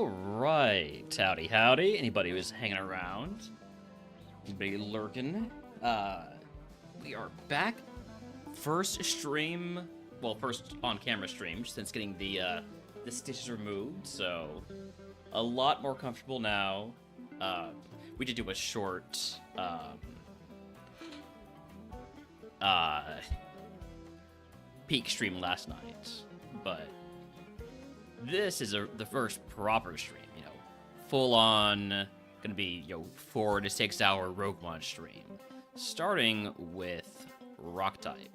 Alright, howdy howdy. Anybody who's hanging around? Anybody lurking? We are back. First stream, well, first on-camera stream since getting the stitches removed, so a lot more comfortable now. We did do a short, peak stream last night, but this is the first proper stream, you know, full on, gonna be, 4 to 6 hour RogueMon stream, starting with rock type.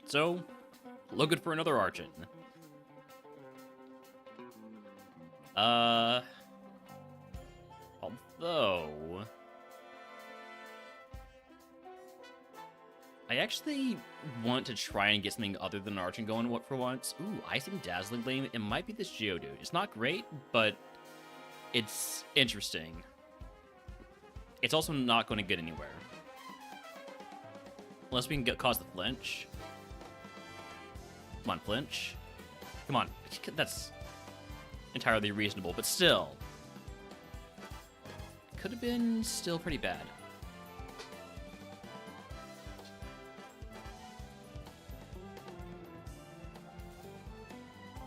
So, looking for another Archon. Although I actually want to try and get something other than Archon going for once. Ooh, Icing Dazzling Gleam. It might be this Geodude. It's not great, but it's interesting. It's also not going to get anywhere. Unless we can cause the flinch. Come on, flinch. Come on. That's entirely reasonable, but still. Could have been still pretty bad.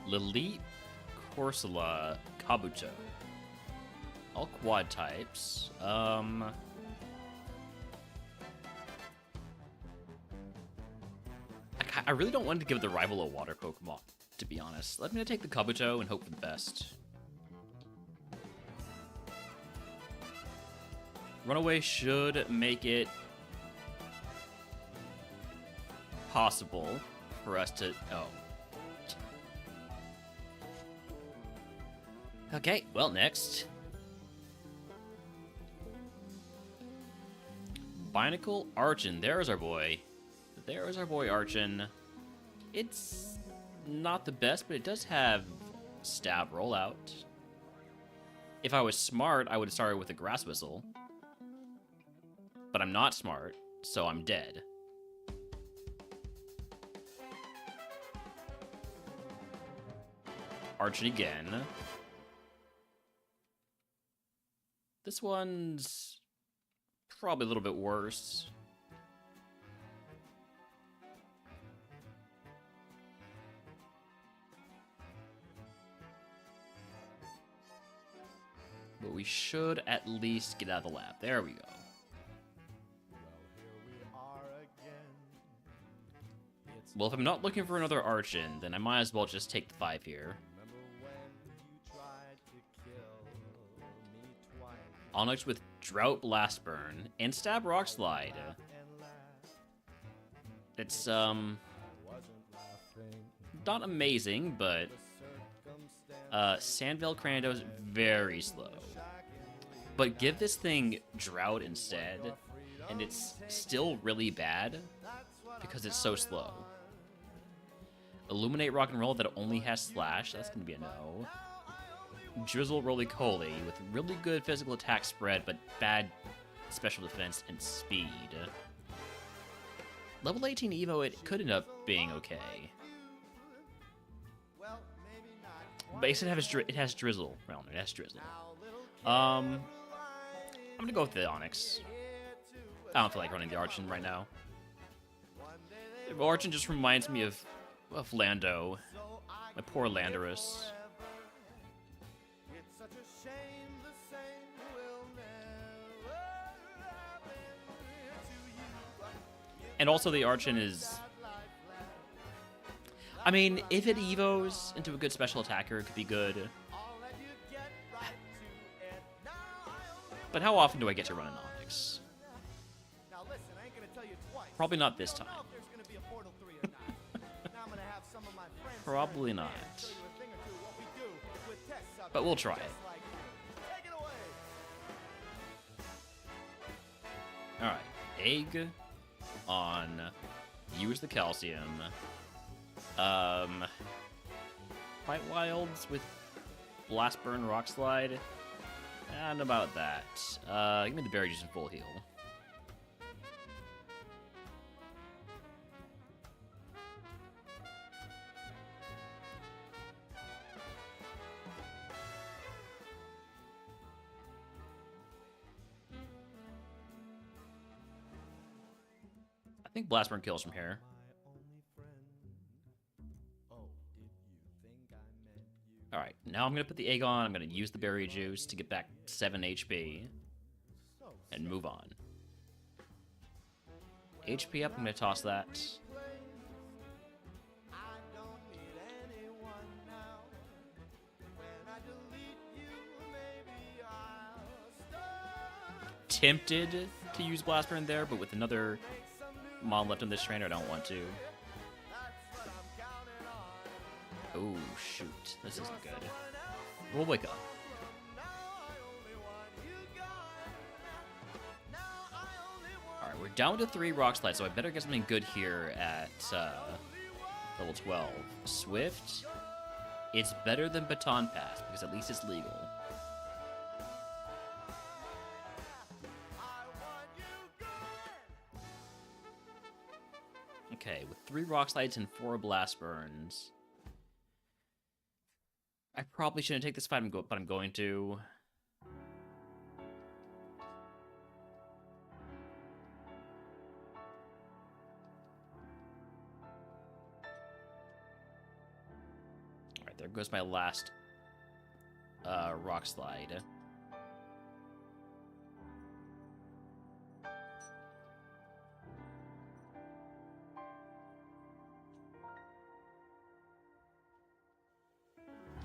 Lilith, Corsola, Kabuto. All quad types. I really don't want to give the rival a water Pokemon, to be honest. Let me take the Kabuto and hope for the best. Runaway should make it possible for us to... Oh. Okay, well, next. Binacle Archon. There's our boy. There's our boy Archon. It's not the best, but it does have stab rollout. If I was smart, I would have started with a Grass Whistle. But I'm not smart, so I'm dead. Archon again. This one's probably a little bit worse. But we should at least get out of the lab. There we go. Well, if I'm not looking for another Archon, then I might as well just take the 5 here. Onyx with Drought Blast Burn and Stab Rock Slide. It's not amazing, but Sandvale Cranidos very slow. But give this thing Drought instead, and it's still really bad because it's so slow. Illuminate Rock and Roll that only has Slash, that's gonna be a no. Drizzle Roly-Poly with really good physical attack spread, but bad special defense and speed. Level 18 Evo, it could end up being okay. But it has Drizzle. Well, it has Drizzle. I'm gonna go with the Onyx. I don't feel like running the Archon right now. Archon just reminds me of Lando. My poor Landorus. And also the Archon is... I mean, if it evos into a good special attacker, it could be good. But how often do I get to run an Onyx? Probably not this time. Probably not. But we'll try it. Alright, Egg on use the calcium. Fight Wilds with Blast Burn Rock Slide. I don't know about that. Give me the Berry Juice and full heal. I think Blastburn kills from here. Alright, now I'm going to put the egg on. I'm going to use the berry juice to get back 7 HP. And move on. HP up, I'm going to toss that. Tempted to use Blastburn there, but with another Mon left on this trainer, I don't want to. Oh, shoot. This isn't good. We'll wake up. Alright, we're down to 3 Rock Slides, so I better get something good here at level 12. Swift. It's better than Baton Pass, because at least it's legal. Okay, with 3 Rock Slides and 4 Blast Burns. I probably shouldn't take this fight, but I'm going to. Alright, there goes my last Rock Slide.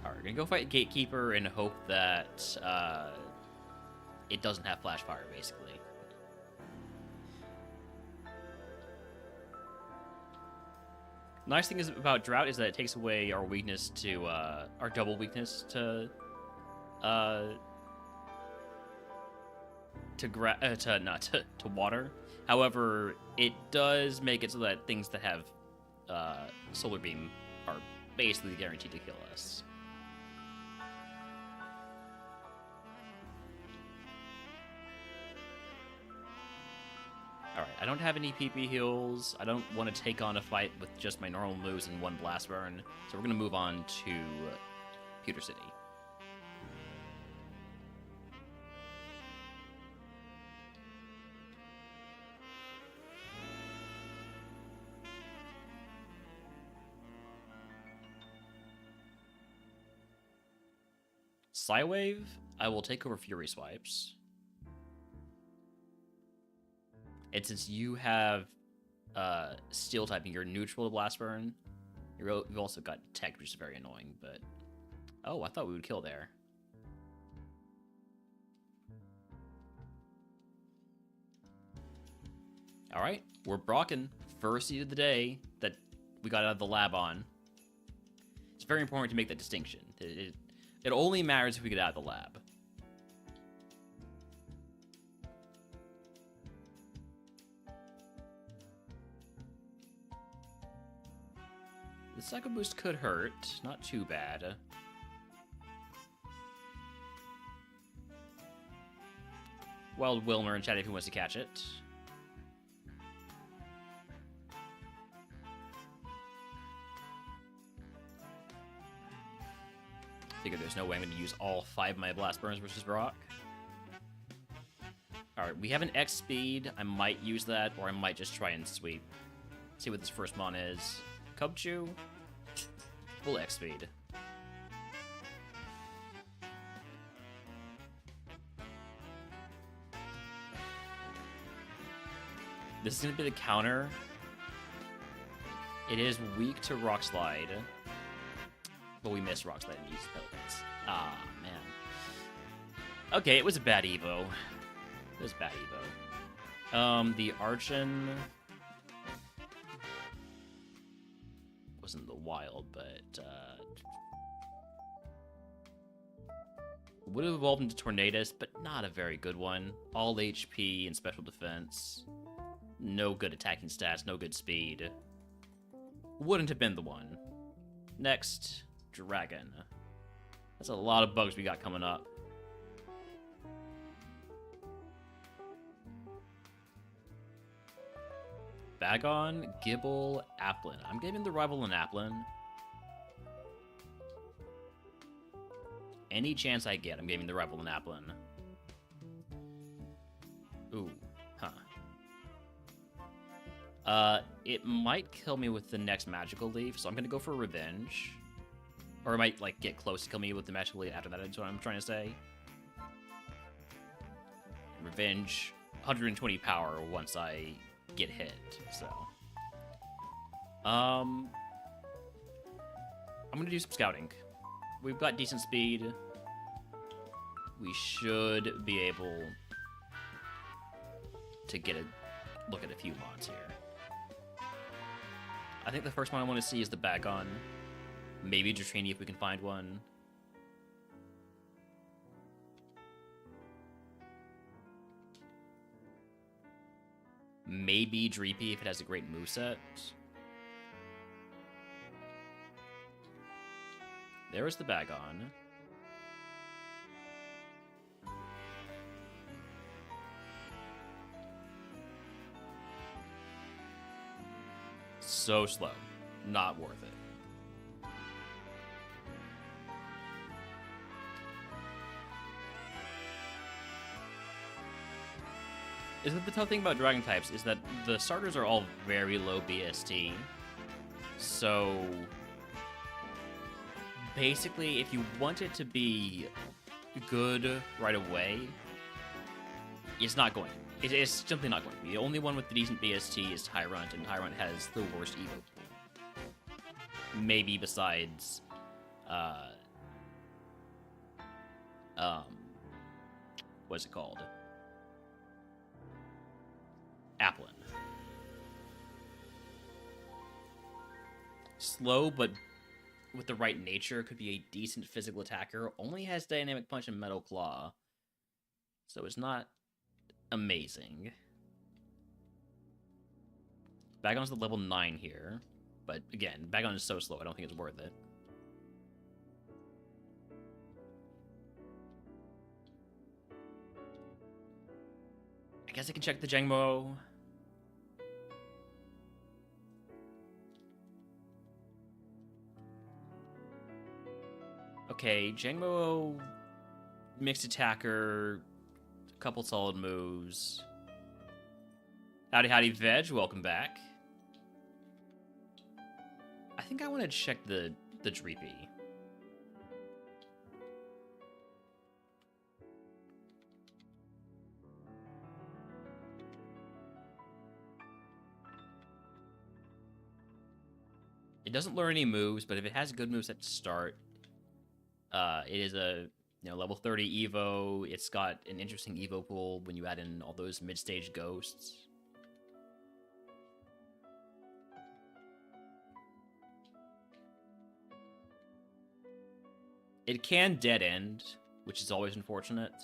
Alright, we're gonna go fight Gatekeeper and hope that it doesn't have Flash Fire, basically. Nice thing is about Drought is that it takes away our weakness to our double weakness to water. However, it does make it so that things that have Solar Beam are basically guaranteed to kill us. Alright, I don't have any PP heals. I don't want to take on a fight with just my normal moves and 1 Blast Burn. So we're going to move on to Pewter City. Psywave, I will take over Fury Swipes. And since you have Steel typing, you're neutral to Blast Burn. You've also got Tech, which is very annoying, but... Oh, I thought we would kill there. Alright, we're Brocken. First seed of the day that we got out of the lab on. It's very important to make that distinction. It only matters if we get out of the lab. The Psycho Boost could hurt. Not too bad. Wild Wilmer in chat if he wants to catch it. Figure there's no way I'm going to use all 5 of my Blast Burns versus Brock. Alright, we have an X speed. I might use that, or I might just try and sweep. See what this first mon is. Cubchoo. Full X speed. This is going to be the counter. It is weak to Rock Slide. But we missed Rock Slide and used Pelicans. Ah, man. Okay, it was a bad Evo. It was a bad Evo. The Archon wasn't the wild, but would have evolved into Tornadus, but not a very good one. All HP and special defense. No good attacking stats, no good speed. Wouldn't have been the one. Next, Dragon. That's a lot of bugs we got coming up. Bagon, Gibble, Applin. I'm giving the rival an Applin. Any chance I get, I'm giving the rival an Applin. Ooh, huh. It might kill me with the next magical leaf, so I'm gonna go for revenge. Or it might, like, get close to kill me with the magical leaf after that, is what I'm trying to say. Revenge, 120 power once I get hit, so. I'm gonna do some scouting. We've got decent speed. We should be able to get a look at a few mods here. I think the first one I want to see is the Bagon. Maybe Dratini if we can find one. Maybe Dreepy if it has a great moveset. There's the Bagon. So slow. Not worth it. Is that the tough thing about Dragon types is that the starters are all very low BST. So basically, if you want it to be good right away, it's not going to. It's simply not going to be. The only one with the decent BST is Tyrant, and Tyrant has the worst Evo pool. Maybe besides, what's it called? Applin. Slow, but with the right nature, could be a decent physical attacker. Only has Dynamic Punch and Metal Claw, so it's not amazing. Bagon's the level 9 here, but again, Bagon is so slow, I don't think it's worth it. I guess I can check the Jangmo. Okay, Jangmo, mixed attacker, a couple solid moves. Howdy, Veg, welcome back. I think I want to check the Dreepy. It doesn't learn any moves, but if it has good moves at the start, it is a level 30 Evo. It's got an interesting Evo pool when you add in all those mid-stage ghosts. It can dead end, which is always unfortunate.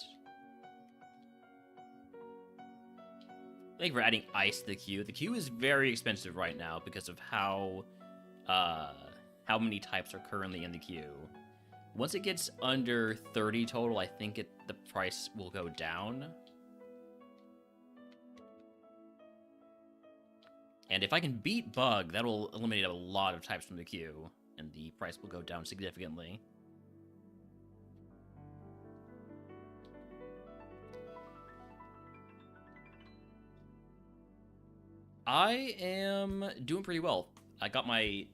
Thank you for adding ice to the queue. The queue is very expensive right now because of how many types are currently in the queue. Once it gets under 30 total, I think the price will go down. And if I can beat Bug, that'll eliminate a lot of types from the queue, and the price will go down significantly. I am doing pretty well. I got my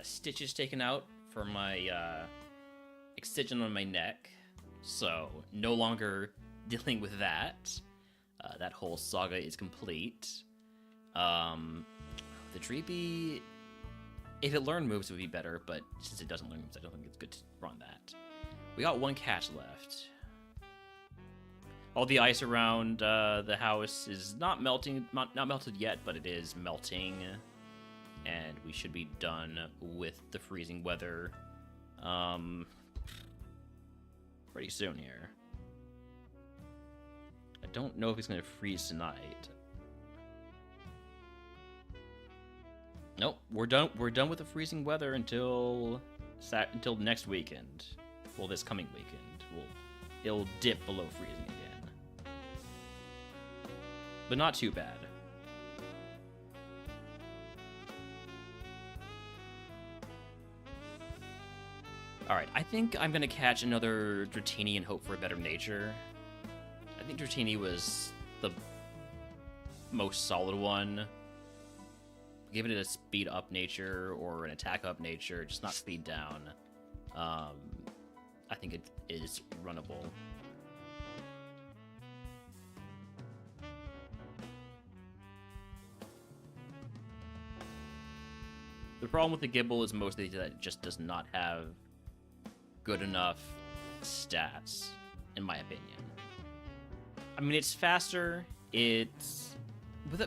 stitches taken out for my excision on my neck, so no longer dealing with that. That whole saga is complete. The Dreepy, if it learned moves, it would be better, but since it doesn't learn moves, I don't think it's good to run that. We got one cache left. All the ice around the house is not melting, not melted yet, but it is melting, and we should be done with the freezing weather pretty soon here. I don't know if it's gonna freeze tonight. Nope, we're done. We're done with the freezing weather until next weekend. Well, this coming weekend, it'll dip below freezing again, but not too bad. Alright, I think I'm gonna catch another Dratini and hope for a better nature. I think Dratini was the most solid one. give it a speed up nature or an attack up nature, just not speed down. I think it is runnable. The problem with the Gible is mostly that it just does not have good enough stats, in my opinion. I mean, it's faster, it's...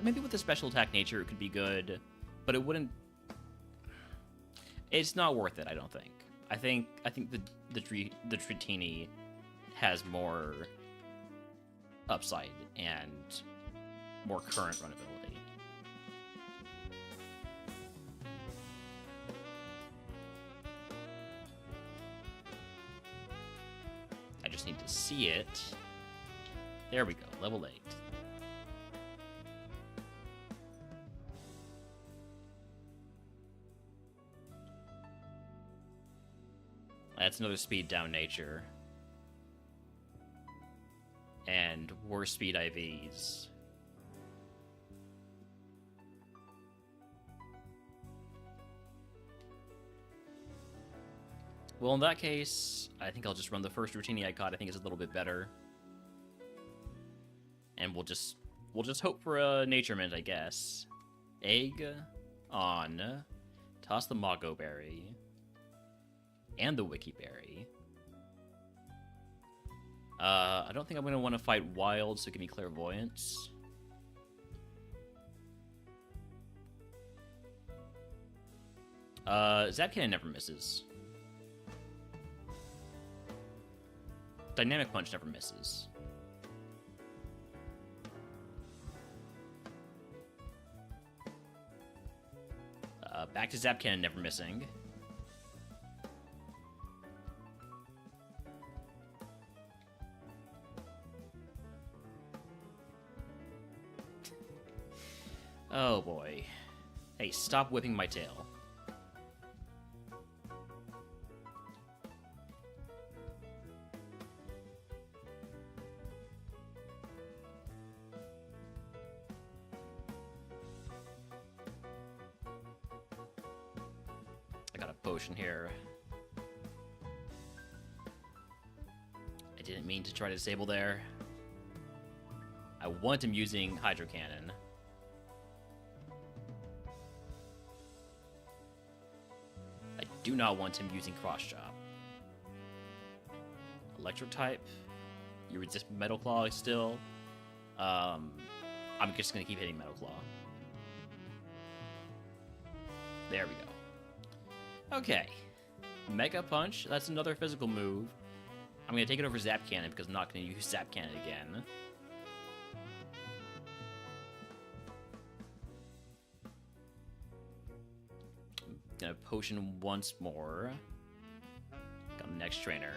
maybe with the special attack nature it could be good, but it wouldn't... It's not worth it, I don't think. I think the Tritini has more upside and more current runability. I just need to see it. There we go, level 8. That's another speed down nature. And worse speed IVs. Well, in that case, I think I'll just run the first routine I caught. I think it's a little bit better. And we'll just hope for a nature mint, I guess. Egg on. Toss the Mago Berry. And the Wiki Berry. I don't think I'm going to want to fight Wild, so give me Clairvoyance. Zap Cannon never misses. Dynamic Punch never misses. Back to Zap Cannon never missing. Oh boy. Hey, stop whipping my tail. I got a potion here. I didn't mean to try to disable there. I want him using Hydro Cannon. Do not want him using Cross Chop. Electro type. You resist Metal Claw still. I'm just gonna keep hitting Metal Claw. There we go. Okay. Mega Punch. That's another physical move. I'm gonna take it over Zap Cannon because I'm not gonna use Zap Cannon again. Gonna potion once more. Got the next trainer.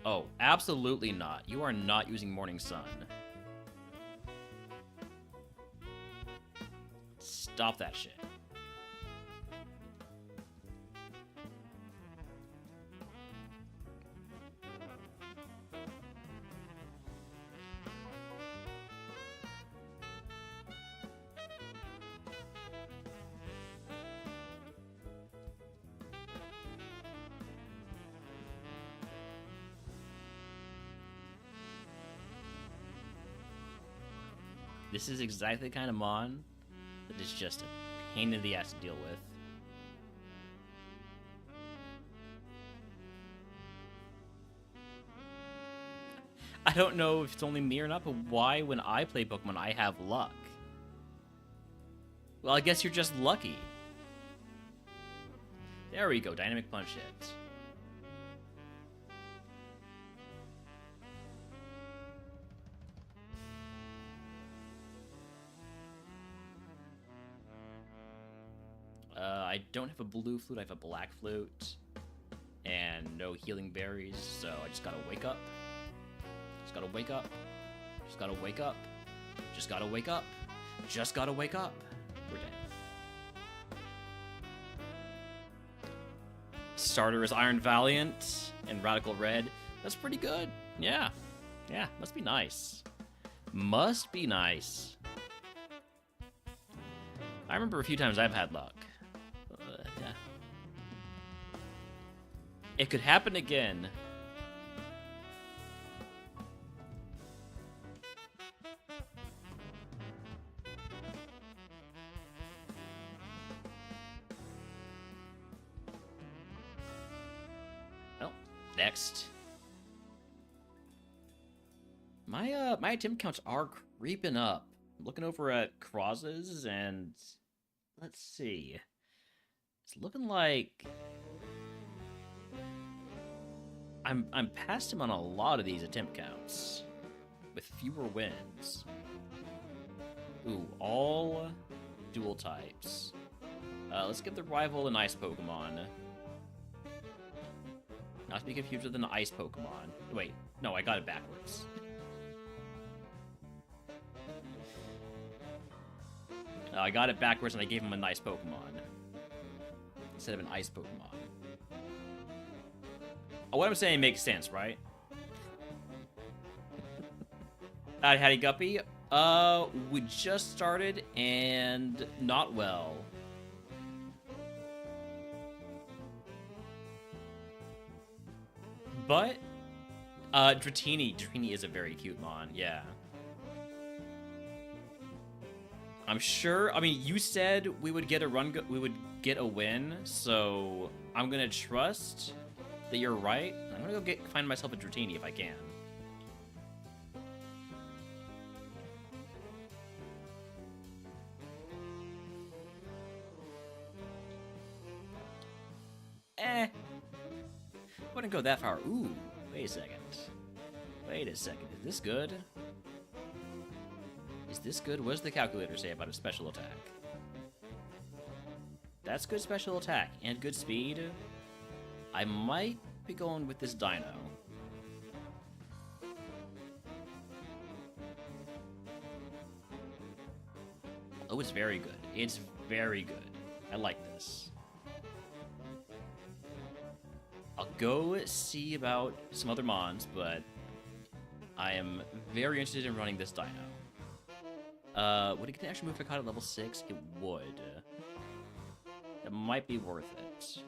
Oh, absolutely not. You are not using Morning Sun. Stop that shit. This is exactly the kind of Mon that is just a pain in the ass to deal with. I don't know if it's only me or not, but why when I play Pokemon I have luck? Well, I guess you're just lucky. There we go, Dynamic Punch hit. I don't have a blue flute, I have a black flute. And no healing berries, so I just gotta wake up. Just gotta wake up. Just gotta wake up. Just gotta wake up. Just gotta wake up. We're dead. Starter is Iron Valiant and Radical Red. That's pretty good. Yeah. Yeah, must be nice. Must be nice. I remember a few times I've had luck. Yeah. It could happen again. Well, next. My attempt counts are creeping up. I'm looking over at Crosses and let's see. It's looking like I'm past him on a lot of these attempt counts with fewer wins. Ooh, all dual types. Let's give the rival an ice Pokemon. Not to be confused with an ice Pokemon. Wait, no, I got it backwards. I got it backwards and I gave him a nice Pokemon instead of an ice Pokemon. Oh, what I'm saying makes sense, right? Hattie Guppy, we just started and not well. But, Dratini is a very cute mon, yeah. I'm sure. I mean, you said we would get a we would get a win, so I'm gonna trust that you're right. I'm gonna go find myself a Dratini if I can. Wouldn't go that far. Ooh, wait a second. Wait a second. Is this good? Is this good? What does the calculator say about a special attack? That's good special attack and good speed. I might be going with this Dino. Oh, it's very good. It's very good. I like this. I'll go see about some other mons, but I am very interested in running this Dino. Would it get an extra move if I caught it at level 6? It would. That might be worth it.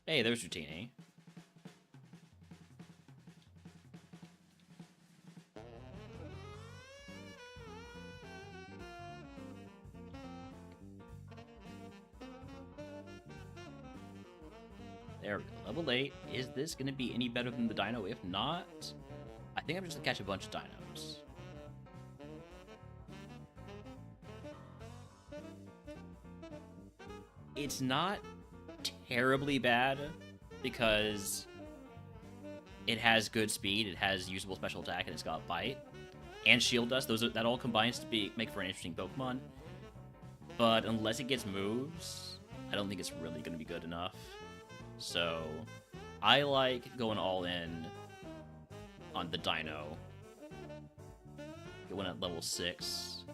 Hey, there's Dratini. There we go. Level 8. Is this going to be any better than the Dino? If not, I think I'm just going to catch a bunch of Dinos. It's not terribly bad because it has good speed, it has usable special attack, and it's got Bite and Shield Dust. That all combines to make for an interesting Pokemon. But unless it gets moves, I don't think it's really going to be good enough. So I like going all in on the Dino. Get one at level 6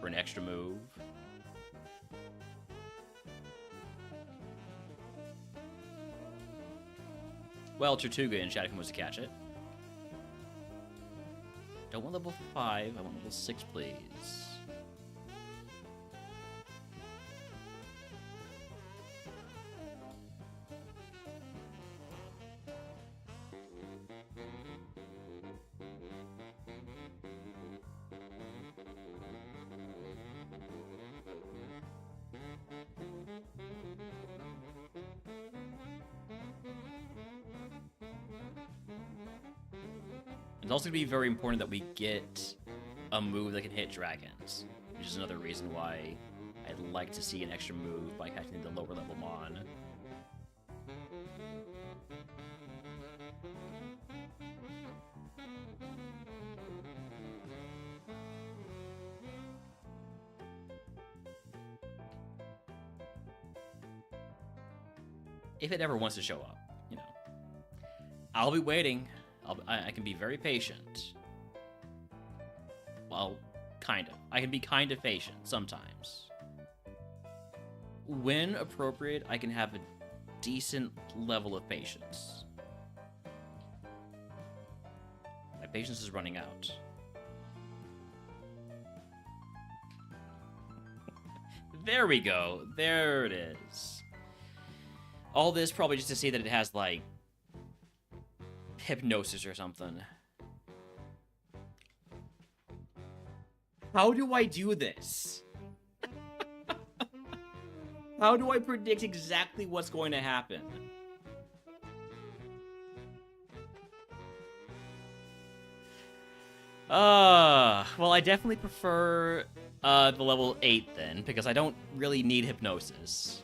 for an extra move. Well, Tortuga and Shadowcomb was to catch it. Don't want level 5, I want level 6, please. It's also going to be very important that we get a move that can hit dragons, which is another reason why I'd like to see an extra move by catching the lower level mon. If it ever wants to show up, you know. I'll be waiting. I can be very patient. Well, kind of. I can be kind of patient sometimes. When appropriate, I can have a decent level of patience. My patience is running out. There we go. There it is. All this probably just to see that it has, like, hypnosis or something. How do I do this? How do I predict exactly what's going to happen? Well, I definitely prefer the level 8 then, because I don't really need hypnosis.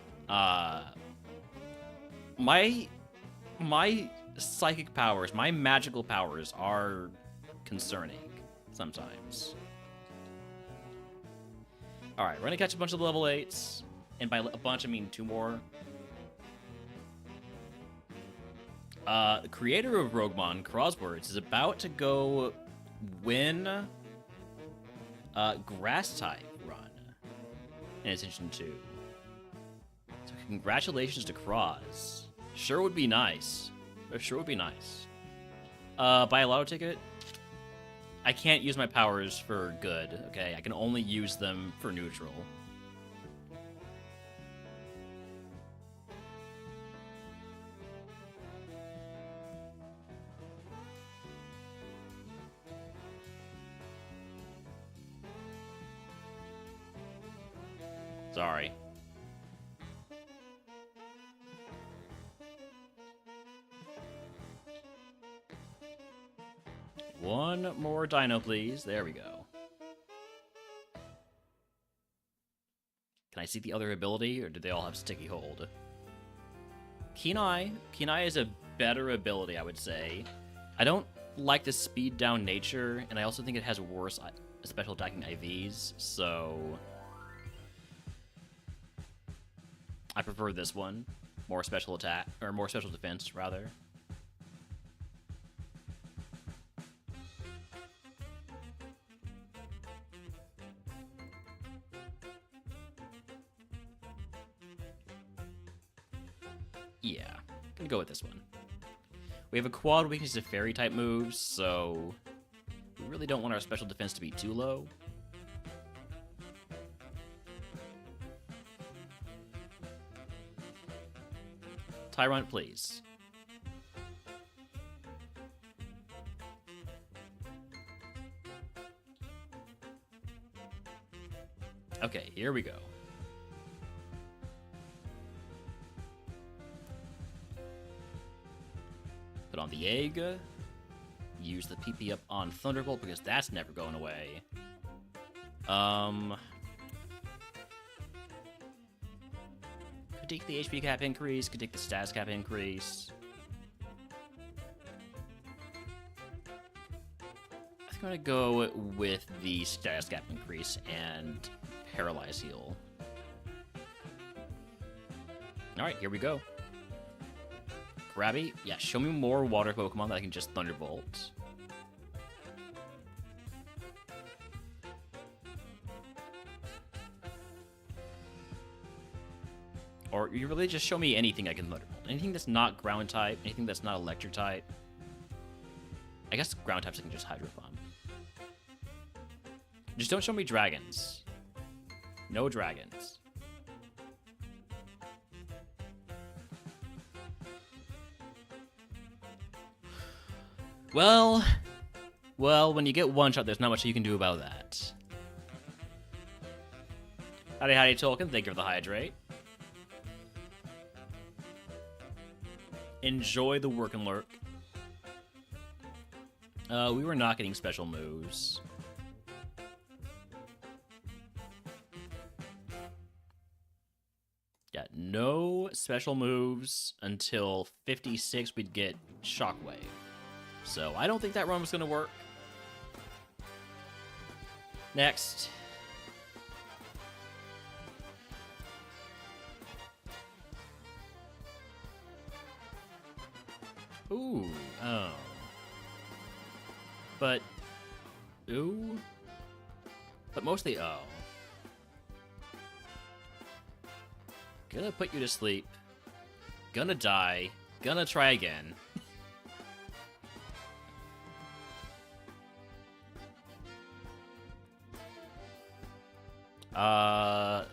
My psychic powers, my magical powers are concerning sometimes. Alright, we're gonna catch a bunch of level 8s. And by a bunch, I mean 2 more. The creator of RogueMon, Crosswords, is about to go win Grass-type run in Ascension 2. So congratulations to Cross. Sure would be nice. Sure would be nice. Buy a lotto ticket? I can't use my powers for good, okay? I can only use them for neutral. Sorry. One more dino, please. There we go. Can I see the other ability, or do they all have sticky hold? Keen Eye. Keen Eye is a better ability, I would say. I don't like the speed down nature, and I also think it has worse special attacking IVs, so I prefer this one. More special attack, or more special defense, rather. Yeah, gonna go with this one. We have a quad weakness to fairy type moves, so we really don't want our special defense to be too low. Tyrant, please. Okay, here we go. Put on the egg. Use the PP up on Thunderbolt because that's never going away. Could take the HP cap increase, could take the stats cap increase. I think I'm gonna go with the stats cap increase and Paralyze heal. Alright, here we go. Grabby? Yeah, show me more water Pokemon that I can just Thunderbolt. Or you really just show me anything I can Thunderbolt. Anything that's not Ground type, anything that's not Electric type. I guess Ground types I can just Hydro Pump. Just don't show me dragons. No dragons. Well, when you get one shot, there's not much you can do about that. Howdy, Tolkien. Thank you for the hydrate. Enjoy the work and lurk. We were not getting special moves. Yeah, no special moves until 56 we'd get Shockwave. So I don't think that run was going to work. Next. Ooh, oh. But but mostly O. Gonna put you to sleep. Gonna die. Gonna try again. I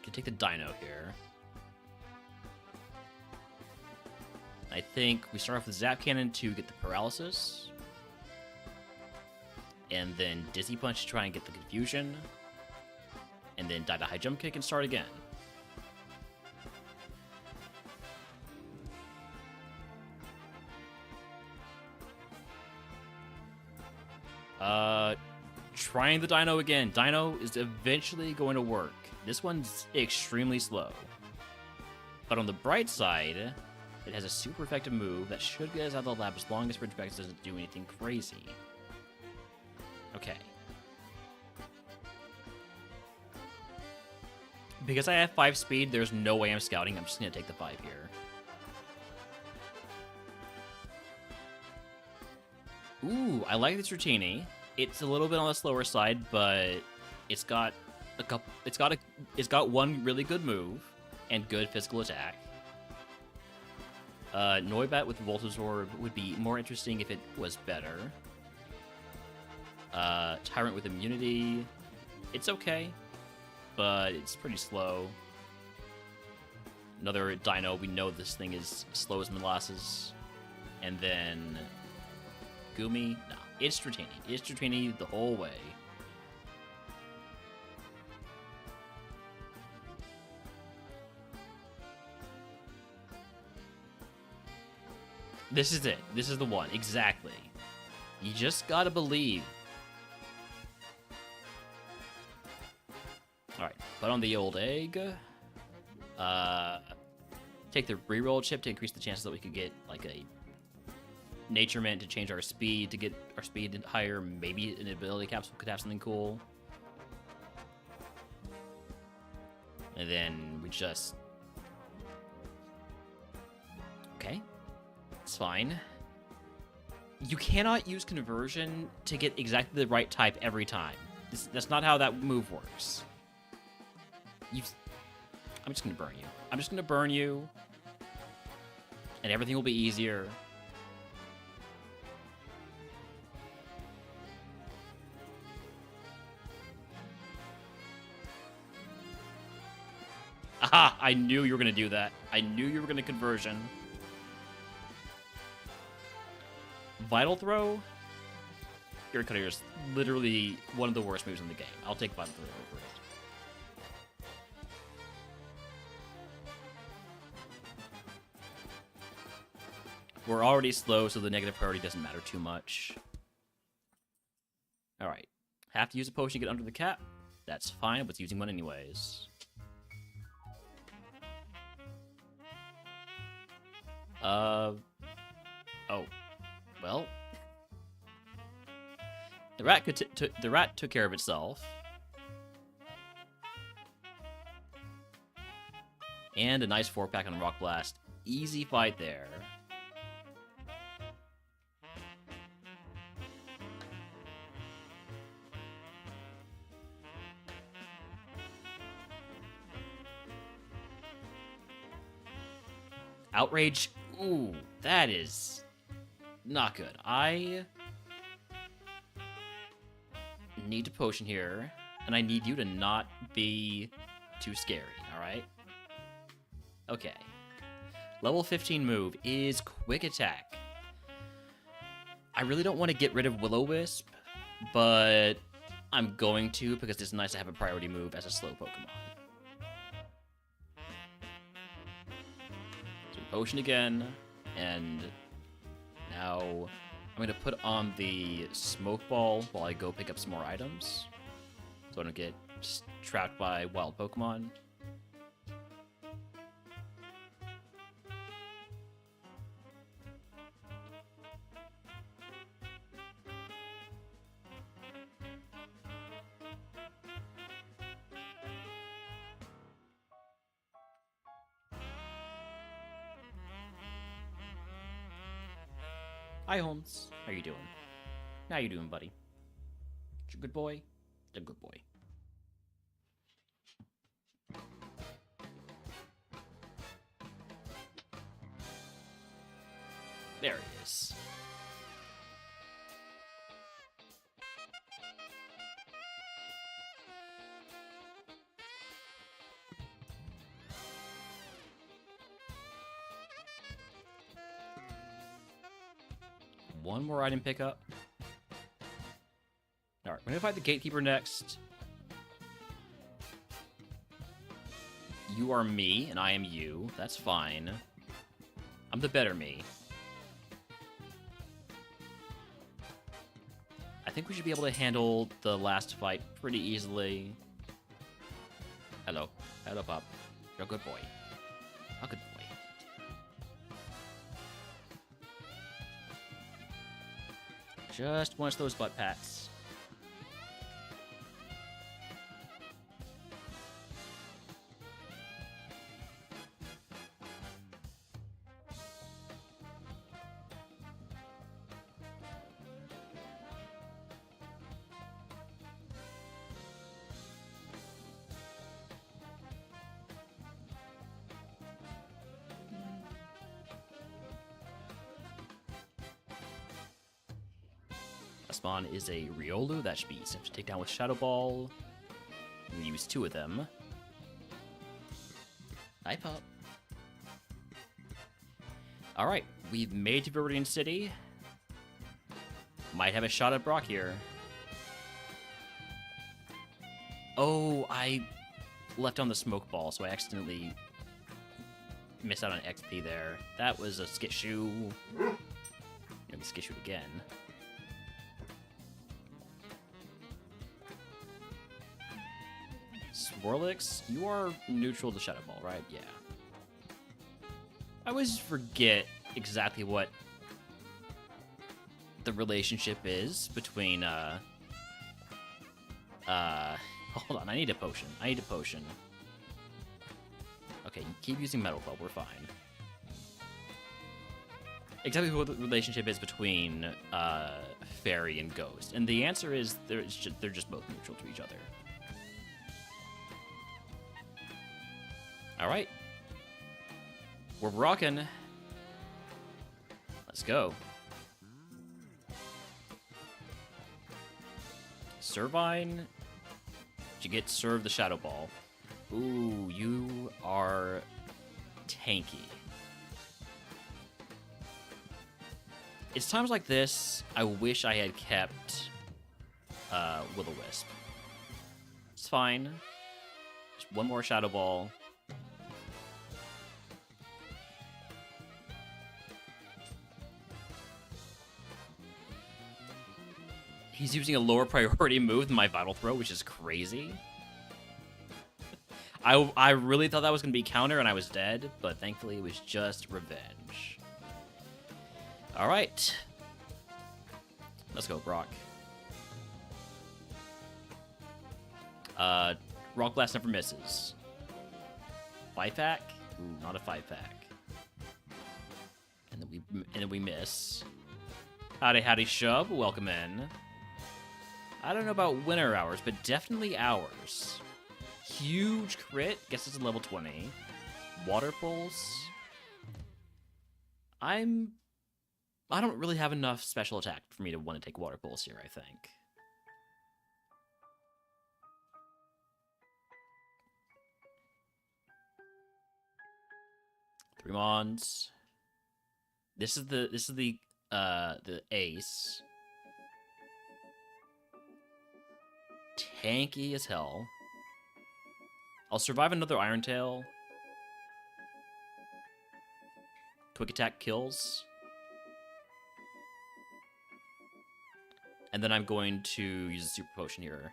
can take the dino here. I think we start off with Zap Cannon to get the paralysis. And then Dizzy Punch to try and get the confusion. And then die to high jump kick and start again. Trying the dino again. Dino is eventually going to work. This one's extremely slow. But on the bright side, it has a super effective move that should get us out of the lab as long as Ridgeback doesn't do anything crazy. Okay. Because I have 5 speed, there's no way I'm scouting. I'm just going to take the 5 here. Ooh, I like this Rutini. It's a little bit on the slower side, but it's got a couple. It's got one really good move and good physical attack. Noibat with Voltazorb would be more interesting if it was better. Tyrant with immunity, it's okay, but it's pretty slow. Another Dino, we know this thing is slow as molasses. And then Gumi, no, it's Dratini. It's Dratini the whole way. This is it. This is the one. Exactly. You just gotta believe. Alright, put on the old egg. Take the reroll chip to increase the chances that we could get like a Nature Mint to change our speed, to get our speed higher. Maybe an ability capsule could have something cool. And then we just... Okay. It's fine. You cannot use conversion to get exactly the right type every time. That's not how that move works. I'm just gonna burn you. I'm just gonna burn you. And everything will be easier. Aha! I knew you were gonna do that. I knew you were gonna conversion. Vital Throw? Ear Cutter is literally one of the worst moves in the game. I'll take Vital Throw over it. We're already slow, so the negative priority doesn't matter too much. Alright. Have to use a potion to get under the cap? That's fine, but it's using one anyways. Oh. Well. The rat took care of itself. And a nice 4-pack on Rock Blast. Easy fight there. Outrage. Ooh, that is not good. I need a potion here, and I need you to not be too scary, alright? Okay. Level 15 move is Quick Attack. I really don't want to get rid of Will-O-Wisp, but I'm going to because it's nice to have a priority move as a slow Pokemon. Potion again, and now I'm going to put on the Smoke Ball while I go pick up some more items, so I don't get just trapped by wild Pokemon. Hi, Holmes. How are you doing? How you doing, buddy? You a good boy? A good boy. There he is. One more item pickup. Alright, we're gonna fight the Gatekeeper next. You are me, and I am you. That's fine. I'm the better me. I think we should be able to handle the last fight pretty easily. Hello. Hello, Pop. You're a good boy. A good boy. Just wants those butt pats. Spawn is a Riolu. That should be easy to take down with Shadow Ball. We use 2 of them. Hi, Pup. Alright, we've made to Viridian City. Might have a shot at Brock here. Oh, I left on the smoke ball, so I accidentally missed out on XP there. That was a skit-shoe. Maybe skit-shoe again. Swirlix, you are neutral to Shadow Ball, right? Yeah. I always forget exactly what the relationship is between, hold on, I need a potion. I need a potion. Okay, keep using Metal Club, we're fine. Exactly what the relationship is between, Fairy and Ghost. And the answer is they're just both neutral to each other. Alright. We're rocking. Let's go. Servine. Did you get served the Shadow Ball? Ooh, you are tanky. It's times like this, I wish I had kept Will-O-Wisp. It's fine. Just one more Shadow Ball. He's using a lower priority move than my Vital Throw, which is crazy. I really thought that was going to be counter and I was dead, but thankfully it was just revenge. Alright. Let's go, Brock. Rock Blast never misses. 5-pack? Ooh, not a 5-pack. And then we miss. Howdy, shub. Welcome in. I don't know about winter hours, but definitely hours. Huge crit. Guess it's a level 20. Water Pulse. I don't really have enough special attack for me to want to take Water Pulse here, I think. Three Mons. This is the ace. Tanky as hell. I'll survive another Iron Tail. Quick attack kills. And then I'm going to use a super potion here.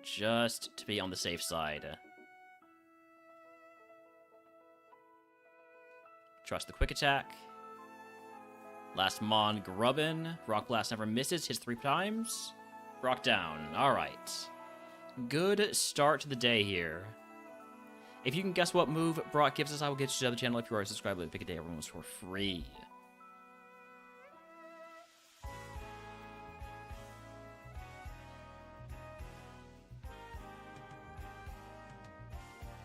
Just to be on the safe side. Trust the quick attack. Last Mon Grubbin. Rock Blast never misses. Hits 3 times. Brock down. Alright. Good start to the day here. If you can guess what move Brock gives us, I will get you to the channel. If you are subscribed, pick a day everyone's for free.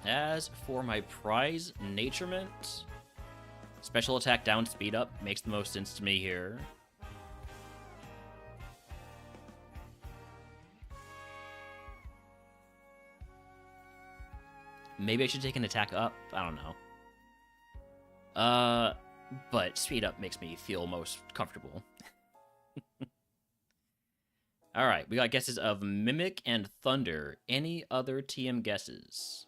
As for my prize, Naturement, special attack down, speed up, makes the most sense to me here. Maybe I should take an attack up, I don't know. But speed up makes me feel most comfortable. Alright, we got guesses of Mimic and Thunder. Any other TM guesses?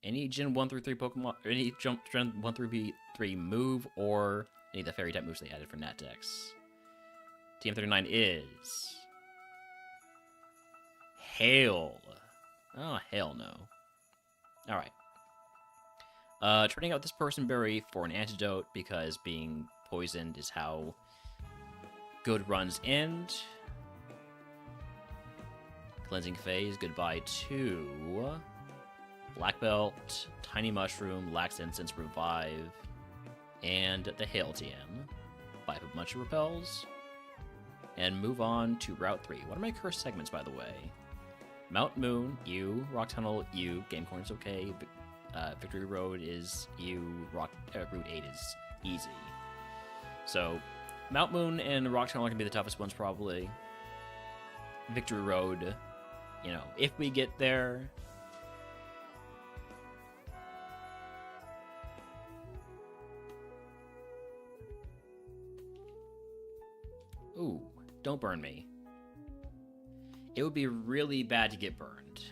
Any Gen 1 through 3 Pokemon, or any Gen 1 through 3 move, or any of the fairy type moves they added for Natdex? TM39 is Hail. Oh, hell no. Alright. Turning out this Person Berry for an antidote, because being poisoned is how good runs end. Cleansing Phase, goodbye to Black Belt, Tiny Mushroom, Lax Incense, Revive, and the Hail TM. 5 a bunch of repels. And move on to Route 3. What are my cursed segments, by the way? Mount Moon, U. Rock Tunnel, U. Game Corner's okay. Victory Road is U. Route 8 is easy. So, Mount Moon and Rock Tunnel are going to be the toughest ones, probably. Victory Road, you know, if we get there. Ooh, don't burn me. It would be really bad to get burned.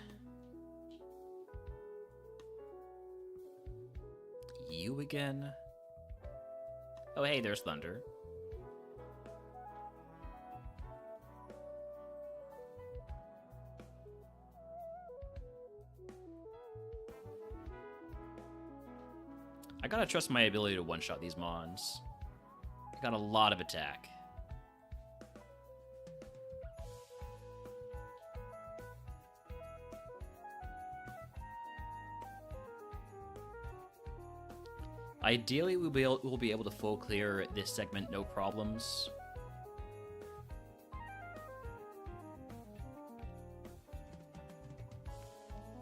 You again? Oh, hey, there's Thunder. I gotta trust my ability to one-shot these mons. I got a lot of attack. Ideally, we'll be able to full clear this segment, no problems.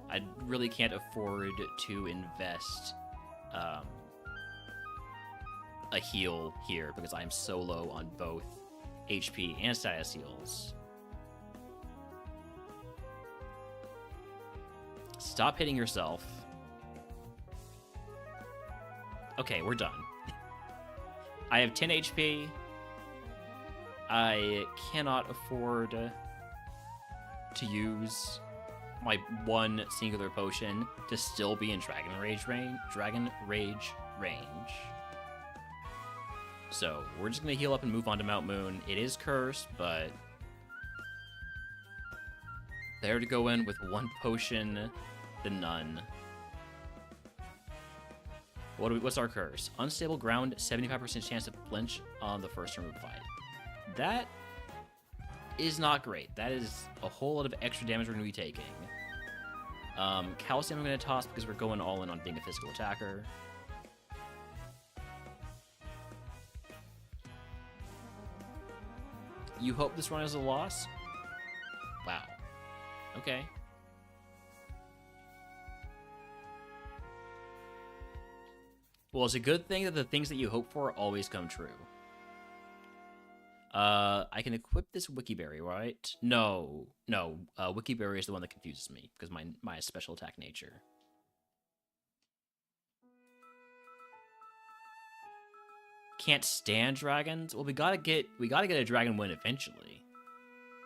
I really can't afford to invest a heal here because I'm so low on both HP and status heals. Stop hitting yourself. Okay, we're done. I have 10 HP. I cannot afford to use my one singular potion to still be in Dragon Rage range. So we're just gonna heal up and move on to Mount Moon. It is cursed, but better to go in with one potion than none. What's our curse? Unstable ground, 75% chance to flinch on the first turn of the fight. That is not great. That is a whole lot of extra damage we're going to be taking. Calcium I'm going to toss because we're going all in on being a physical attacker. You hope this run is a loss? Wow. Okay. Well, it's a good thing that the things that you hope for always come true. I can equip this Wikiberry, right? No. Wikiberry is the one that confuses me because my special attack nature. Can't stand dragons? Well, we gotta get a dragon win eventually.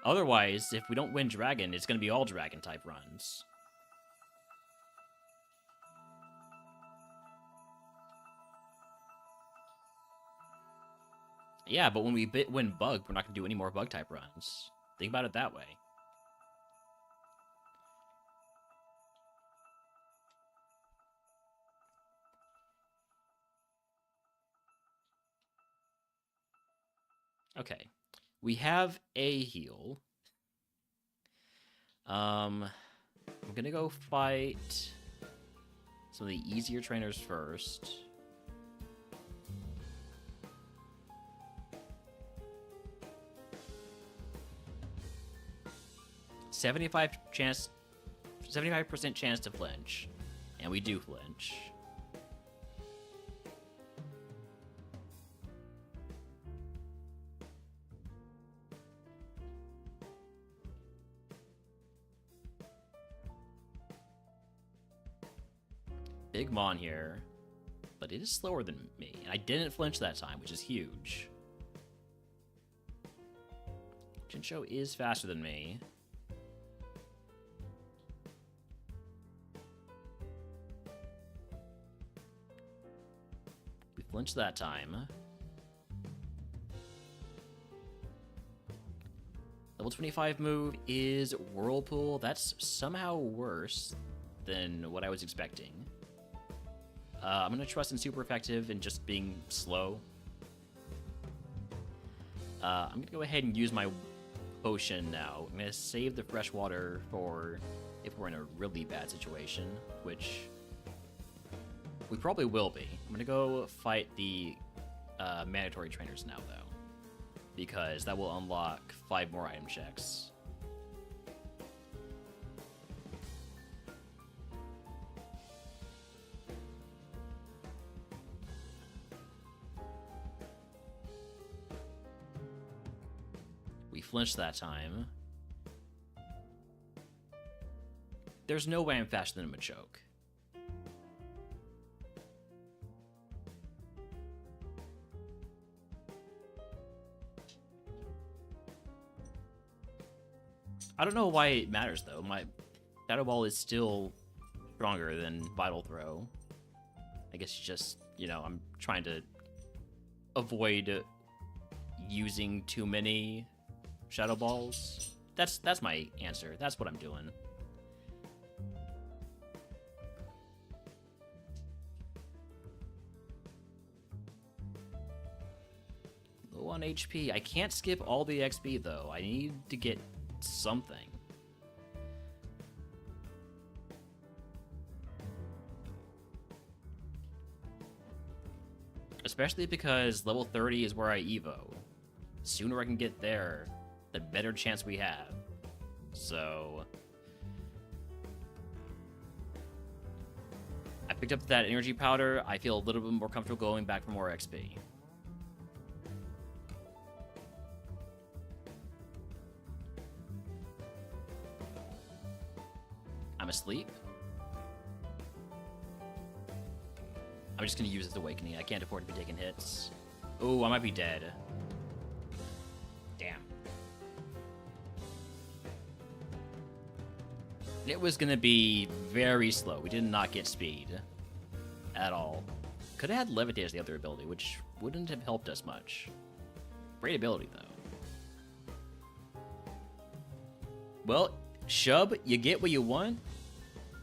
Otherwise, if we don't win dragon, it's gonna be all dragon type runs. Yeah, but when we win bug, we're not going to do any more bug type runs. Think about it that way. Okay. We have a heal. I'm going to go fight some of the easier trainers first. 75% chance to flinch. And we do flinch. Big Mon here, but it is slower than me. And I didn't flinch that time, which is huge. Jincho is faster than me. We flinched that time. Level 25 move is Whirlpool. That's somehow worse than what I was expecting. I'm going to trust in super effective and just being slow. I'm going to go ahead and use my potion now. I'm going to save the fresh water for if we're in a really bad situation, which we probably will be. I'm going to go fight the mandatory trainers now, though, because that will unlock 5 more item checks. We flinched that time. There's no way I'm faster than Machoke. I don't know why it matters, though. My Shadow Ball is still stronger than Vital Throw. I guess just, you know, I'm trying to avoid using too many Shadow Balls. That's my answer. That's what I'm doing. Low on HP. I can't skip all the XP, though. I need to get something. Especially because level 30 is where I Evo. The sooner I can get there, the better chance we have. So I picked up that energy powder. I feel a little bit more comfortable going back for more XP. I'm asleep. I'm just gonna use this awakening. I can't afford to be taking hits. Oh, I might be dead. Damn. It was gonna be very slow. We did not get speed at all. Could have had Levitate as the other ability, which wouldn't have helped us much. Great ability, though. Well, Shub, you get what you want.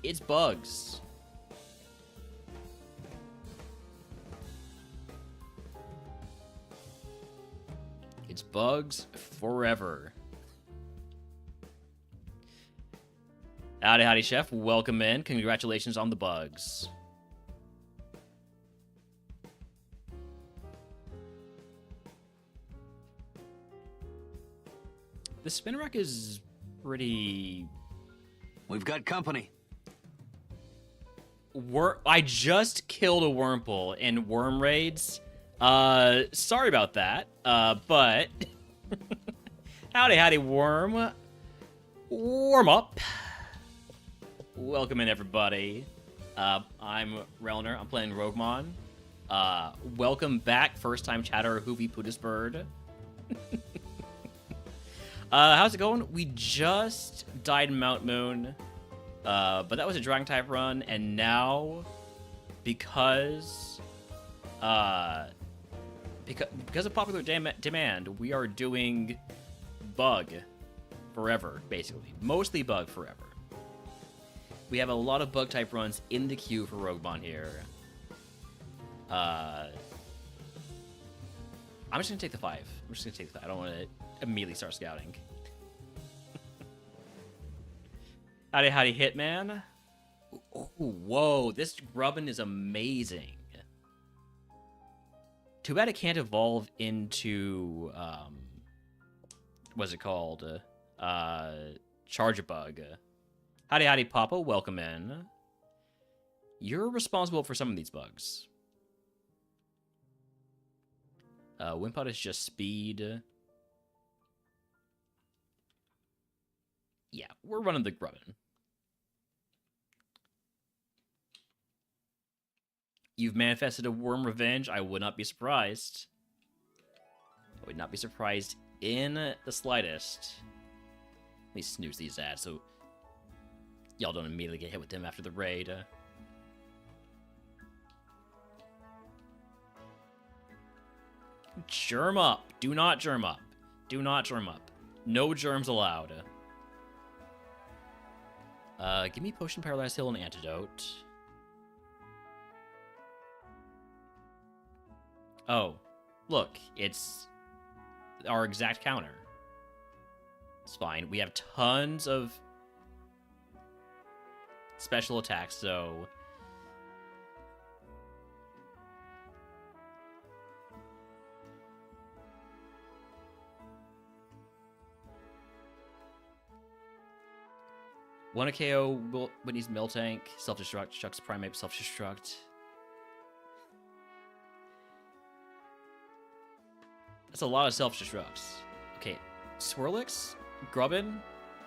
It's bugs. It's bugs forever. Howdy, howdy, Chef. Welcome in. Congratulations on the bugs. The spin rack is pretty... We've got company. I just killed a Wurmple in Worm Raids. Sorry about that. But... howdy, howdy, Worm. Warm up. Welcome in, everybody. I'm Relner. I'm playing RogueMon. Welcome back, first-time chatter, Hoovy Pootis Bird. How's it going? We just died in Mount Moon, but that was a Dragon type run, and now, because of popular demand, we are doing Bug forever, basically. Mostly Bug forever. We have a lot of Bug type runs in the queue for RogueMon here. I'm just gonna take the 5. I'm just gonna take the 5. I don't want to immediately start scouting. Howdy, howdy, Hitman. Ooh, whoa, this Grubbin is amazing. Too bad it can't evolve into, what's it called? Charge-a-Bug. Howdy, howdy, Papa. Welcome in. You're responsible for some of these bugs. Wimpod is just speed. Yeah, we're running the grubbin. You've manifested a worm revenge. I would not be surprised. I would not be surprised in the slightest. Let me snooze these ads so y'all don't immediately get hit with them after the raid. Germ up. Do not germ up. Do not germ up. No germs allowed. Give me Potion, Paralyzed Heal, and Antidote. Oh, look, it's our exact counter. It's fine. We have tons of special attacks, so... One a KO, Whitney's Miltank, Self-Destruct, Chuck's Primate, Self-Destruct. That's a lot of self-destructs. Okay, Swirlix, Grubbin,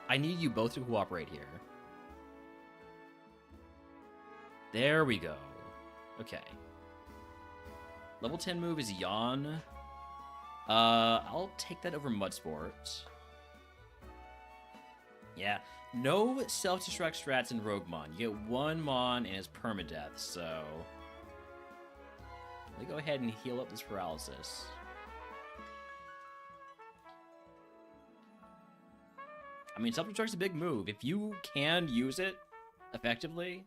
I need you both to cooperate here. There we go. Okay. Level 10 move is Yawn. I'll take that over Mudsport. Yeah, no self-destruct strats in RogueMon. You get one Mon and it's permadeath, so... Let me go ahead and heal up this paralysis. I mean, self-destruct's a big move. If you can use it effectively,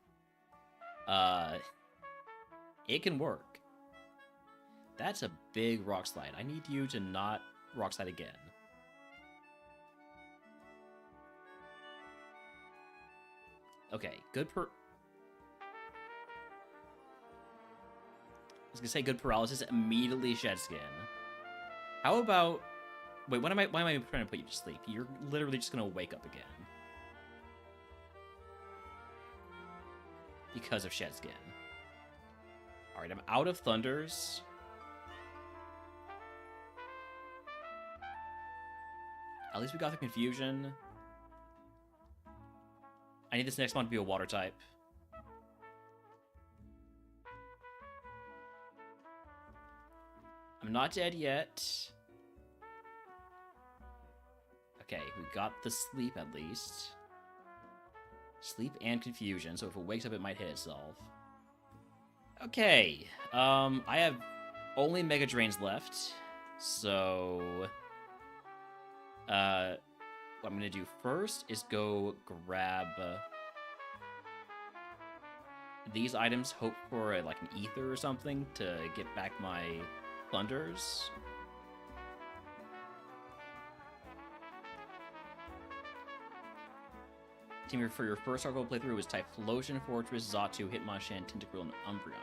it can work. That's a big Rock Slide. I need you to not Rock Slide again. Okay, good I was gonna say good paralysis, immediately shed skin. How about... Wait, why am I trying to put you to sleep? You're literally just gonna wake up again. Because of shed skin. Alright, I'm out of thunders. At least we got the confusion. I need this next one to be a water type. I'm not dead yet. Okay, we got the sleep at least. Sleep and confusion, so if it wakes up, it might hit itself. Okay, I have only Mega Drains left, so... what I'm gonna do first is go grab these items, hope for like an ether or something to get back my thunders. Team, for your first Argo playthrough was Typhlosion, Fortress, Xatu, Hitmonchan, Tentacruel, and Umbreon.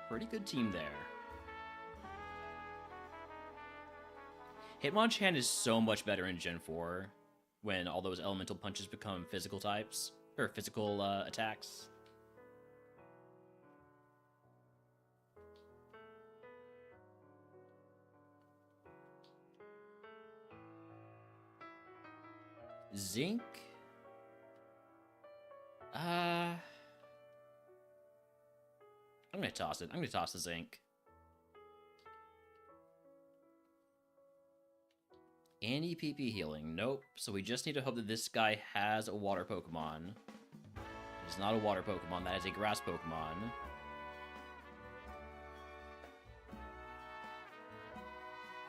Pretty good team there. Hitmonchan is so much better in Gen 4 when all those elemental punches become physical types, or physical attacks. Zinc? I'm gonna toss it. I'm gonna toss the Zinc. Any PP healing? Nope. So we just need to hope that this guy has a water Pokemon. It's not a water Pokemon, that is a grass Pokemon.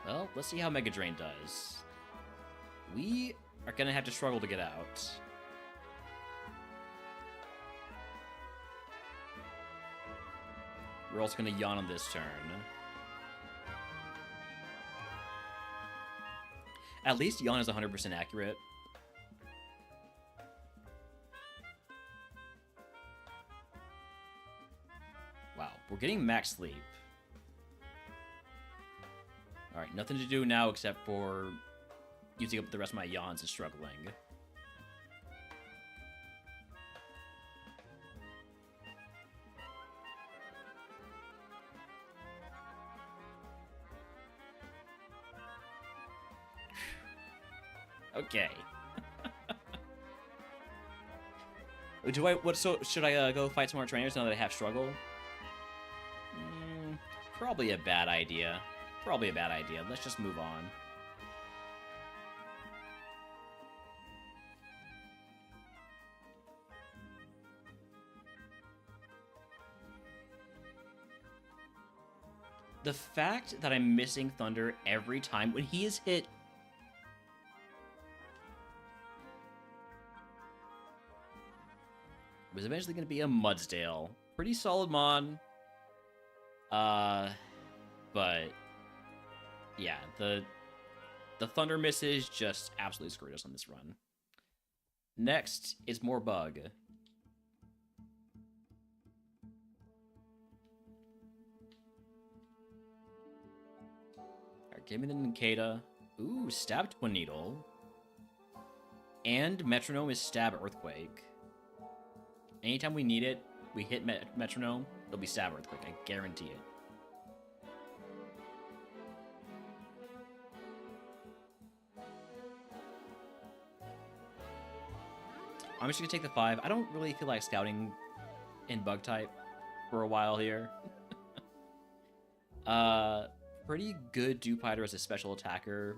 Well, let's see how Mega Drain does. We are gonna have to struggle to get out. We're also gonna yawn on this turn. At least yawn is 100% accurate. Wow, we're getting max sleep. Alright, nothing to do now except for using up the rest of my yawns and struggling. Okay. Should I go fight some more trainers now that I have struggle? Probably a bad idea. Probably a bad idea. Let's just move on. The fact that I'm missing Thunder every time when he is hit... was eventually going to be a Mudsdale. Pretty solid Mon. But... yeah, the Thunder misses just absolutely screwed us on this run. Next is more Bug. Give me the Ninkata. Ooh, Stab Twin Needle. And Metronome is Stab Earthquake. Anytime we need it, we hit Metronome, it'll be Stab Earthquake. I guarantee it. I'm just going to take the 5. I don't really feel like scouting in Bug type for a while here. Pretty good Dewpider as a special attacker.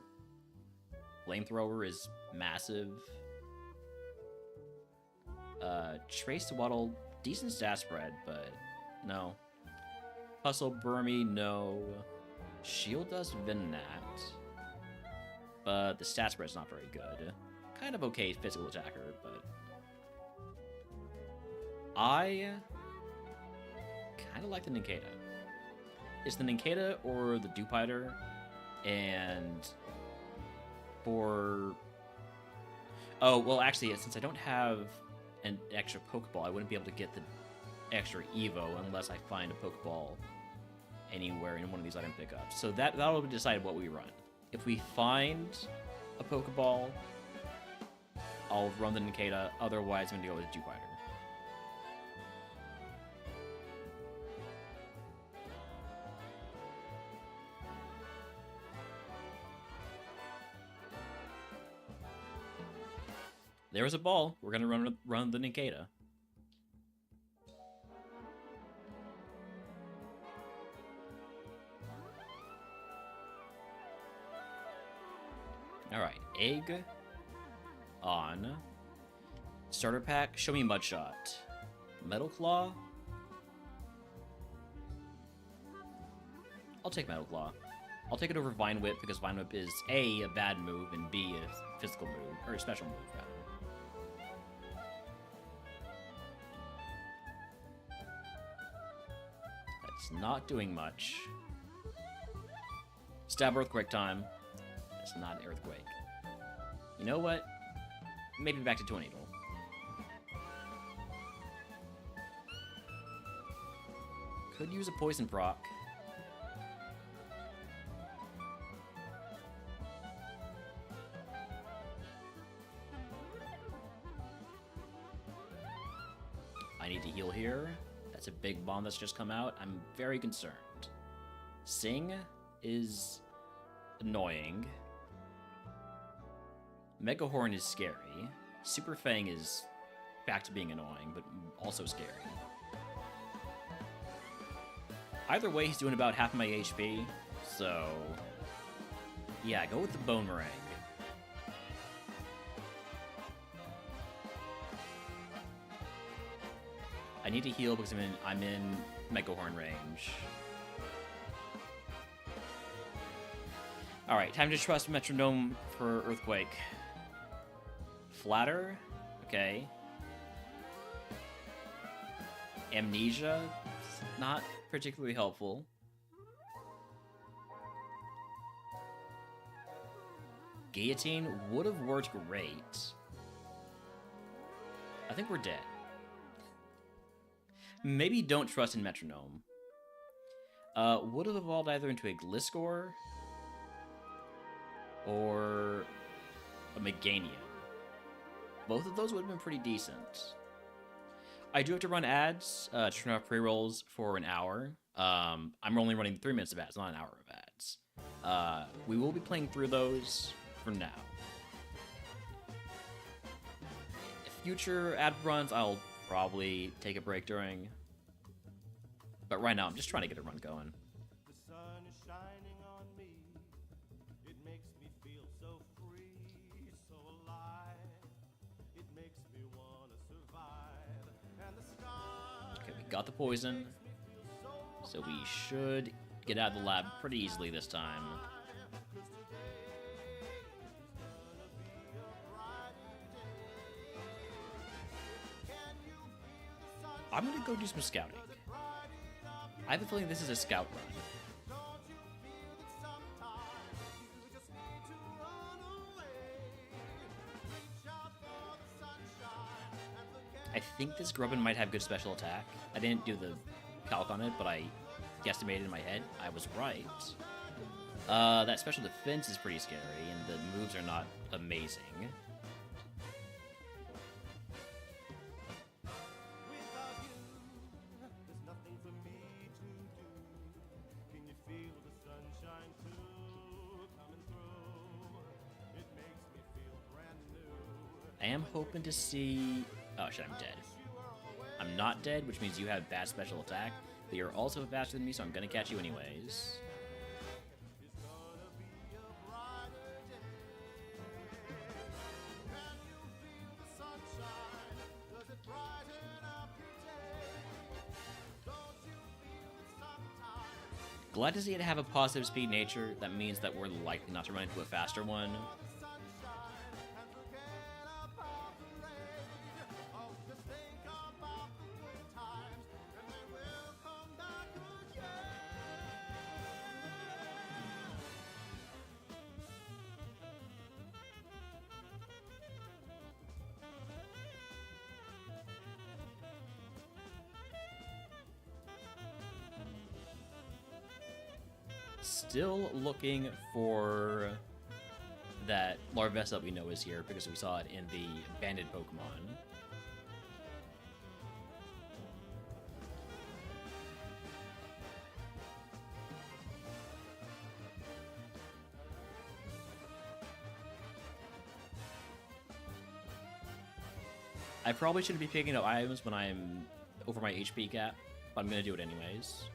Flamethrower is massive. Trace Waddle, decent stat spread, but no. Hustle Burmy, no. Shield does Venat, but the stat spread's not very good. Kind of okay physical attacker, but I kind of like the Ninkata. It's the Ninkata or the Dewpider, and for... oh, well, actually, since I don't have an extra Pokeball, I wouldn't be able to get the extra Evo unless I find a Pokeball anywhere in one of these item pickups. So that'll decide what we run. If we find a Pokeball, I'll run the Ninkata. Otherwise, I'm going to go with Dewpider. There's a ball. We're gonna run the Ninkata. All right, egg on starter pack. Show me Mudshot. Metal Claw. I'll take Metal Claw. I'll take it over Vine Whip because Vine Whip is A, a bad move, and B, a physical move, or a special move, rather. That's not doing much. Stab Earthquake time. That's not an Earthquake. You know what? Maybe back to Twin Needle. Could use a Poison proc. I need to heal here. That's a big bomb that's just come out. I'm very concerned. Sing is annoying. Mega Horn is scary. Super Fang is back to being annoying, but also scary. Either way, he's doing about half my HP, so... yeah, go with the Bone Meringue. I need to heal because I'm in Mega Horn range. Alright, time to trust Metronome for Earthquake. Flatter? Okay. Amnesia? Not particularly helpful. Guillotine would have worked great. I think we're dead. Maybe don't trust in Metronome. Would have evolved either into a Gliscor or a Meganium. Both of those would have been pretty decent. I do have to run ads to turn off pre-rolls for an hour. I'm only running 3 minutes of ads, not an hour of ads. We will be playing through those for now. future ad runs, I'll probably take a break during. But right now, I'm just trying to get a run going. The sun is shining on me. It makes me feel so free, so alive. It makes me want to survive. And the sky. Okay, we got the poison. So we should get out of the lab pretty easily this time. I'm gonna go do some scouting. I have a feeling this is a scout run. I think this Grubbin might have good special attack. I didn't do the calc on it, but I guesstimated in my head. I was right. That special defense is pretty scary, and the moves are not amazing. I am hoping to see... Oh shit, I'm dead. I'm not dead, which means you have bad special attack, but you're also faster than me, so I'm gonna catch you anyways. Glad to see it have a positive speed nature. That means that we're likely not to run into a faster one. Still looking for that Larvesta that we know is here because we saw it in the banded Pokemon. I probably shouldn't be picking up items when I'm over my HP cap, but I'm going to do it anyways.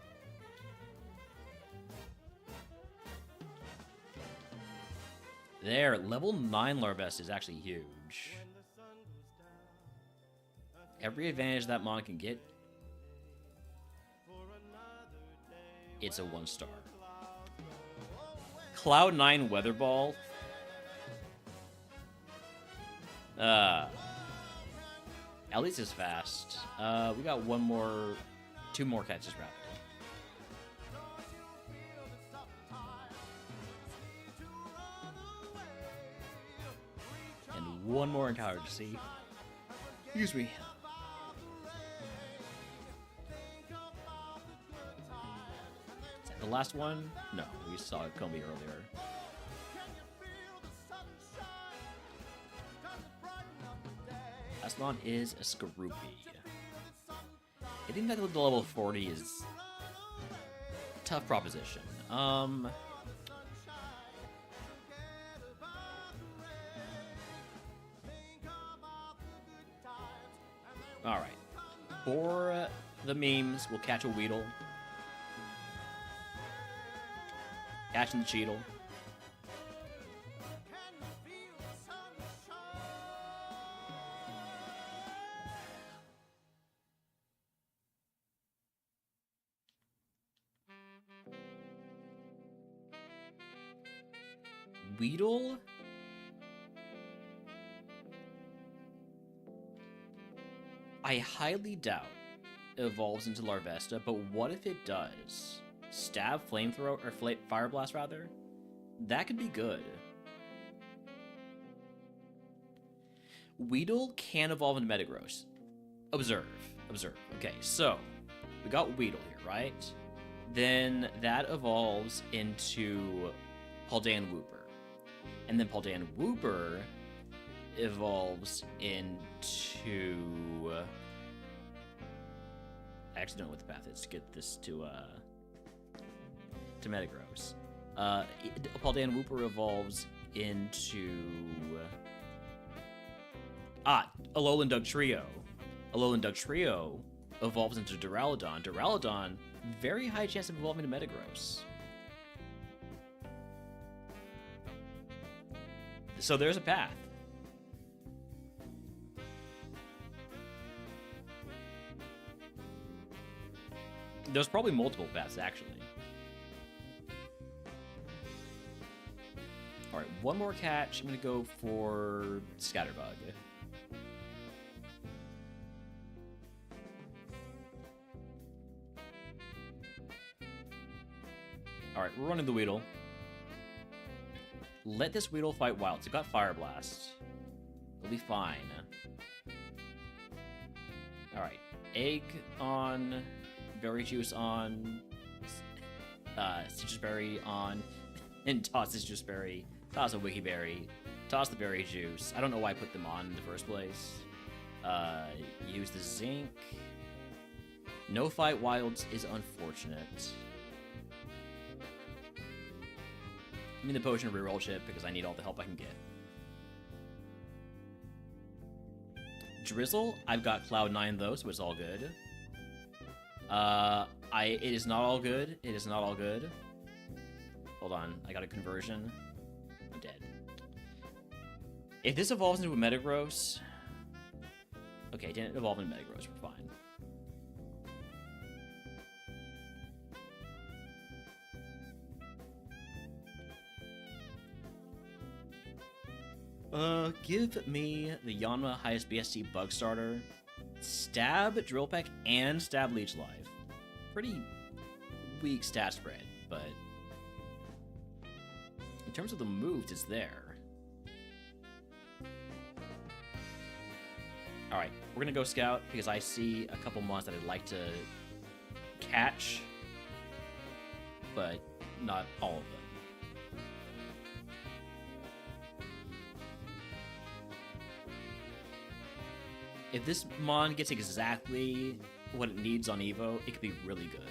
There, level 9 Larvesta is actually huge. Every advantage that Mon can get, it's a 1-star. Cloud 9 Weather Ball. At least it's fast. We got two more catches rather. One more encounter to see. Excuse me. Is that the last one? No, we saw it Combi earlier. Last one is a Skorupi. Getting that to level 40 is a tough proposition. Alright. For the memes, we'll catch a Weedle. Catching the Cheetle. Weedle? I highly doubt evolves into Larvesta, but what if it does? Stab, Flamethrower, or Fire Blast, rather? That could be good. Weedle can evolve into Metagross. Observe. Okay, so we got Weedle here, right? Then that evolves into Paldean Wooper. And then Paldean Wooper evolves into... I actually don't know what the path is to get this to Metagross. Paldean Wooper evolves into Alolan Dugtrio. Alolan Dugtrio evolves into Duraludon. Duraludon, very high chance of evolving to Metagross. So there's a path. There's probably multiple paths, actually. Alright, one more catch. I'm gonna go for Scatterbug. Alright, we're running the Weedle. Let this Weedle fight wild. It's got Fire Blast. It'll be fine. Alright, Egg on, Berry Juice on, Citrus Berry on, and toss Citrus Berry, toss a Wiki Berry, toss the Berry Juice. I don't know why I put them on in the first place. Use the Zinc. No Fight Wilds is unfortunate. I mean the potion of reroll chip because I need all the help I can get. Drizzle, I've got Cloud9 though, so it's all good. It is not all good. It is not all good. Hold on, I got a conversion. I'm dead. If this evolves into a Metagross... Okay, it didn't evolve into Metagross, we're fine. Give me the Yanma highest BSC bug starter, Stab, Drill Peck, and Stab Leech Life. Pretty weak stat spread, but in terms of the moves, it's there. Alright, we're gonna go Scout because I see a couple mons that I'd like to catch, but not all of them. If this Mon gets exactly what it needs on Evo, it could be really good.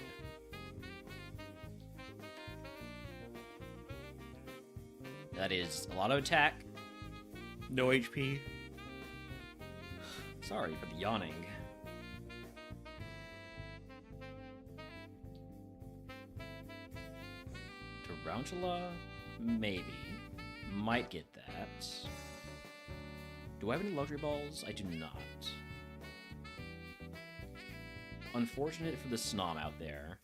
That is a lot of attack, no HP. Sorry for the yawning. Tarantula? Maybe. Might get that. Do I have any luxury balls? I do not. Unfortunate for the Snom out there.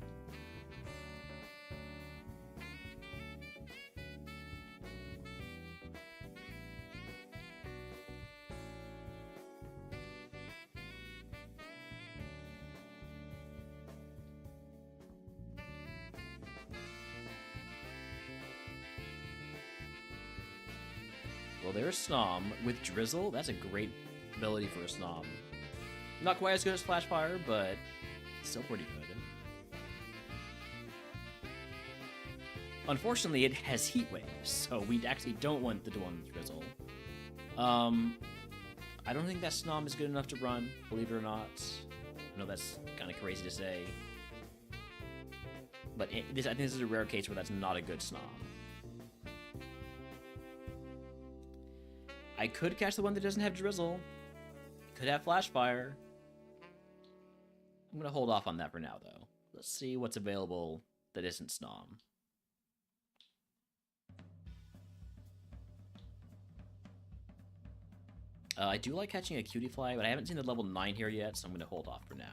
Well, there's Snom. With Drizzle, that's a great ability for a Snom. Not quite as good as Flash Fire, but still pretty good. Unfortunately, it has Heat Waves, so we actually don't want the one with Drizzle. I don't think that Snom is good enough to run, believe it or not. I know that's kind of crazy to say. But I think this is a rare case where that's not a good Snom. I could catch the one that doesn't have Drizzle. Could have Flash Fire. I'm going to hold off on that for now, though. Let's see what's available that isn't Snom. I do like catching a Cutie Fly, but I haven't seen the level 9 here yet, so I'm going to hold off for now.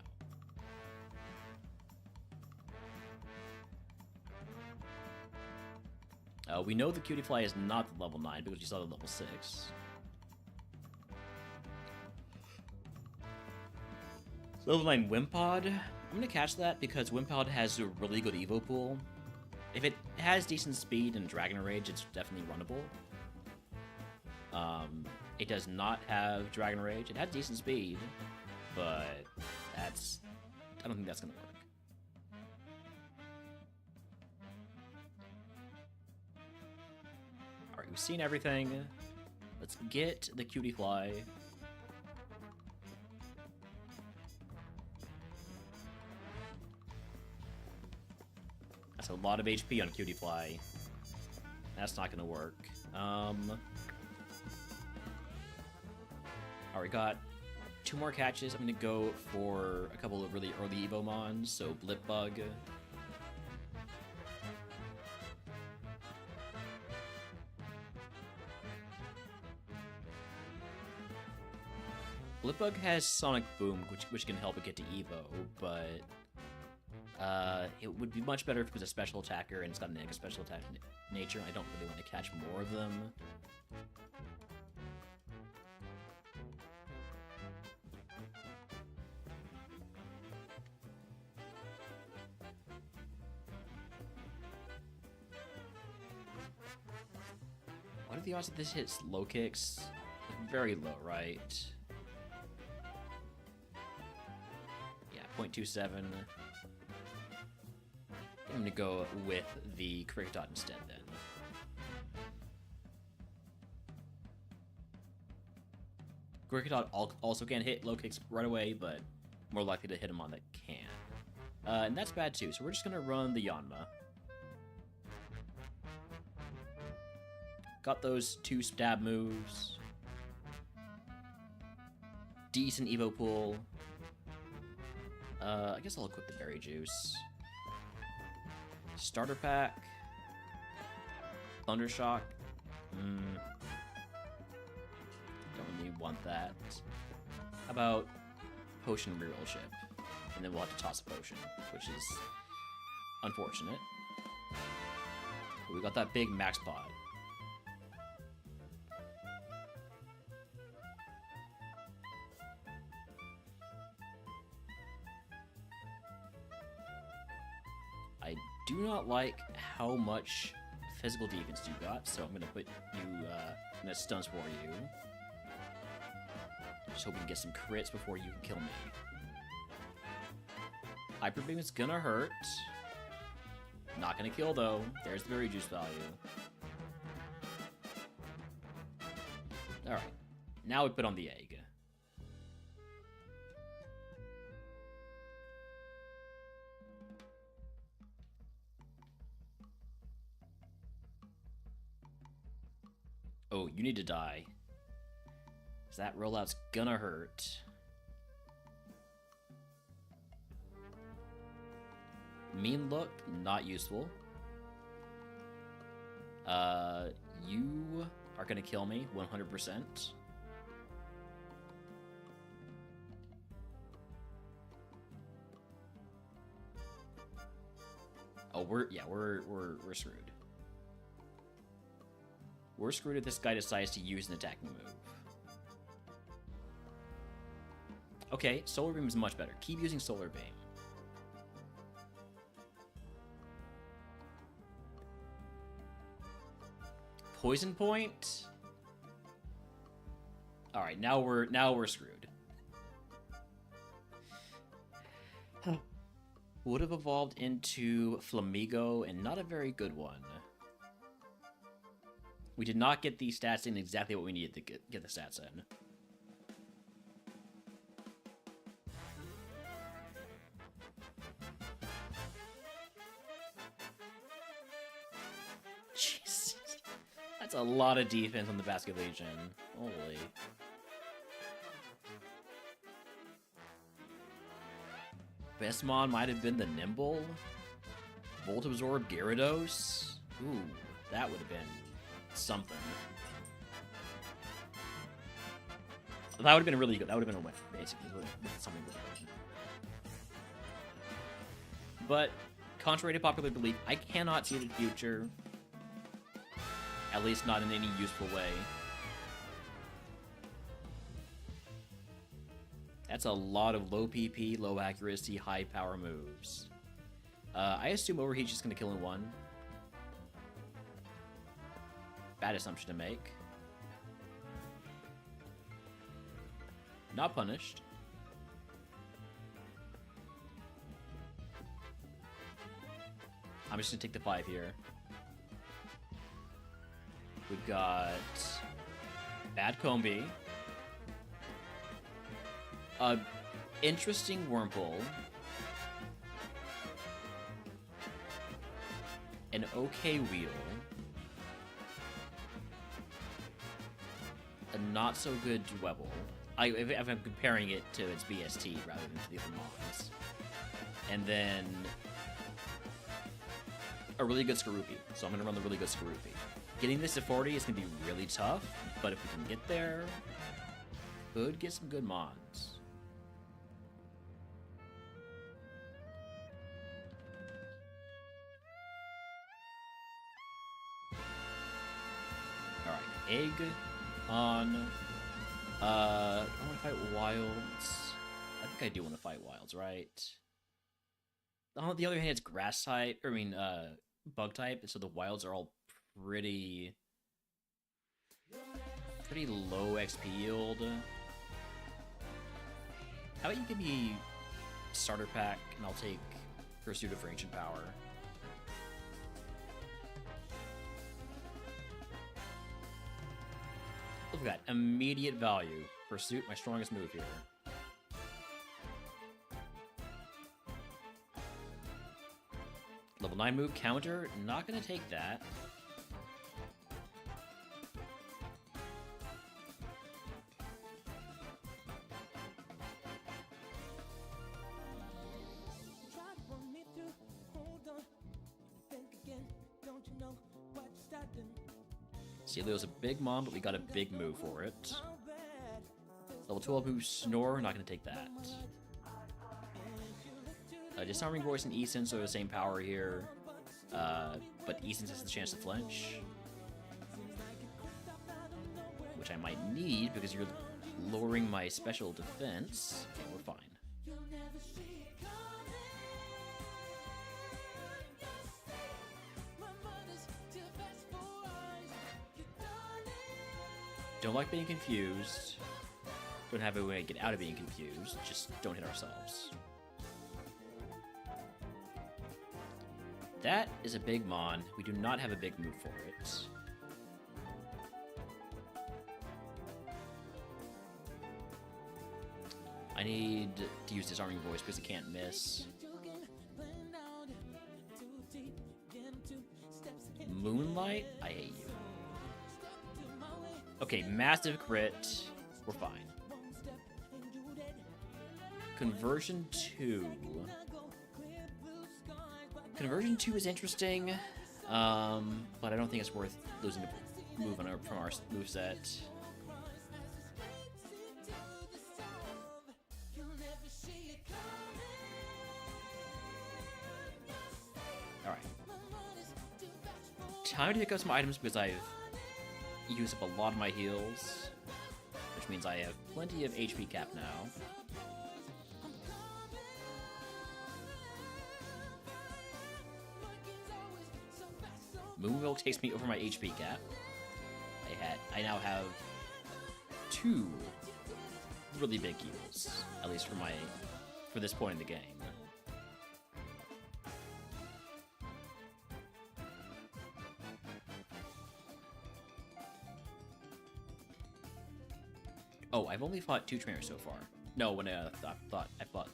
We know the Cutie Fly is not the level 9 because you saw the level 6. Level 9 Wimpod. I'm going to catch that because Wimpod has a really good Evo pool. If it has decent speed and Dragon Rage, it's definitely runnable. It does not have Dragon Rage. It has decent speed, but that's... I don't think that's going to work. Alright, we've seen everything. Let's get the Cutie Fly. That's a lot of HP on Cutie Fly. That's not going to work. Alright, got 2 more catches. I'm gonna go for a couple of really early Evo Mons, so Blipbug. Blipbug has Sonic Boom, which can help it get to Evo, but it would be much better if it was a special attacker and it's got a special attack nature. I don't really want to catch more of them. What are the odds that this hits low kicks? Very low, right? Yeah, 0.27. I'm gonna go with the Cricket Dot instead then. Cricket Dot also can hit low kicks right away, but more likely to hit him on that can. And that's bad too, so we're just gonna run the Yanma. Got those 2 stab moves. Decent Evo pool. I guess I'll equip the Berry Juice. Starter pack. Thundershock. Don't really want that. How about Potion Reroll Chip? And then we'll have to toss a potion, which is unfortunate. But we got that big max pot. I do not like how much physical defense you got, so I'm gonna put you in a stuns for you. Just hoping to get some crits before you can kill me. Hyper Beam is gonna hurt. Not gonna kill though. There's the Berry Juice value. Alright. Now we put on the egg. Oh, you need to die. Because that rollout's gonna hurt. Mean Look, not useful. You are gonna kill me 100%. Oh, we're screwed. We're screwed if this guy decides to use an attacking move. Okay, Solar Beam is much better. Keep using Solar Beam. Poison Point? Alright, now we're screwed. Would have evolved into Flamigo, and not a very good one. We did not get the stats in exactly what we needed to get the stats in. Jesus. That's a lot of defense on the Basket Legion. Holy. Best mon might have been the Nimble. Volt Absorb Gyarados. Ooh, that would have been something. That would have been really good. That would have been a win, basically. Something really good. But, contrary to popular belief, I cannot see the future. At least not in any useful way. That's a lot of low PP, low accuracy, high power moves. I assume Overheat's just going to kill in one. Bad assumption to make. Not punished. I'm just going to take the 5 here. We've got Bad Combi. Interesting Wurmple. An okay Wheel. A not so good Dwebble. if I'm comparing it to its BST rather than to the other mons. And then a really good Skorupi. So I'm going to run the really good Skorupi. Getting this to 40 is going to be really tough, but if we can get there, could get some good mons. Alright, egg on... I want to fight wilds. I think I do want to fight wilds, right? On the other hand, it's grass type, bug type, so the wilds are all pretty low XP yield. How about you give me starter pack, and I'll take Pursuit of Ancient Power. Look at that, immediate value. Pursuit, my strongest move here. Level 9 move, counter, not gonna take that. Celio's a big mom, but we got a big move for it. Level 12 move, Snore, not gonna take that. Disarming Voice and Essence are the same power here, but Essence has the chance to flinch, which I might need because you're lowering my special defense. Okay, we're fine. Don't like being confused. Don't have a way to get out of being confused. Just don't hit ourselves. That is a big mon. We do not have a big move for it. I need to use Disarming Voice because it can't miss. Moonlight? I hate you. Okay, massive crit. We're fine. Conversion 2. Conversion 2 is interesting, but I don't think it's worth losing a move from our moveset. Alright. Time to pick up some items because I've used up a lot of my heals, which means I have plenty of HP cap now. Moonwheel takes me over my HP cap. I now have 2 really big heals, at least for this point in the game. Oh, I've only fought 2 trainers so far. No, when I fought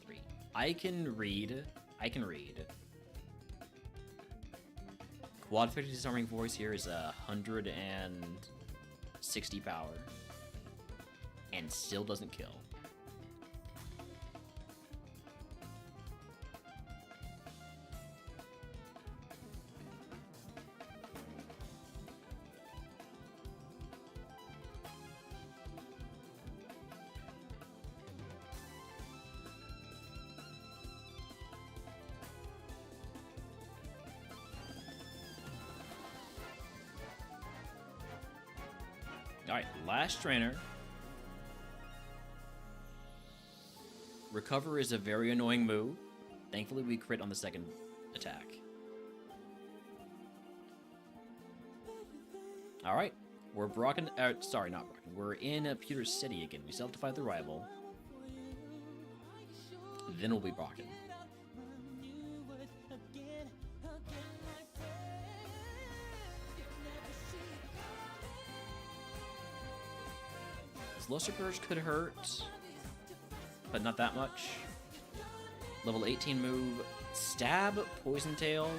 3. I can read. Quad 50 Disarming Voice here is 160 power. And still doesn't kill. Alright, last trainer. Recover is a very annoying move. Thankfully, we crit on the second attack. Alright, we're Brocken. Sorry, not Brocken. We're in Pewter City again. We still have to fight the rival. Then we'll be Brocken. Luster Purge could hurt, but not that much. Level 18 move, Stab, Poison Tail.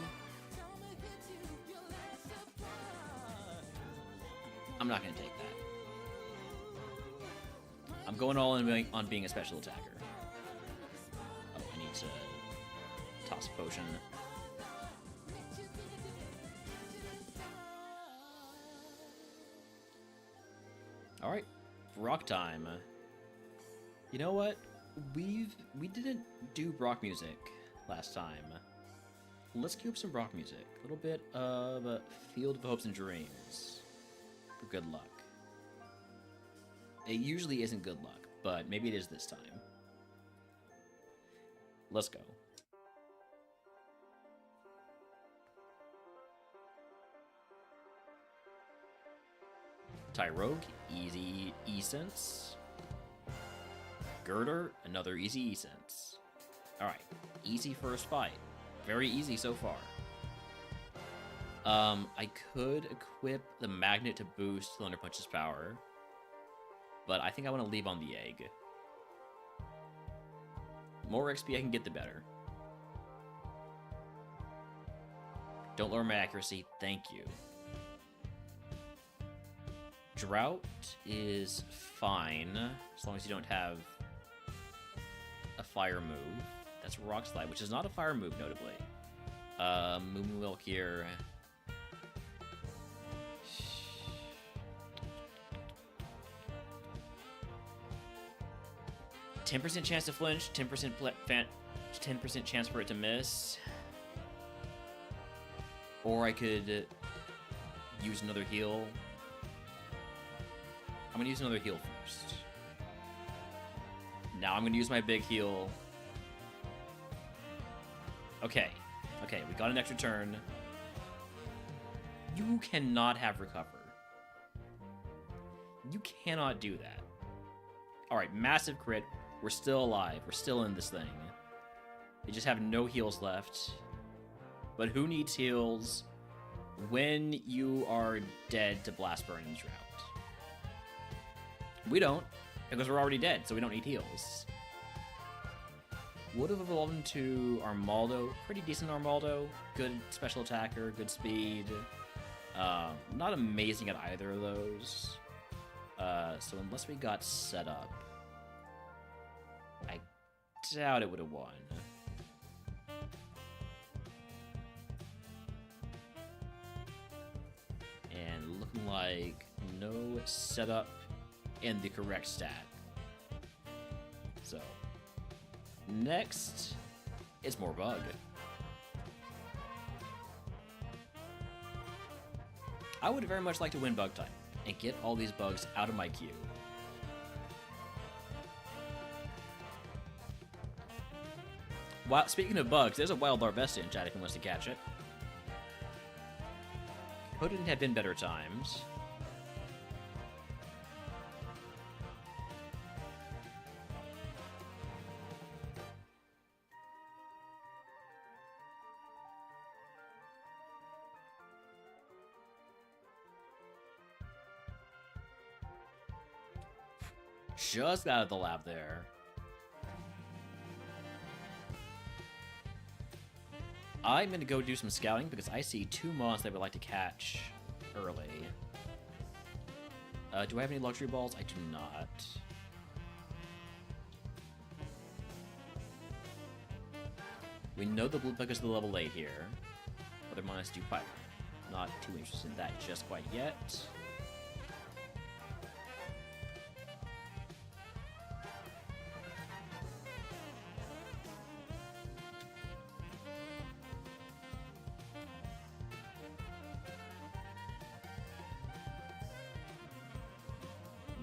I'm not gonna take that. I'm going all in on being a special attacker. Oh, I need to toss a potion. Alright, rock time. You know what? We didn't do Brock music last time. Let's cue up some Brock music. A little bit of Field of Hopes and Dreams. For good luck. It usually isn't good luck, but maybe it is this time. Let's go. Tyrogue, easy E-Sense. Girder, another easy E-Sense. Alright, easy first fight. Very easy so far. I could equip the magnet to boost Thunder Punch's power, but I think I want to leave on the egg. More XP I can get, the better. Don't lower my accuracy, thank you. Drought is fine, as long as you don't have a fire move. That's Rock Slide, which is not a fire move, notably. Moo Milk here. 10% chance to flinch, 10% chance for it to miss. Or I could use another heal. I'm gonna use another heal first. Now I'm gonna use my big heal. Okay, we got an extra turn. You cannot have recover. You cannot do that. Alright, massive crit. We're still alive. We're still in this thing. They just have no heals left. But who needs heals when you are dead to Blast Burn and Drought? We don't, because we're already dead, so we don't need heals. Would have evolved into Armaldo. Pretty decent Armaldo. Good special attacker, good speed. Not amazing at either of those. So unless we got set up, I doubt it would have won. And looking like no setup and the correct stat. So, next is more bug. I would very much like to win bug time and get all these bugs out of my queue. Well, speaking of bugs, there's a wild Larvesta in chat if he wants to catch it. Couldn't have been better times. Just got out of the lab there. I'm gonna go do some scouting because I see two mons that I would like to catch early. Do I have any luxury balls? I do not. We know the blue bug is the level 8 here. Other mons do pipe. Not too interested in that just quite yet.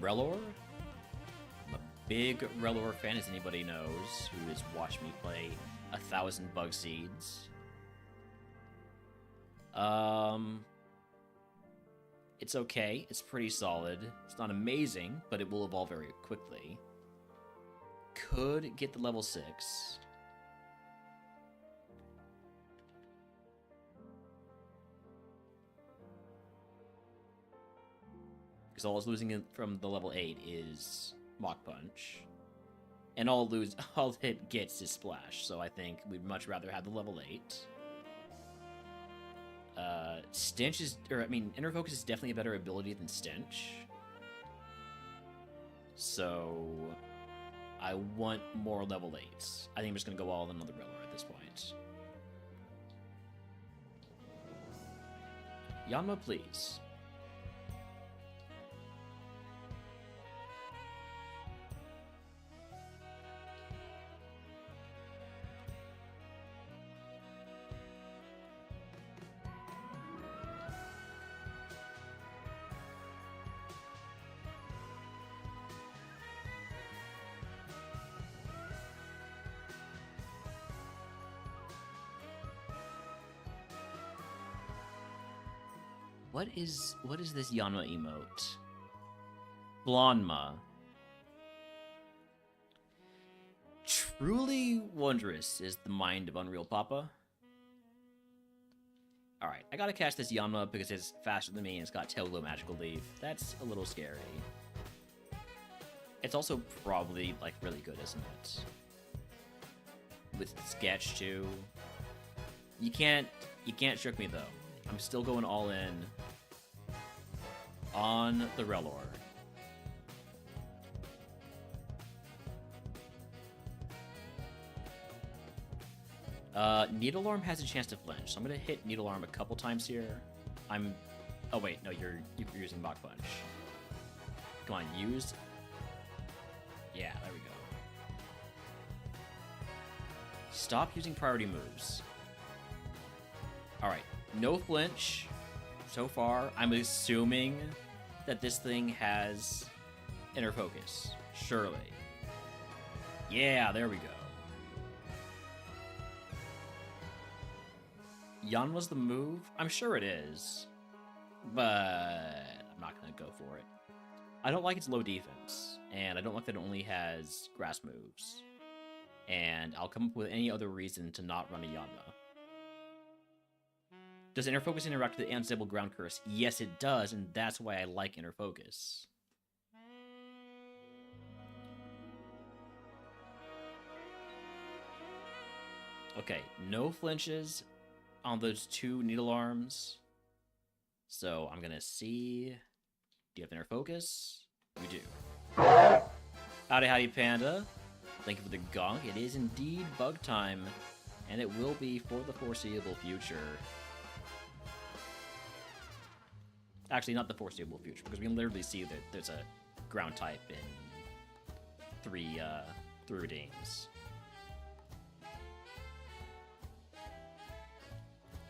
Relor? I'm a big Relor fan, as anybody knows, who has watched me play 1,000 Bug Seeds. It's okay. It's pretty solid. It's not amazing, but it will evolve very quickly. Could get the level 6. Because all it's losing from the level 8 is Mach Punch. And all it gets is Splash, so I think we'd much rather have the level 8. Stench is... Inner Focus is definitely a better ability than Stench. So I want more level 8s. I think I'm just going to go all in on the Riller at this point. Yanma, please. What is this Yanma emote? Blonma. Truly wondrous is the mind of Unreal Papa. Alright, I gotta catch this Yanma because it's faster than me and it's got Tailglow Magical Leaf. That's a little scary. It's also probably, like, really good, isn't it? With Sketch, too. You can't trick me, though. I'm still going all in on the Relor. Needlearm has a chance to flinch, so I'm gonna hit Needlearm a couple times here. Oh wait, no, you're using Mach Punch. Come on, use. Yeah, there we go. Stop using priority moves. All right, no flinch so far. I'm assuming that this thing has inner focus. Surely. Yeah, there we go. Yanma's the move? I'm sure it is. But I'm not going to go for it. I don't like its low defense. And I don't like that it only has grass moves. And I'll come up with any other reason to not run a Yanma. Does Inner Focus interact with the Unstable Ground Curse? Yes, it does, and that's why I like Inner Focus. Okay, no flinches on those two Needle Arms. So I'm gonna see. Do you have Inner Focus? You do. Howdy, Panda. Thank you for the gonk. It is indeed bug time, and it will be for the foreseeable future. Actually, not the foreseeable future, because we can literally see that there's a ground type in three redeems.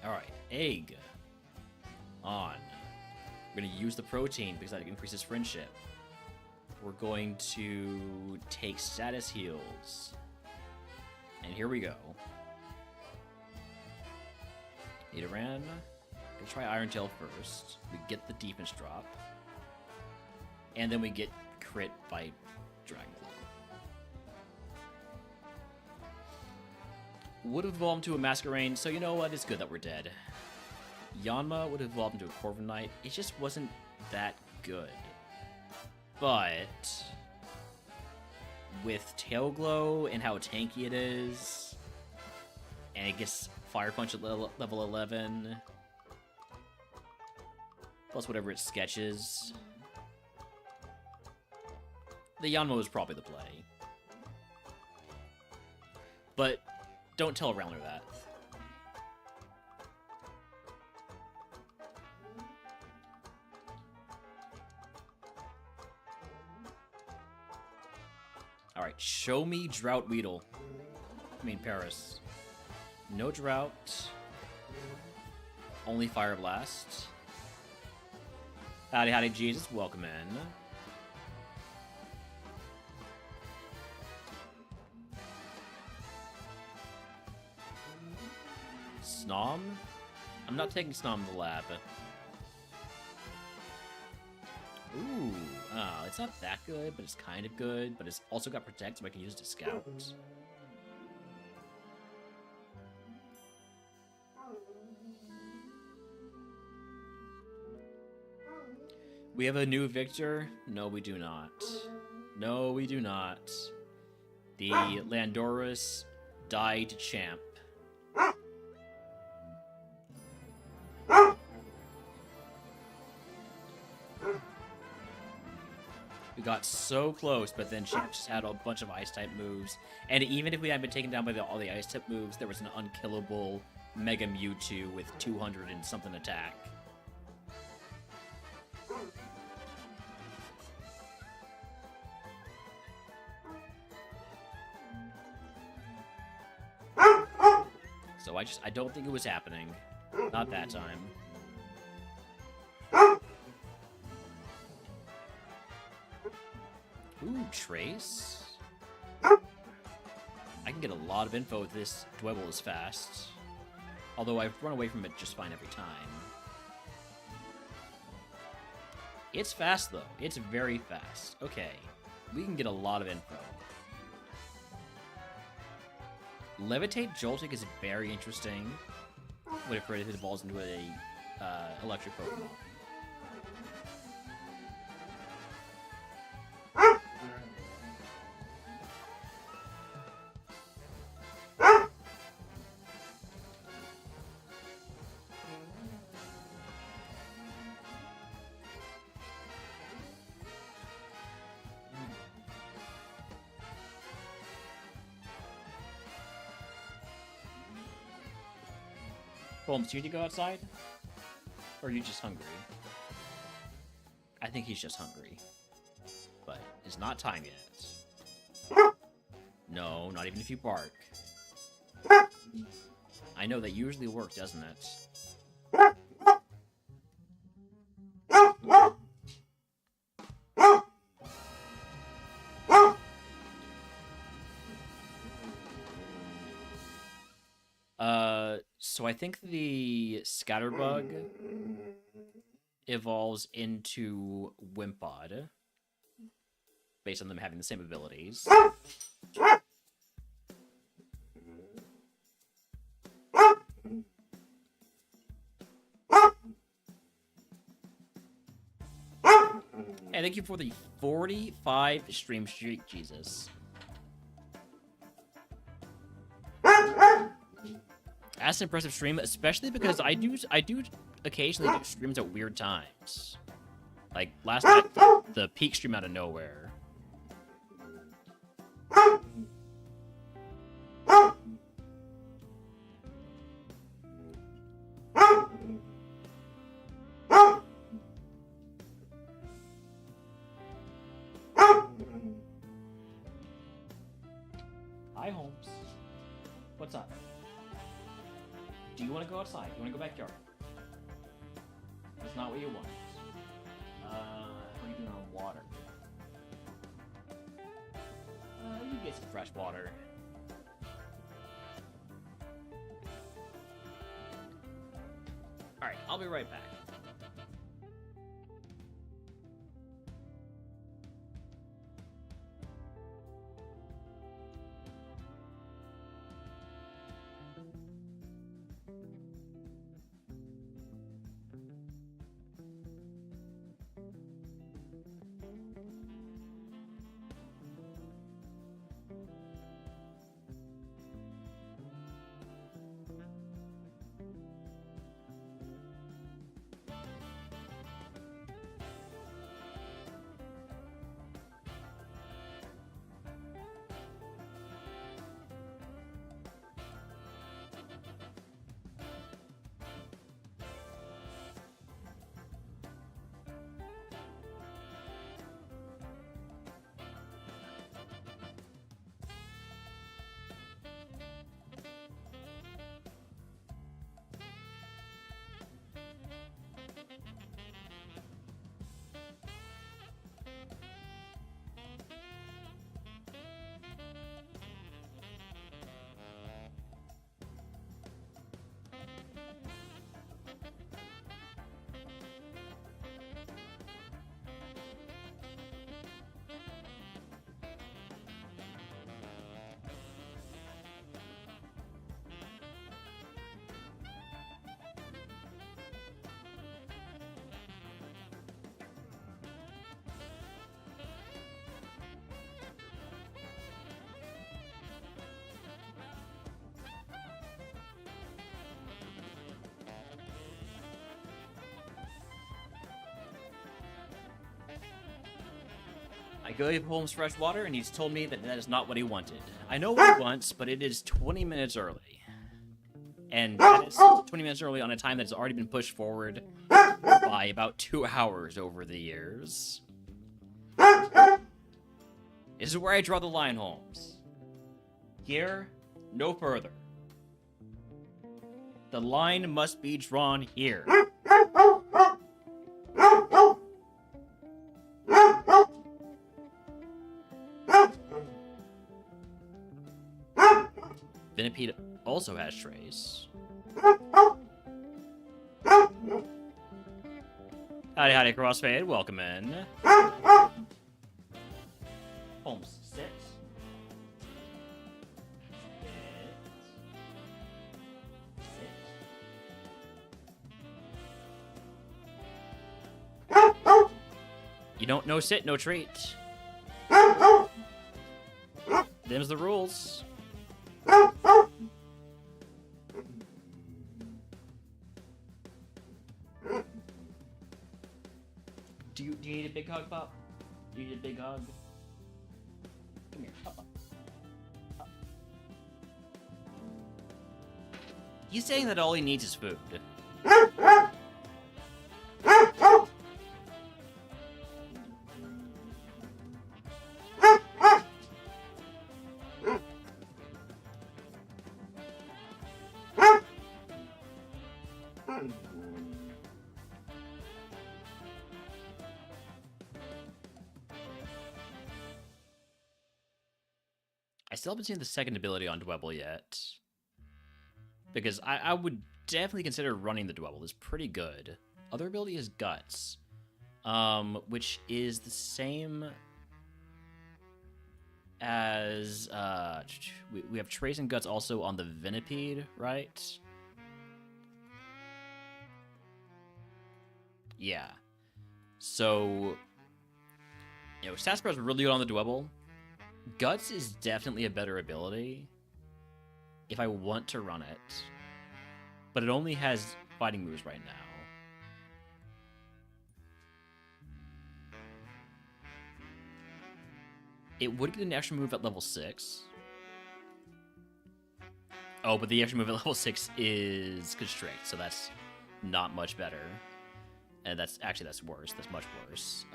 Alright, egg. On. We're going to use the protein because that increases friendship. We're going to take status heals. And here we go. Nidoran. We'll try Iron Tail first. We get the defense drop. And then we get crit by Dragon Claw. Would have evolved into a Masquerain, so you know what? It's good that we're dead. Yanma would have evolved into a Corviknight. It just wasn't that good. But with Tail Glow and how tanky it is, and it gets Fire Punch at level 11, plus whatever it sketches, the Yanma was probably the play. But don't tell Rounder that. Alright, show me Drought Weedle. I mean Paris. No Drought. Only Fire Blast. Howdy, Jesus. Welcome in. Snom? I'm not taking Snom to the lab. Ooh, it's not that good, but it's kind of good. But it's also got Protect, so I can use it to scout. We have a new victor? No, we do not. No, we do not. The Landorus died champ. We got so close, but then she just had a bunch of ice-type moves. And even if we hadn't been taken down by all the ice-type moves, there was an unkillable Mega Mewtwo with 200 and something attack. So I don't think it was happening. Not that time. Ooh, Trace. I can get a lot of info if this Dwebble is fast. Although I've run away from it just fine every time. It's fast, though. It's very fast. Okay. We can get a lot of info. Levitate Joltik is very interesting. What if it evolves into a electric Pokemon? Holmes, do you need to go outside? Or are you just hungry? I think he's just hungry. But it's not time yet. No, not even if you bark. I know that usually works, doesn't it? So I think the Scatterbug evolves into Wimpod, based on them having the same abilities. And thank you for the 45 stream streak, Jesus. That's an impressive stream, especially because I do occasionally do streams at weird times. Like last night, the peak stream out of nowhere. Hi, Holmes. What's up? Do you want to go outside? Do you want to go backyard? That's not what you want. What are you doing on water? You get some fresh water. Alright, I'll be right back. I gave Holmes fresh water, and he's told me that that is not what he wanted. I know what he wants, but it is 20 minutes early. And that is 20 minutes early on a time that's already been pushed forward by about 2 hours over the years. This is where I draw the line, Holmes. Here, no further. The line must be drawn here. Venipede also has trays. Howdy, Crossfade. Welcome in. Holmes, sit. You don't know sit, no treat. Them's the rules. Do you need a big hug, Pop? Do you need a big hug? Come here, Pop. Pop. He's saying that all he needs is food. I still haven't seen the second ability on Dwebble yet. Because I would definitely consider running the Dwebble. It's pretty good. Other ability is Guts. Which is the same as... we have Trace and Guts also on the Venipede, right? Yeah. So... You know, Saspar's really good on the Dwebble. Guts is definitely a better ability if I want to run it, but it only has fighting moves right now. It would get an extra move at level 6. Oh, but the extra move at level 6 is Constrict, so that's not much better. And that's worse. That's much worse.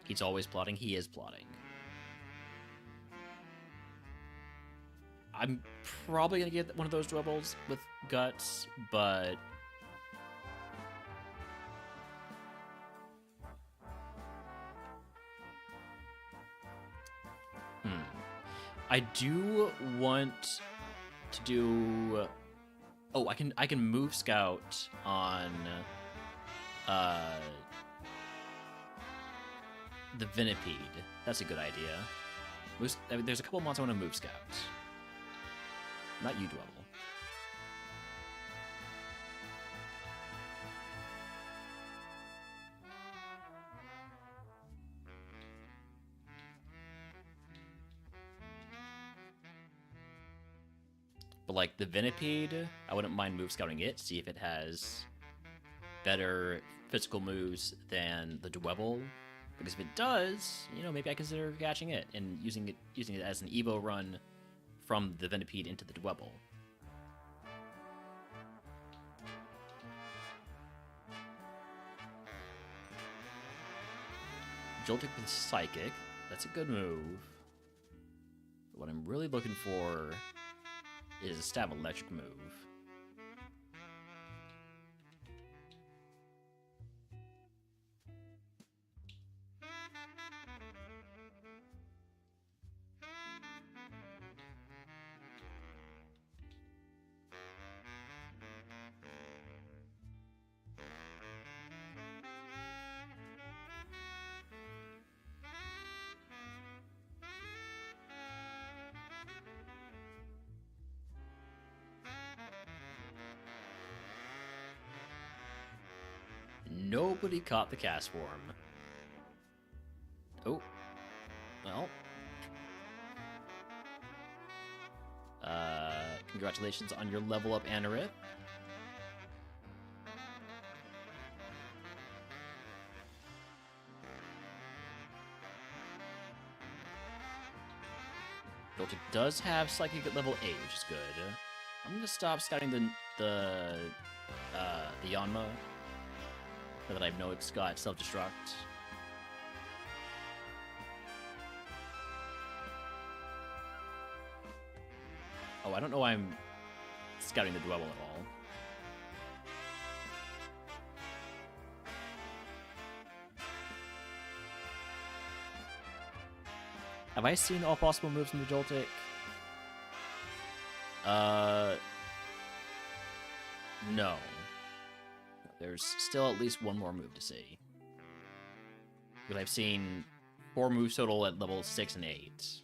He's always plotting. He is plotting. I'm probably going to get one of those Dwebbles with Guts, but... I do want to do... Oh, I can move Scout on... the Venipede. That's a good idea. There's a couple months I want to move Scout. Not you, Dwebble. But like the Venipede, I wouldn't mind move scouting it, see if it has better physical moves than the Dwebble. Because if it does, you know, maybe I consider catching it and using it as an Evo run from the Venipede into the Dwebble. Joltik with Psychic. That's a good move. But what I'm really looking for is a Stab Electric move. Nobody caught the cast form. Oh. Well. Congratulations on your level up, Anorith. Joltik does have Psychic at level 8, which is good. I'm gonna stop scouting the Yanma, now that I know it's got self-destruct. Oh, I don't know why I'm scouting the Dwebble at all. Have I seen all possible moves in the Joltik? No. There's still at least one more move to see. Because I've seen 4 moves total at level 6 and 8.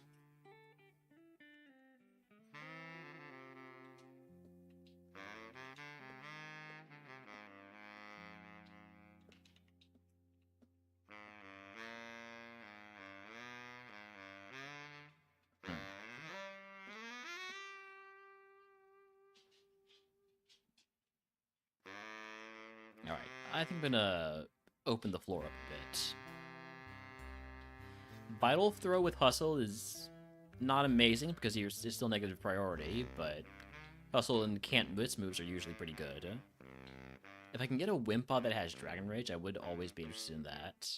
Alright, I think I'm gonna open the floor up a bit. Vital Throw with Hustle is not amazing because it's still negative priority, but Hustle and Can't Miss moves are usually pretty good. If I can get a Wimpod that has Dragon Rage, I would always be interested in that.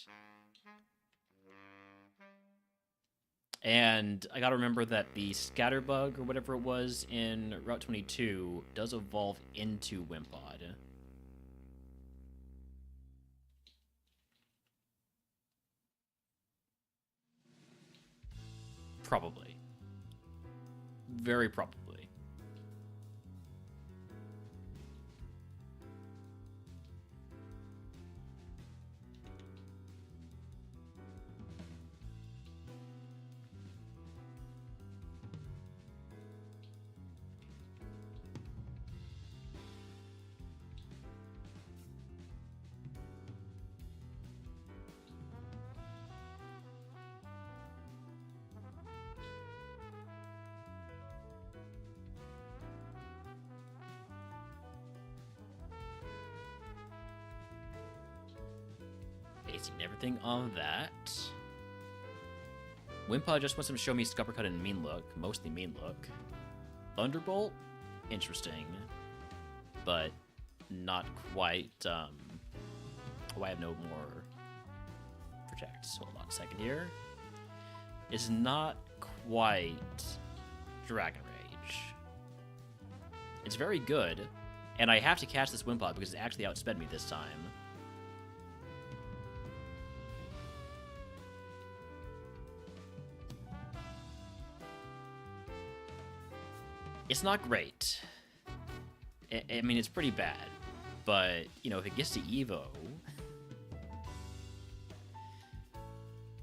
And I gotta remember that the Scatterbug, or whatever it was in Route 22, does evolve into Wimpod. Probably. Very probably. Basing everything on that. Wimpod just wants him to show me Scuppercut and Mean Look, mostly Mean Look. Thunderbolt, interesting, but not quite. Oh, I have no more projects. Hold on a second here. It's not quite Dragon Rage. It's very good, and I have to catch this Wimpod because it actually outsped me this time. It's not great. I mean, it's pretty bad. But, you know, if it gets to Evo...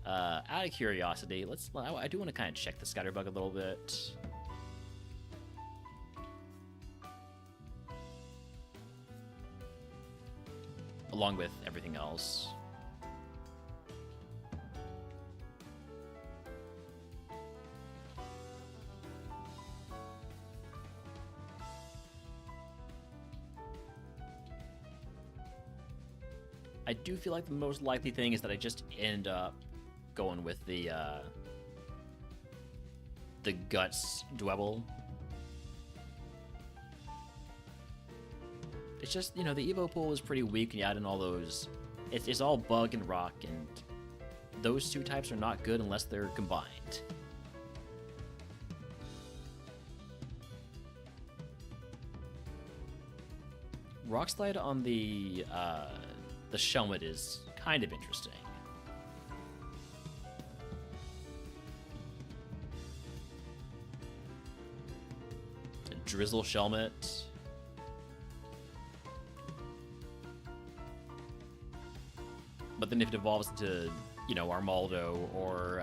out of curiosity, I do want to kind of check the Scatterbug a little bit. Along with everything else. I do feel like the most likely thing is that I just end up going with the Guts Dwebble. It's just, you know, the Evo pool is pretty weak, and you add in all those... It's all Bug and Rock, and those two types are not good unless they're combined. Rock Slide on the Shelmet is kind of interesting. A Drizzle Shelmet. But then if it evolves into, you know, Armaldo or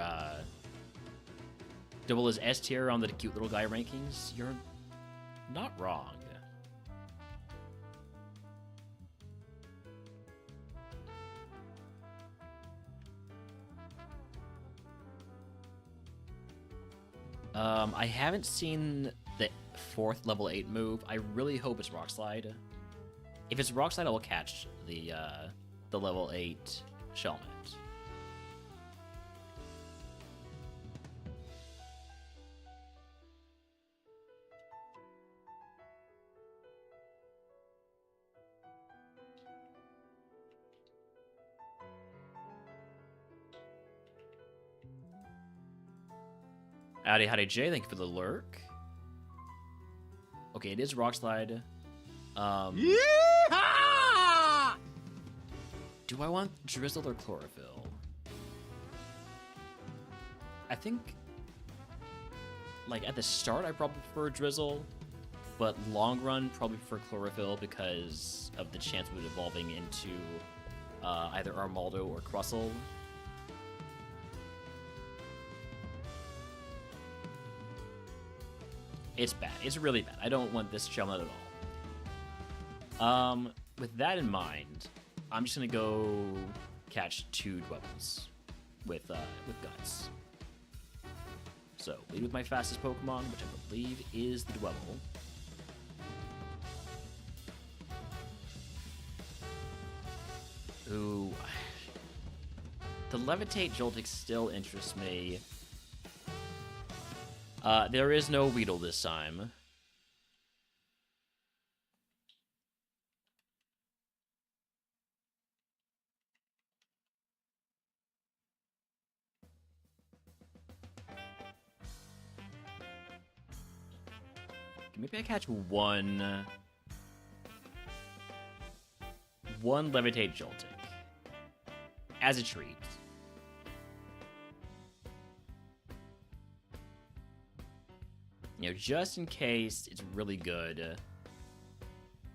double as S tier on the cute little guy rankings, you're not wrong. I haven't seen the 4th level 8 move. I really hope it's Rock Slide. If it's Rock Slide, I will catch the level 8 Shelmet. Howdy Jay, thank you for the lurk. Okay, it is Rock Slide. Yeehaw! Do I want Drizzle or Chlorophyll? I think, like, at the start, I probably prefer Drizzle, but long run, probably prefer Chlorophyll because of the chance of it evolving into either Armaldo or Crustle. It's bad. It's really bad. I don't want this Shelmet at all. With that in mind, I'm just gonna go catch 2 Dwebbles with Guts. So, lead with my fastest Pokemon, which I believe is the Dwebble. Ooh. The Levitate Joltik still interests me. There is no Weedle this time. Maybe I catch one Levitate Joltik as a treat. You know, just in case it's really good.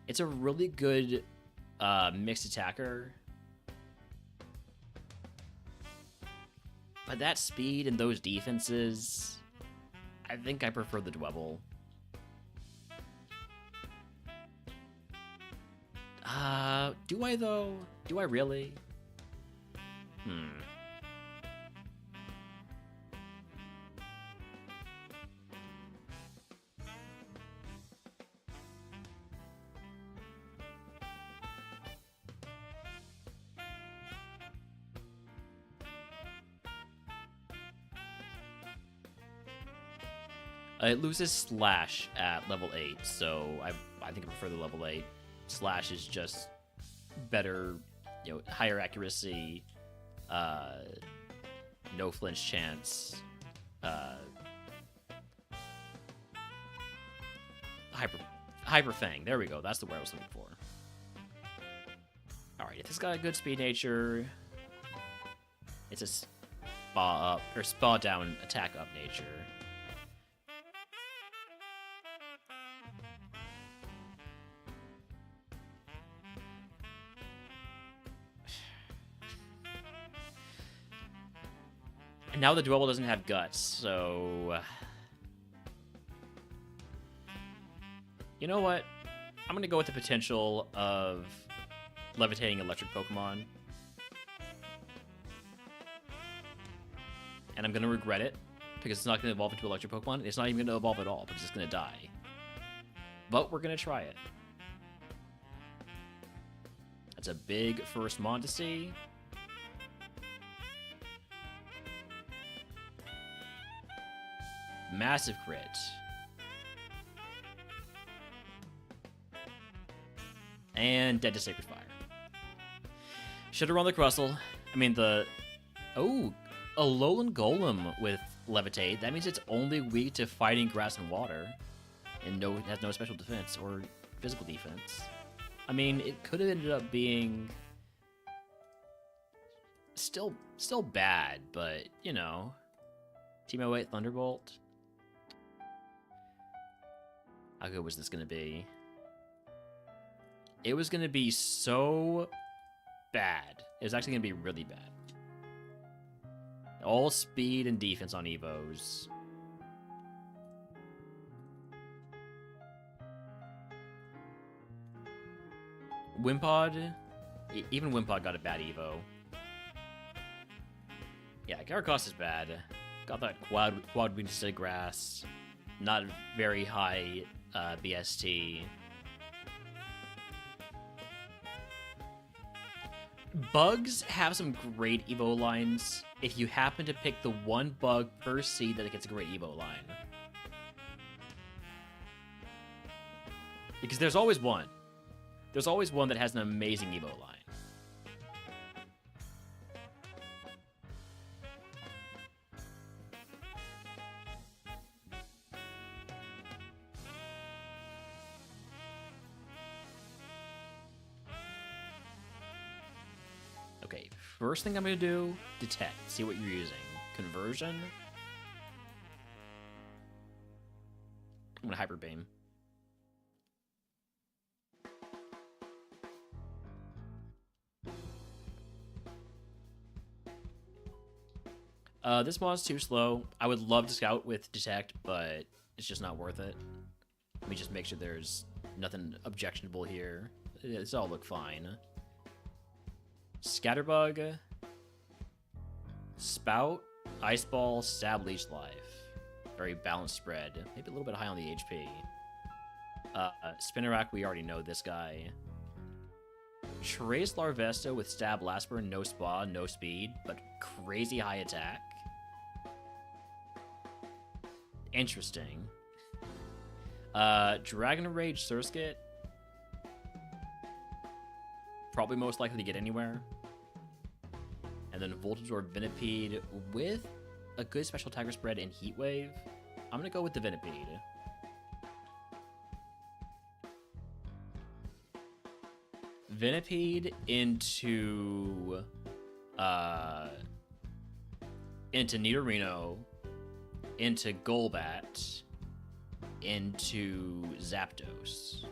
It's a really good mixed attacker. But that speed and those defenses, I think I prefer the Dwebble. Do I though? Do I really? It loses Slash at level 8, so I think I prefer the level 8. Slash is just better, you know, higher accuracy, no flinch chance, Hyper Fang. There we go. That's the word I was looking for. All right, if it's got a good speed nature, it's a spa up or spa down, attack up nature. And now the Dwebble doesn't have guts, so you know what? I'm gonna go with the potential of levitating electric Pokemon. And I'm gonna regret it, because it's not gonna evolve into electric Pokemon. It's not even gonna evolve at all, because it's gonna die. But we're gonna try it. That's a big first Mon to see. Massive crit. And dead to Sacred Fire. Should have run the Crustle. I mean, Oh, a Alolan Golem with Levitate. That means it's only weak to fighting grass and water. And has no special defense or physical defense. I mean, it could have ended up being still bad, but, you know. Team 08 Thunderbolt. How good was this going to be? It was going to be so bad. It was actually going to be really bad. All speed and defense on Evos. Wimpod? Even Wimpod got a bad Evo. Yeah, Caracost is bad. Got that quad wing to grass. Not very high BST. Bugs have some great Evo lines if you happen to pick the one bug per seed that gets a great Evo line. Because there's always one. There's always one that has an amazing Evo line. Okay, first thing I'm gonna do, detect. See what you're using. Conversion. I'm gonna hyper beam. This mod's too slow. I would love to scout with detect, but it's just not worth it. Let me just make sure there's nothing objectionable here. It's all look fine. Scatterbug, Spout, Ice Ball, Stab, Leech Life. Very balanced spread. Maybe a little bit high on the HP. Spinnerack, we already know this guy. Trace Larvesta with Stab, Last Burn, no Spa, no Speed, but crazy high attack. Interesting. Dragon Rage Surskit. Probably most likely to get anywhere. And then Voltage Orb Venipede with a good special attacker spread in Heat Wave. I'm going to go with the Venipede. Venipede into Nidorino, into Golbat, into Zapdos.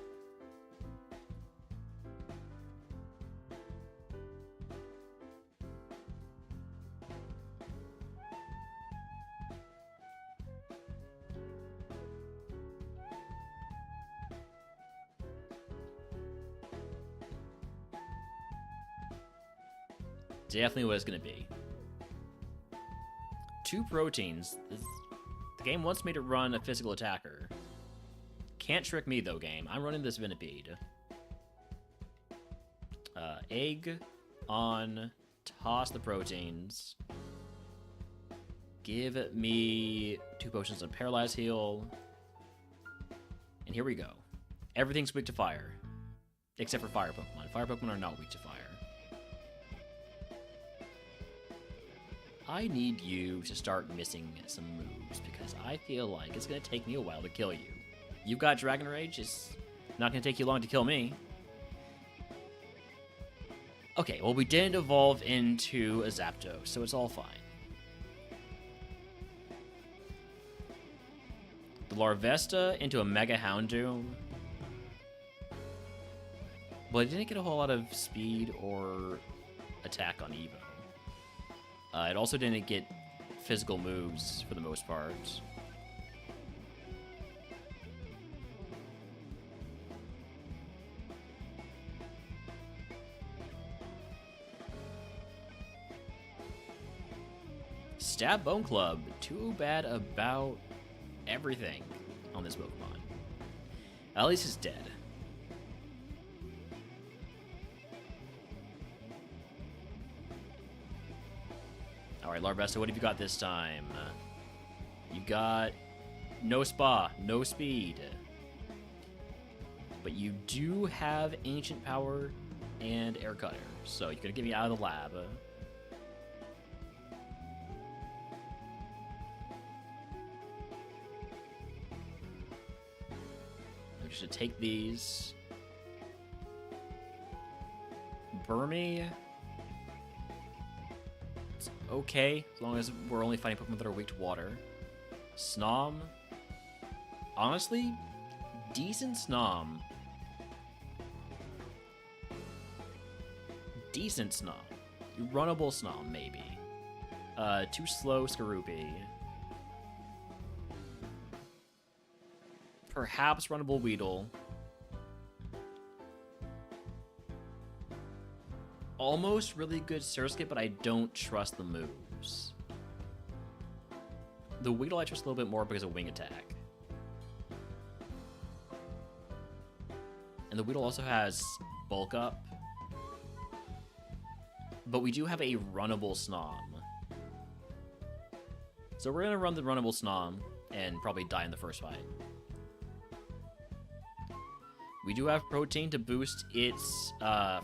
Definitely what it's going to be. 2 proteins. The game wants me to run a physical attacker. Can't trick me though, game. I'm running this Venipede. Egg on, toss the proteins. Give me 2 potions of Paralyze Heal. And here we go. Everything's weak to fire. Except for fire Pokemon. Fire Pokemon are not weak to fire. I need you to start missing some moves because I feel like it's going to take me a while to kill you. You've got Dragon Rage, it's not going to take you long to kill me. Okay, well we didn't evolve into a Zapdos, so it's all fine. The Larvesta into a Mega Houndoom. Well, it didn't get a whole lot of speed or attack on Evo. It also didn't get physical moves for the most part. Stab Bone Club. Too bad about everything on this Pokemon. At least it's dead. Alright, Larvesta, what have you got this time? You got no Spa, no Speed. But you do have Ancient Power and Air Cutter, so you're going to get me out of the lab. I'm just going to take these. Burmy. Okay, as long as we're only fighting Pokemon that are weak to water. Snom. Honestly, decent Snom. Decent Snom. Runnable Snom, maybe. Too slow Skorupi. Perhaps runnable Weedle. Almost really good Surskit, but I don't trust the moves. The Weedle I trust a little bit more because of Wing Attack. And the Weedle also has Bulk Up. But we do have a runnable Snom. So we're going to run the runnable Snom and probably die in the first fight. We do have Protein to boost its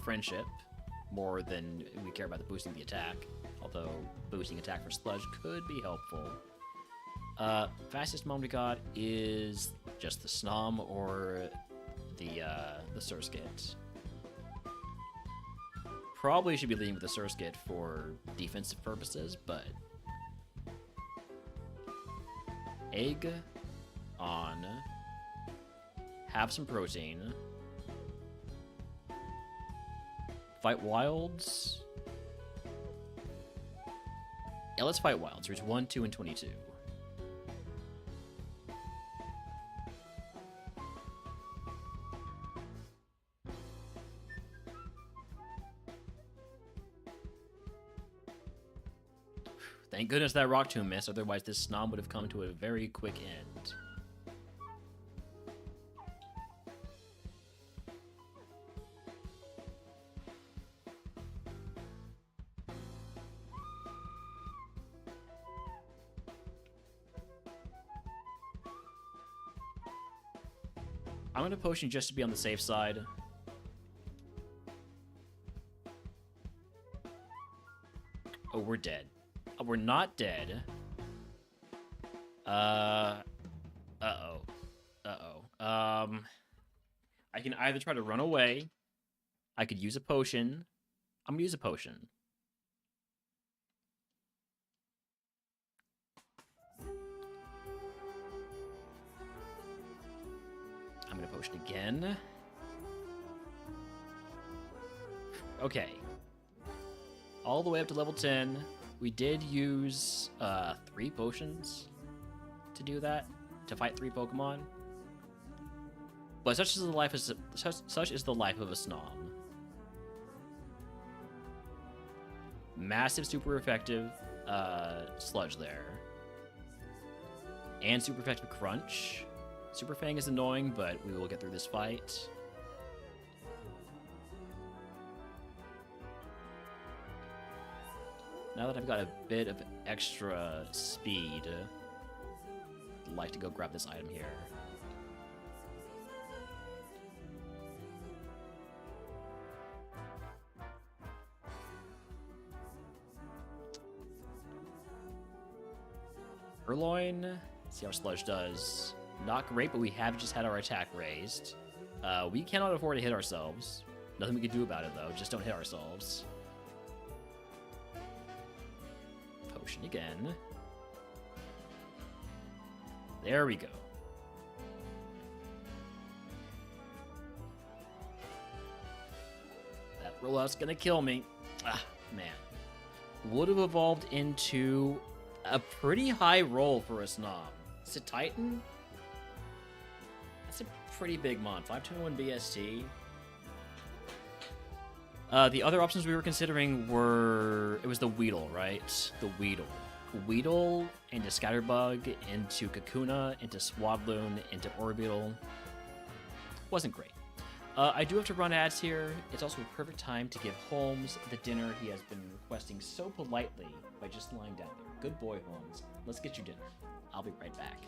friendship. More than we care about the boosting the attack. Although boosting attack for Sludge could be helpful. Fastest Mon we got is just the Snom or the Surskit. probably should be leading with the Surskit for defensive purposes, but... Egg on. Have some protein. Fight wilds. Yeah, let's fight wilds. Routes 1, 2, and 22. Thank goodness that rock tomb missed, otherwise this snob would have come to a very quick end. I'm gonna potion just to be on the safe side. Oh, we're dead. Oh, we're not dead. Uh-oh. I can either try to run away. I could use a potion. I'm gonna use a potion. I'm gonna potion again. Okay. All the way up to level 10. We did use 3 potions to do that, to fight 3 Pokemon. But such is the life of a Snom. Massive, super effective Sludge there, and super effective Crunch. Super Fang is annoying, but we will get through this fight. Now that I've got a bit of extra speed, I'd like to go grab this item here. Purloin, see how Sludge does. Not great, but we have just had our attack raised. We cannot afford to hit ourselves. Nothing we can do about it, though. Just don't hit ourselves. Potion again. There we go. That rollout's gonna kill me. Ah, man. Would have evolved into a pretty high roll for a Snom. Is it Titan? That's a pretty big mon. 521 BST. The other options we were considering were... It was the Weedle, right? The Weedle. Weedle into Scatterbug, into Kakuna, into Swadloon, into Orbeetle. Wasn't great. I do have to run ads here. It's also a perfect time to give Holmes the dinner he has been requesting so politely by just lying down there. Good boy, Holmes. Let's get you dinner. I'll be right back.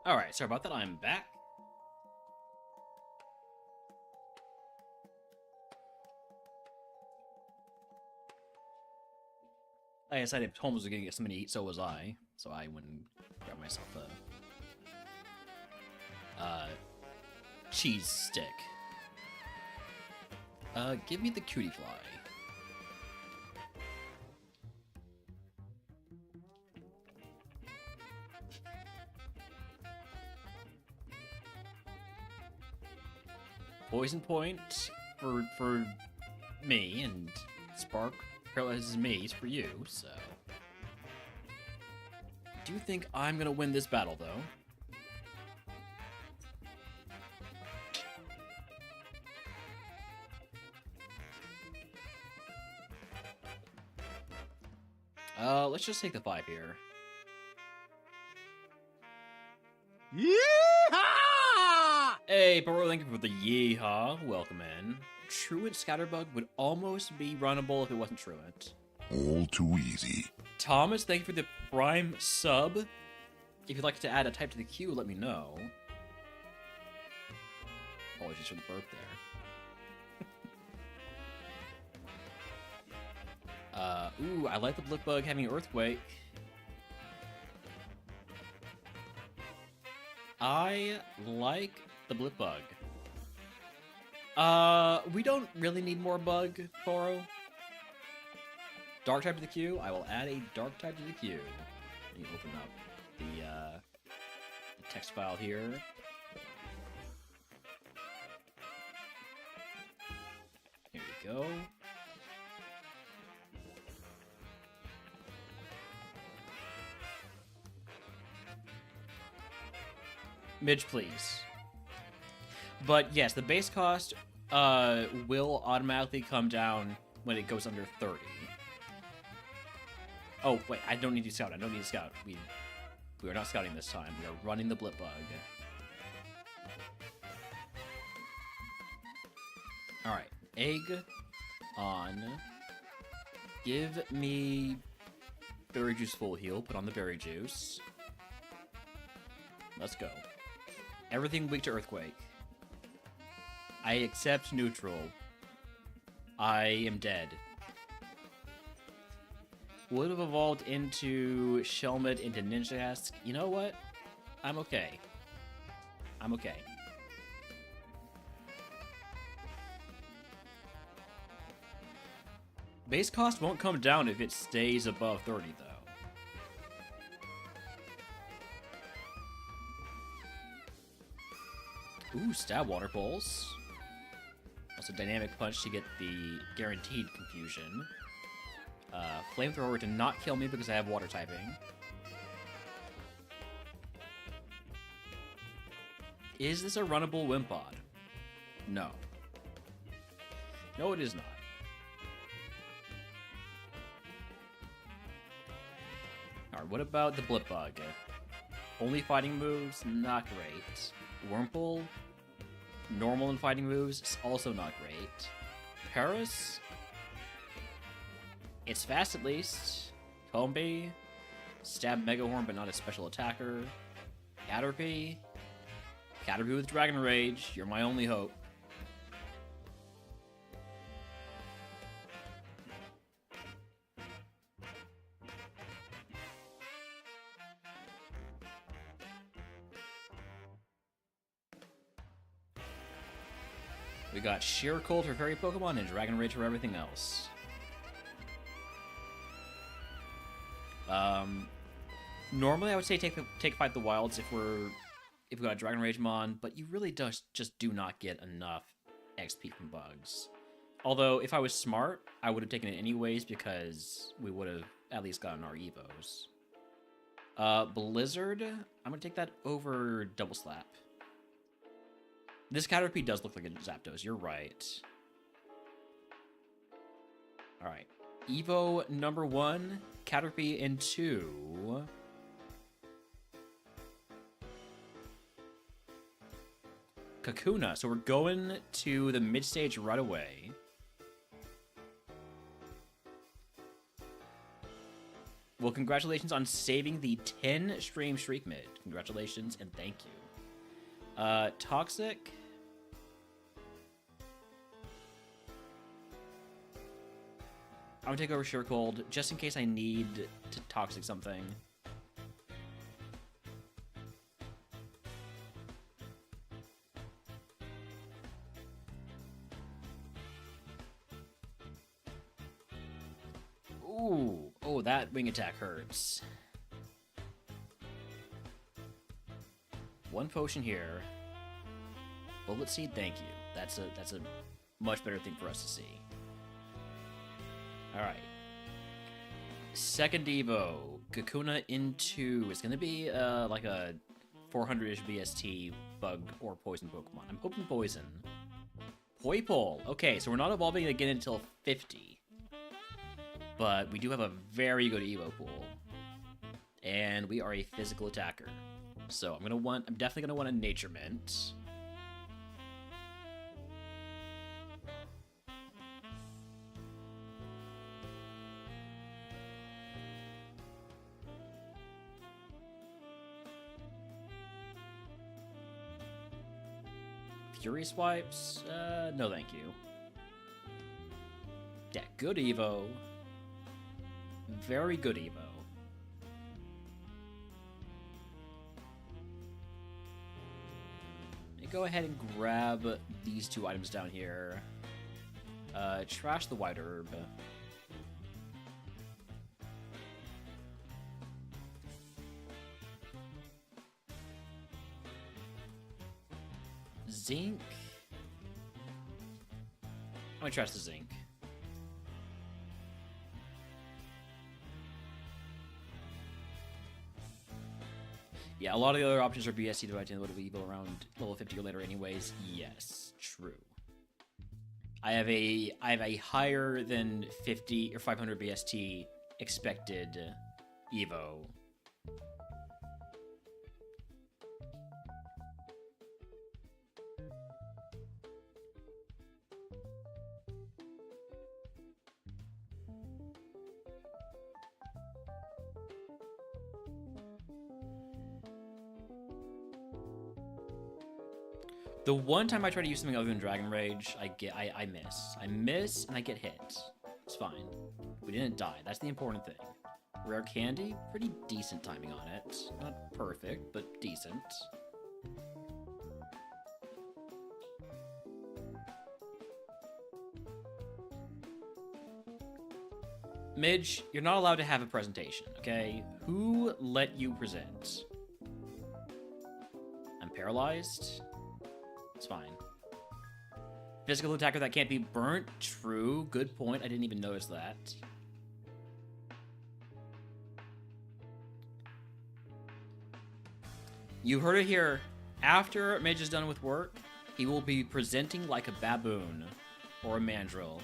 Alright, sorry about that. I'm back. I decided Holmes was gonna get something to eat, so was I. So I went and grabbed myself a cheese stick. Give me the cutie fly. Poison point for me, and Spark paralyzes me is for you, so... I do think I'm gonna win this battle, though. Let's just take the 5 here. Yeehaw! Hey, Burrow, thank you for the yeehaw. Welcome in. Truant Scatterbug would almost be runnable if it wasn't Truant. All too easy. Thomas, thank you for the Prime sub. If you'd like to add a type to the queue, let me know. Apologies for the burp there. Ooh, I like the Blipbug having Earthquake. I like the Blipbug. We don't really need more bug, Toro. Dark type to the queue. I will add a dark type to the queue. Let me open up the text file here. Here we go. Midge, please. But yes, the base cost will automatically come down when it goes under 30. Oh, wait, I don't need to scout. I don't need to scout. We are not scouting this time. We are running the Blipbug. Alright, egg on. Give me berry juice full heal. Put on the berry juice. Let's go. Everything weak to Earthquake. I accept neutral. I am dead. Would have evolved into Shelmet into Ninjask. You know what? I'm okay. I'm okay. Base cost won't come down if it stays above 30, though. Ooh, Stab Water Pulse. Also Dynamic Punch to get the guaranteed confusion. Flamethrower to not kill me because I have water typing. Is this a runnable Wimpod? No. No, it is not. Alright, what about the Blipbug? Only fighting moves? Not great. Wurmple? Normal in fighting moves? Also not great. Paris? It's fast at least. Combi? Stab Megahorn but not a special attacker. Caterpie? Caterpie with Dragon Rage. You're my only hope. We got Sheer Cold for Fairy Pokemon and Dragon Rage for everything else. Normally I would say take Fight the Wilds if we got a Dragon Rage Mon, but you really just do not get enough XP from bugs. Although if I was smart, I would have taken it anyways because we would have at least gotten our Evos. Blizzard, I'm gonna take that over Double Slap. This Caterpie does look like a Zapdos, you're right. Alright. Evo number 1, Caterpie into... Kakuna. So we're going to the mid-stage right away. Well, congratulations on saving the 10 stream streak mid. Congratulations and thank you. Toxic. I'm gonna take over Sure Cold just in case I need to toxic something. Ooh, oh, that wing attack hurts. One potion here. Bullet seed, thank you. That's a much better thing for us to see. All right. Second Evo, Kakuna into. It's gonna be like a 400-ish BST bug or poison Pokemon. I'm hoping poison. Poipole. Okay, so we're not evolving again until 50. But we do have a very good Evo pool. And we are a physical attacker. So I'm definitely gonna want a Nature Mint. Fury Swipes? No thank you. Yeah, good Evo. Very good Evo. Go ahead and grab these two items down here. Trash the White Herb. Zinc. I'm gonna trash the zinc. Yeah, a lot of the other options are BSC to identify Evo around level 50 or later anyways. Yes, true. I have a higher than 50 or 500 BST expected Evo. The one time I try to use something other than Dragon Rage, I miss. I miss and I get hit. It's fine. We didn't die. That's the important thing. Rare Candy, pretty decent timing on it. Not perfect, but decent. Midge, you're not allowed to have a presentation, okay? Who let you present? I'm paralyzed. It's fine. Physical attacker that can't be burnt. True. Good point. I didn't even notice that. You heard it here. After Midge is done with work, he will be presenting like a baboon or a mandrill.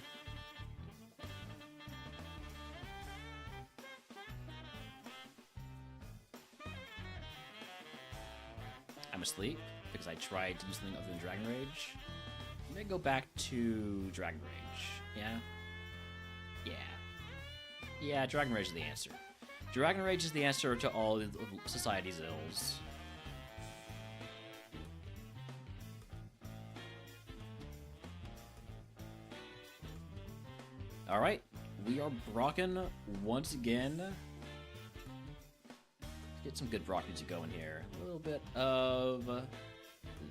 I'm asleep because I tried to do something other than Dragon Rage. I'm gonna go back to Dragon Rage. Yeah? Yeah. Yeah, Dragon Rage is the answer. Dragon Rage is the answer to all of society's ills. Alright, we are Brocken once again. Get some good Brock music going here. A little bit of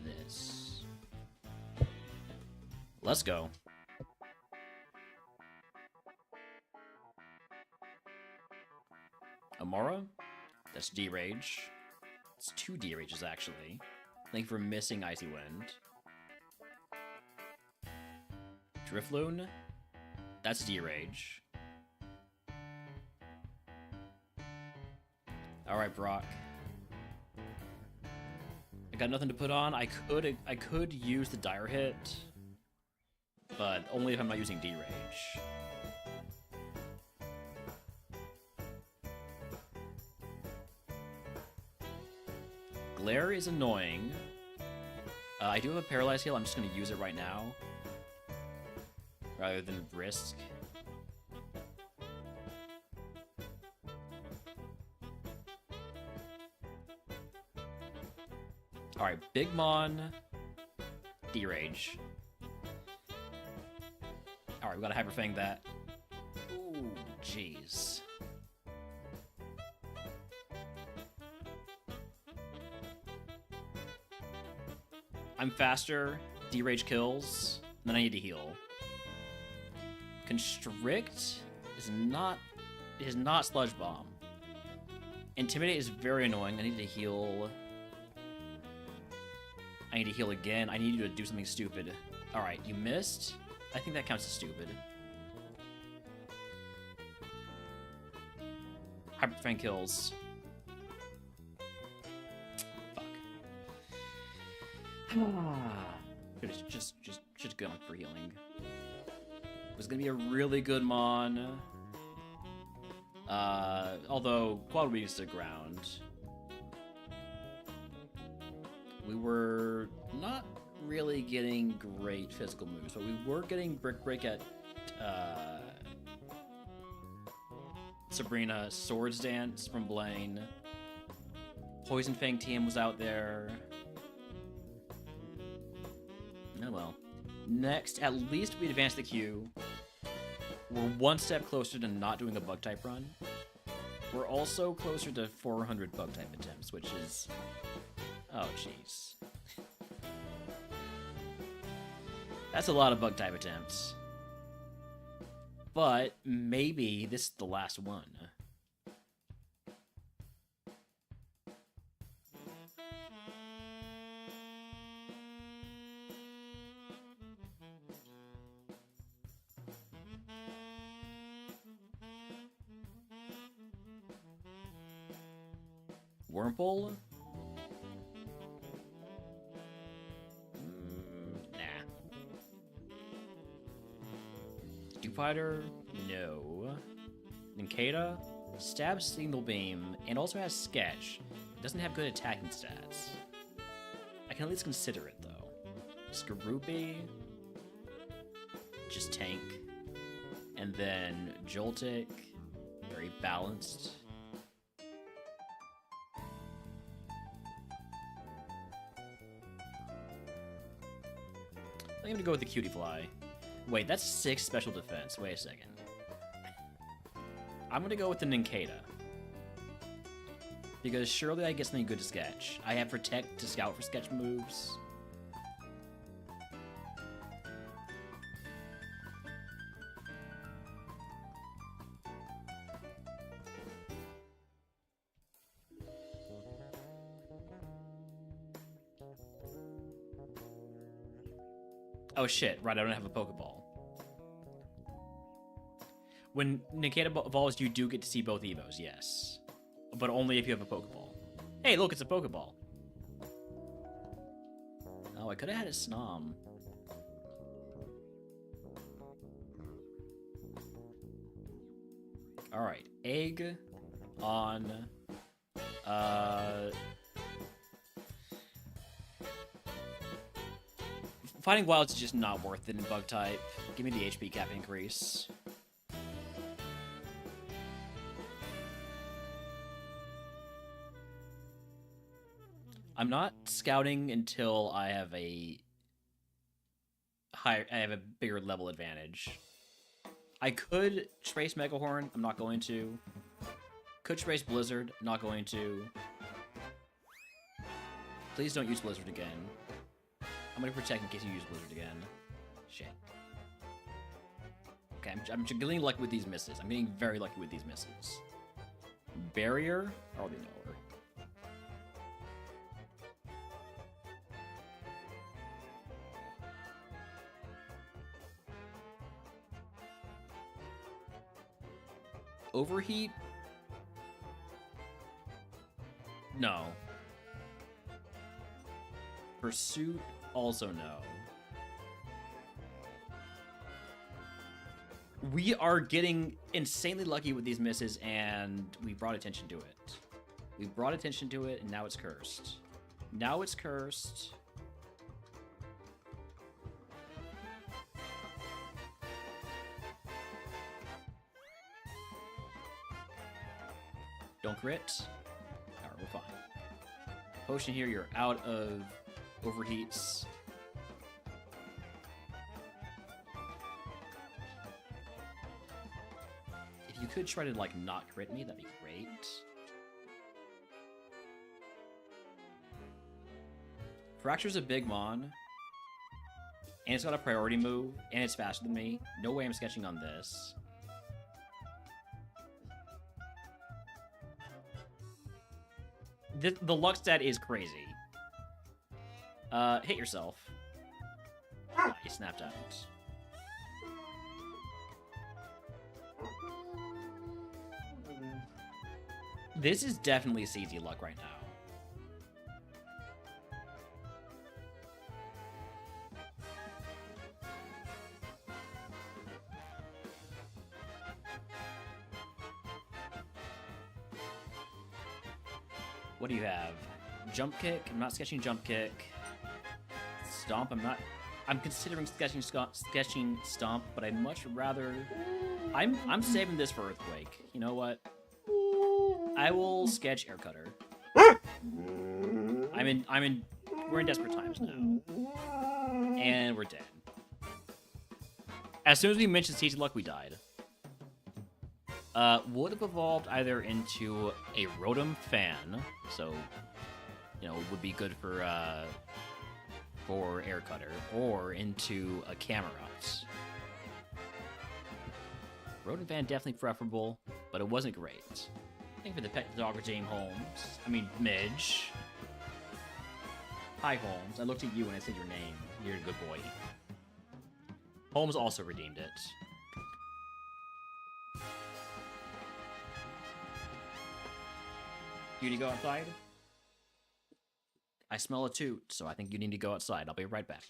this. Let's go. Amora? That's D-Rage. It's 2 D-Rages, actually. Thank you for missing Icy Wind. Drifloon? That's D-Rage. Alright, Brock. I got nothing to put on. I could use the Dire Hit, but only if I'm not using D-Rage. Glare is annoying. I do have a Paralyzed Heal. I'm just going to use it right now, rather than risk. Alright, Big Mon, D-Rage. Alright, we gotta Hyper Fang that. Ooh, jeez. I'm faster, D-Rage kills, then I need to heal. Constrict is not Sludge Bomb. Intimidate is very annoying. I need to heal. I need to heal again. I need you to do something stupid. Alright, you missed. I think that counts as stupid. Hyper Fang kills. Fuck. just going for healing. It was gonna be a really good Mon. Although Quad Weaves to ground. We were not really getting great physical moves, but we were getting Brick Break at Sabrina, Swords Dance from Blaine. Poison Fang team was out there. Oh well. Next, at least we advanced the queue. We're one step closer to not doing a bug type run. We're also closer to 400 bug type attempts, which is... oh, jeez. That's a lot of bug type attempts. But maybe this is the last one. Wurmple? Nah. Fighter? No. Ninkata? Stab Signal Beam, and also has Sketch. It doesn't have good attacking stats. I can at least consider it, though. Skaroopy? Just tank. And then Joltik. Very balanced. I'm gonna go with the Cutie Fly. Wait, that's 6 special defense. Wait a second. I'm gonna go with the Ninkata. Because surely I get something good to sketch. I have Protect to scout for sketch moves. Oh shit, right, I don't have a Pokeball. When Ninkata evolves, you do get to see both Evos, yes. But only if you have a Pokeball. Hey, look, it's a Pokeball. Oh, I could have had a Snom. Alright, Egg on... Fighting Wilds is just not worth it in Bug type. Give me the HP cap increase. I'm not scouting until I have a bigger level advantage. I could Trace Megahorn, I'm not going to. Could Trace Blizzard, not going to. Please don't use Blizzard again. I'm gonna protect in case you use Blizzard again. Shit. Okay, I'm getting lucky with these misses. I'm getting very lucky with these misses. Barrier? I already know her. Overheat? No. Pursuit? Also no. We are getting insanely lucky with these misses, and we brought attention to it. We brought attention to it, and now it's cursed. Now it's cursed. Don't crit. Alright, we're fine. Potion here, you're out of overheats. If you could try to, like, not crit me, that'd be great. Fracture's a big mon. And it's got a priority move, and it's faster than me. No way I'm sketching on this. The luck stat is crazy. Hit yourself. You snapped out. This is definitely CZ luck right now. What do you have? Jump kick? I'm not sketching jump kick. Stomp? I'm considering sketching stomp, but I'd much rather. I'm saving this for earthquake. You know what? I will sketch air cutter. We're in desperate times now, and we're dead. As soon as we mentioned CZ luck, we died. Would have evolved either into a Rotom fan, so, you know, would be good for Air Cutter, or into a Camerupt. Rotom fan definitely preferable, but it wasn't great. Thank you for the pet dog regime, Holmes. I mean, Midge. Hi, Holmes. I looked at you when I said your name. You're a good boy. Holmes also redeemed it. You need to go outside? I smell a toot, so I think you need to go outside. I'll be right back.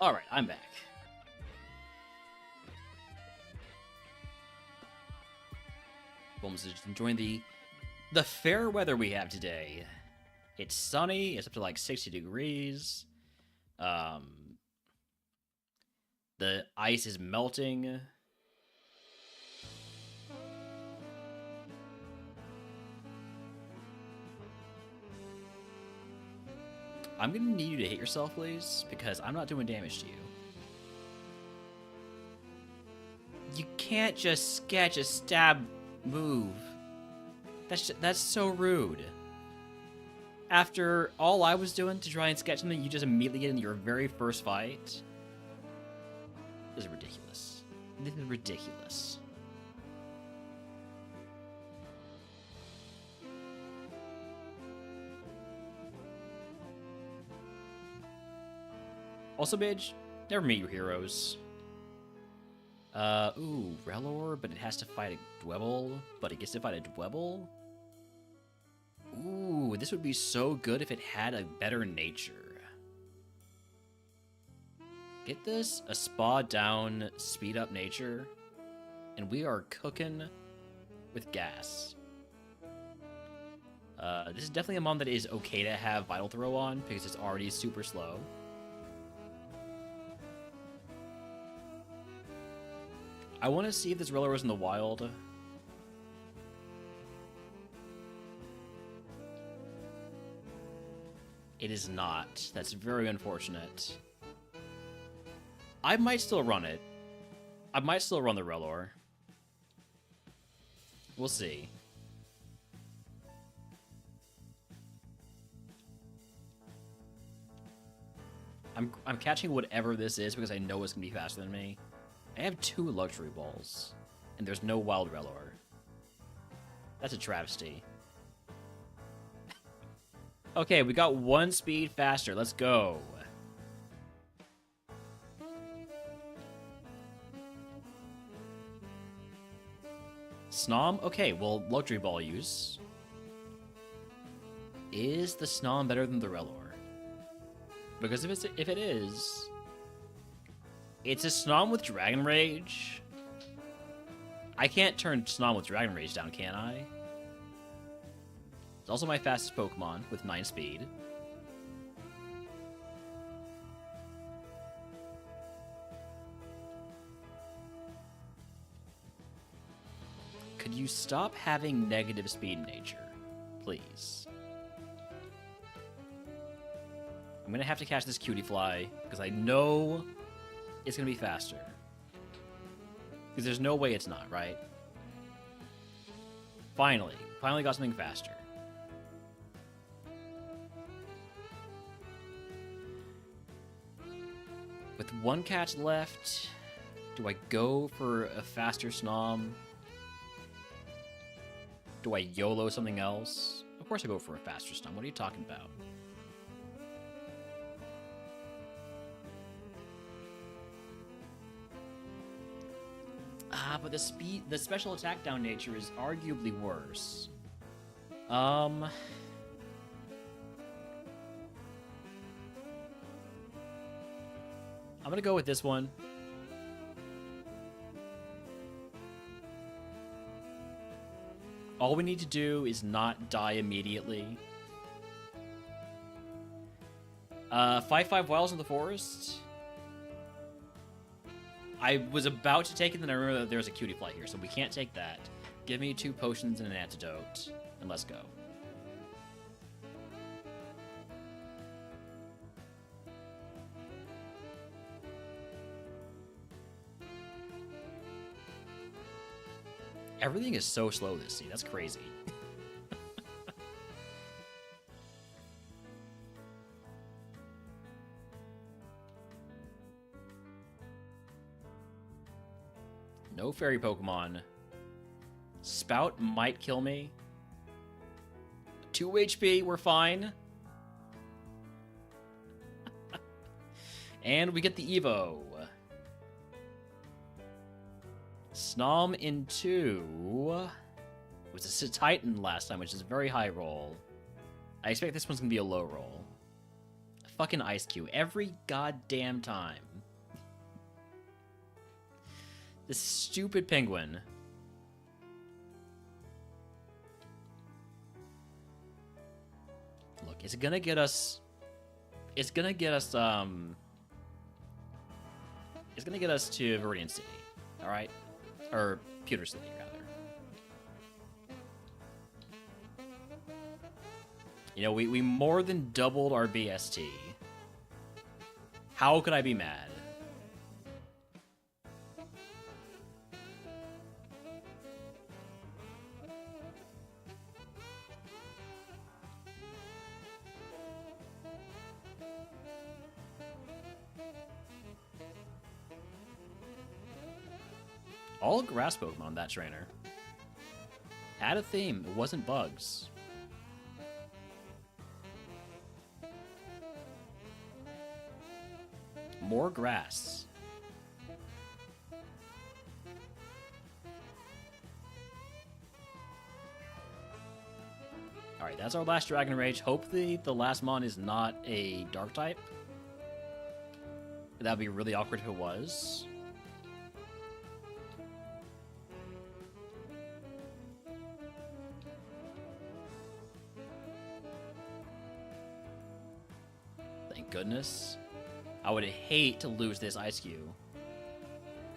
Alright, I'm back. Almost just enjoying the fair weather we have today. It's sunny, it's up to like 60 degrees. The ice is melting. I'm gonna need you to hit yourself, please, because I'm not doing damage to you. You can't just sketch a stab move. That's so rude. After all I was doing to try and sketch something, you just immediately get into your very first fight. This is ridiculous. This is ridiculous. Also, Midge, never meet your heroes. Ooh, Relor, but it has to fight a Dwebble, but it gets to fight a Dwebble? Ooh, this would be so good if it had a better nature. Get this? A spa down, speed up nature, and we are cooking with gas. This is definitely a mon that is okay to have Vital Throw on, because it's already super slow. I want to see if this Riller was in the wild. It is not. That's very unfortunate. I might still run it. I might still run the Relor. We'll see. I'm catching whatever this is because I know it's gonna be faster than me. I have 2 luxury balls, and there's no wild Relor. That's a travesty. Okay, we got 1 speed faster. Let's go. Snom? Okay, well, luxury ball use. Is the Snom better than the Relor? Because if it is, it's a Snom with Dragon Rage. I can't turn Snom with Dragon Rage down, can I? It's also my fastest Pokemon with 9 speed. Could you stop having negative speed nature, please? I'm gonna have to catch this Cutie Fly because I know it's gonna be faster. Because there's no way it's not, right? Finally got something faster. With 1 catch left, do I go for a faster Snom? Do I YOLO something else? Of course I go for a faster Snom. What are you talking about? But the special attack down nature is arguably worse. I'm gonna go with this one. All we need to do is not die immediately. 5-5 Wilds in the Forest. I was about to take it, then I remember that there's a Cutie Fly here, so we can't take that. Give me 2 potions and an antidote, and let's go. Everything is so slow this season. That's crazy. No fairy Pokemon. Spout might kill me. 2 HP, we're fine. And we get the Evo. Snom in 2. It was a Titan last time, which is a very high roll. I expect this one's going to be a low roll. fucking ice cube every goddamn time. This stupid penguin. Look, it's gonna get us. It's gonna get us. It's gonna get us to Viridian City. All right, or Pewter City, rather. You know, we more than doubled our BST. How could I be mad? All grass Pokemon, that trainer. Had a theme, it wasn't bugs. More grass. Alright, that's our last Dragon Rage. Hopefully the last Mon is not a Dark type. That would be really awkward if it was. Thank goodness. I would hate to lose this Ice Cube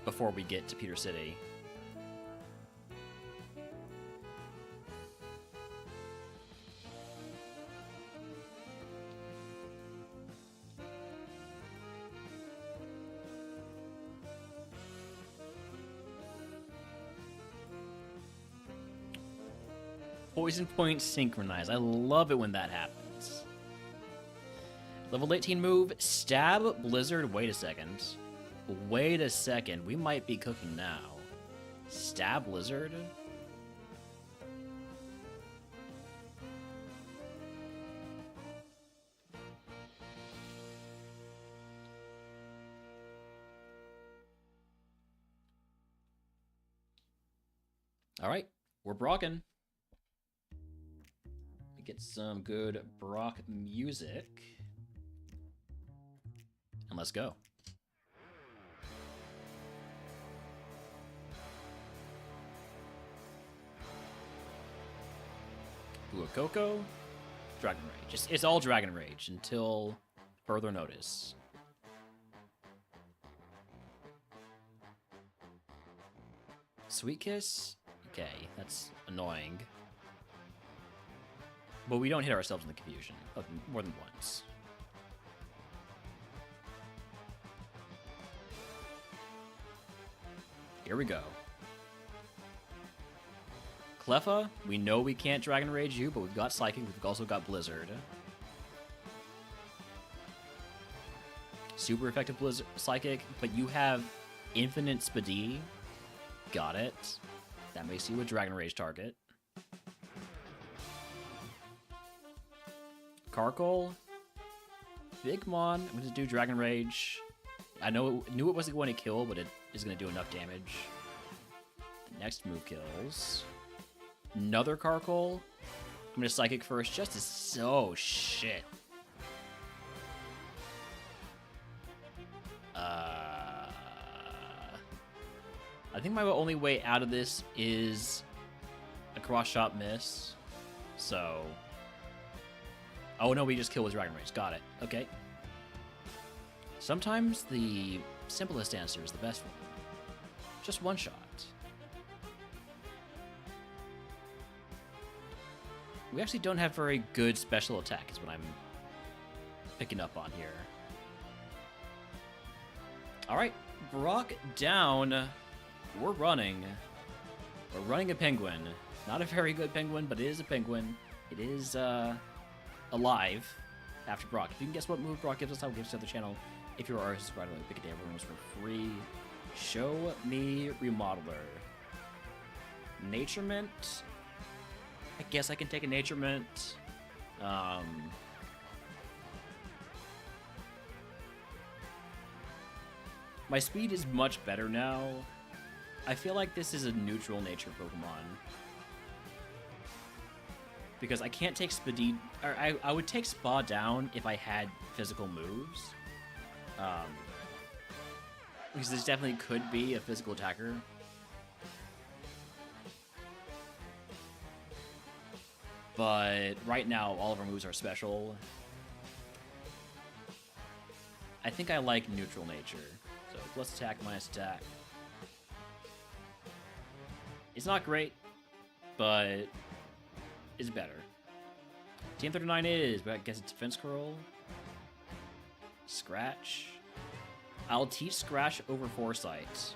before we get to Pewter City. Poison Point synchronized. I love it when that happens. Level 18 move, Stab Blizzard. Wait a second. Wait a second. We might be cooking now. Stab Blizzard? Alright, we're Brockin'. Get some good Brock music. And let's go. Coco, Dragon Rage. It's all Dragon Rage until further notice. Sweet Kiss? Okay, that's annoying. But we don't hit ourselves in the confusion more than once. Here we go. Cleffa, we know we can't Dragon Rage you, but we've got Psychic, we've also got Blizzard. Super effective Blizzard Psychic, but you have Infinite Speedy. Got it. That makes you a Dragon Rage target. Carkol. Big Mon, I'm going to do Dragon Rage. I knew it wasn't going to kill, but it is going to do enough damage. The next move kills. Another Carkol. I'm going to Psychic first, just to... Oh, shit. I think my only way out of this is a cross-shot miss. So... Oh no, we just killed with Dragon Rage. Got it. Okay. Sometimes the simplest answer is the best one. Just one shot. We actually don't have very good special attack, is what I'm picking up on here. Alright, Brock down. We're running. We're running a penguin. Not a very good penguin, but it is a penguin. It is, alive after Brock. If you can guess what move Brock gives us, I will give it to the channel. If you're already subscribed, pick a day everyone's for free. Show me Remodeler. Naturement. I guess I can take a Naturement. My speed is much better now. I feel like this is a neutral nature Pokemon. Because I can't take Speed... Or I would take Spa down if I had physical moves. Because this definitely could be a physical attacker. But right now, all of our moves are special. I think I like neutral nature. So plus attack, minus attack. It's not great, but it's better. Team 39 is, but I guess it's defense curl. Scratch. I'll teach Scratch over Foresight.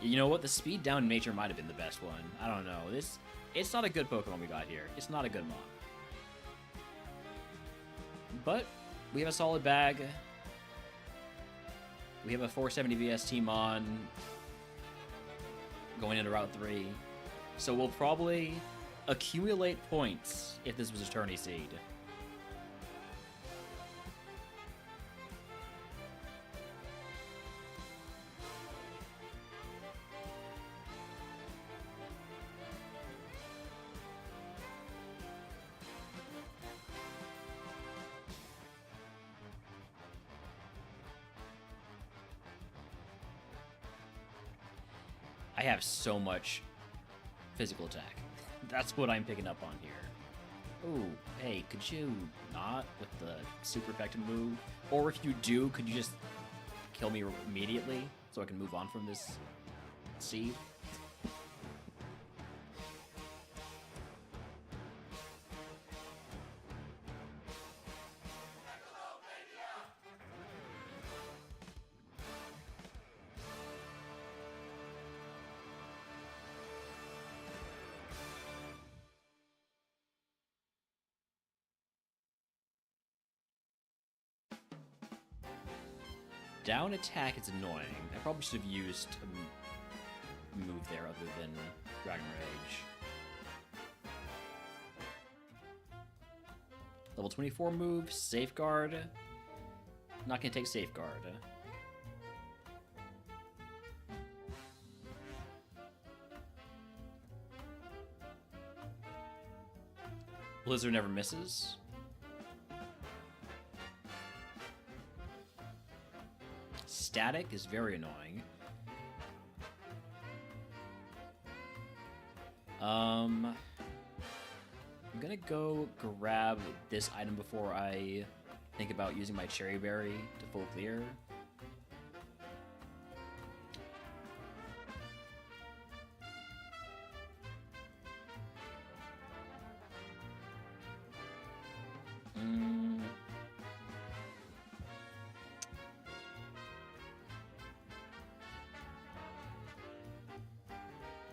You know what? The speed down nature might have been the best one. I don't know. It's not a good Pokemon we got here. It's not a good mon. But we have a solid bag. We have a 470 VS team on going into Route 3. So we'll probably accumulate points if this was a tourney seed. I have so much physical attack. That's what I'm picking up on here. Ooh, hey, could you not with the super effective move? Or if you do, could you just kill me immediately so I can move on from this seed? Down attack is annoying. I probably should have used a move there other than Dragon Rage. Level 24 move, Safeguard. Not gonna take Safeguard. Blizzard never misses. Static is very annoying. I'm gonna go grab this item before I think about using my Cherry Berry to full clear.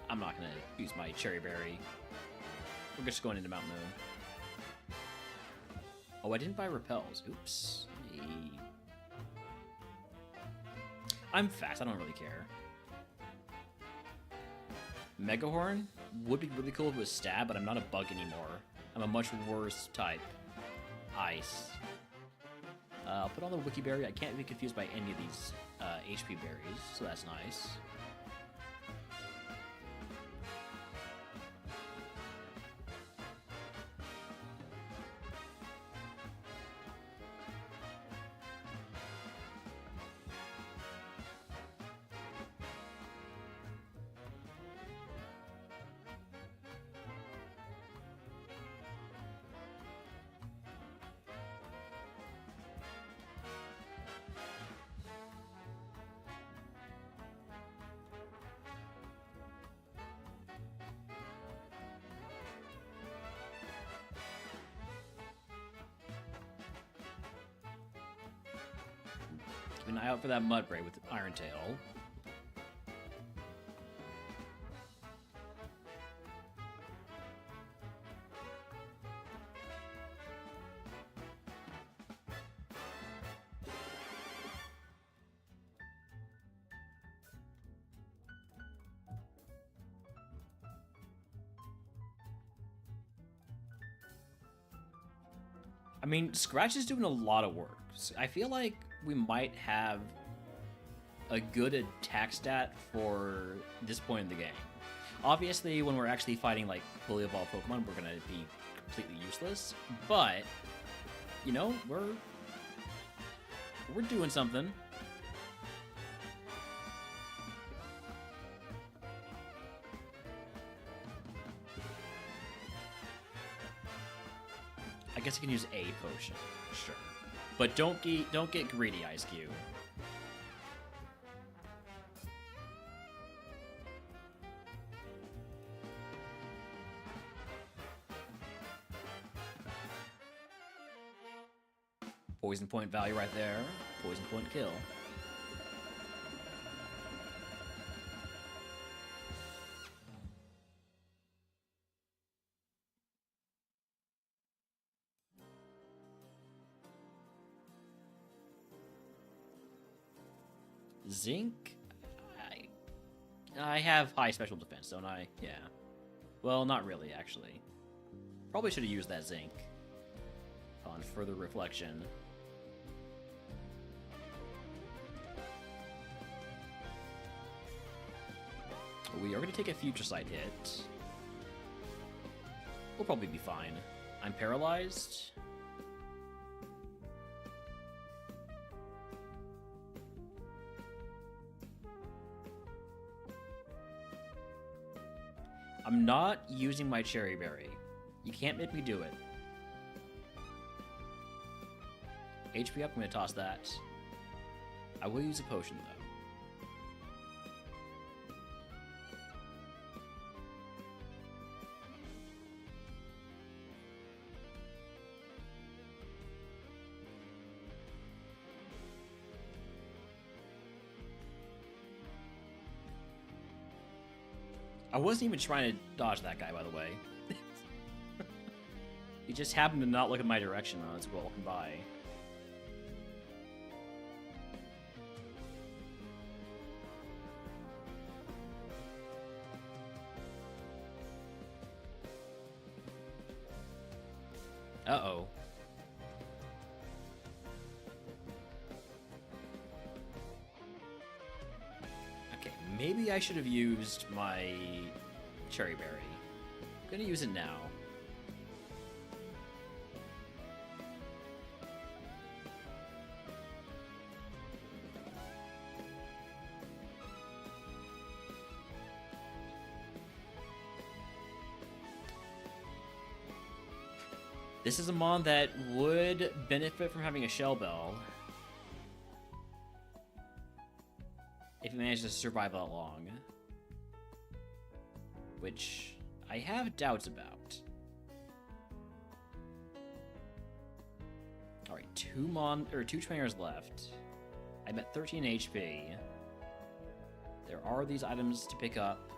I'm not gonna use my Cherry Berry. We're just going into Mount Moon. Oh, I didn't buy repels. Oops. Hey. I'm fast. I don't really care. Megahorn would be really cool if it was stab, but I'm not a bug anymore. I'm a much worse type. Ice. I'll put on the Wiki Berry. I can't be confused by any of these HP berries, so that's nice. Keep an eye out for that Mudbray with Iron Tail. I mean, Scratch is doing a lot of work. I feel like we might have a good attack stat for this point in the game. Obviously, when we're actually fighting like fully evolved Pokemon, we're gonna be completely useless. But you know, we're doing something. I guess I can use a potion, sure, but don't get greedy, Ice Cube. Poison point value right there. Poison point kill. Zinc? I have high special defense, don't I? Yeah. Well, not really, actually. Probably should have used that zinc on further reflection. We are going to take a future sight hit. We'll probably be fine. I'm paralyzed. I'm not using my cherry berry. You can't make me do it. HP up, I'm going to toss that. I will use a potion, though. I wasn't even trying to dodge that guy, by the way. He just happened to not look in my direction when I was walking by. Uh-oh. Okay, maybe I should have used my cherry berry. I'm gonna use it now. This is a mon that would benefit from having a Shell Bell if it manages to survive that long, which I have doubts about. All right, two trainers left. I'm at 13 HP. There are these items to pick up.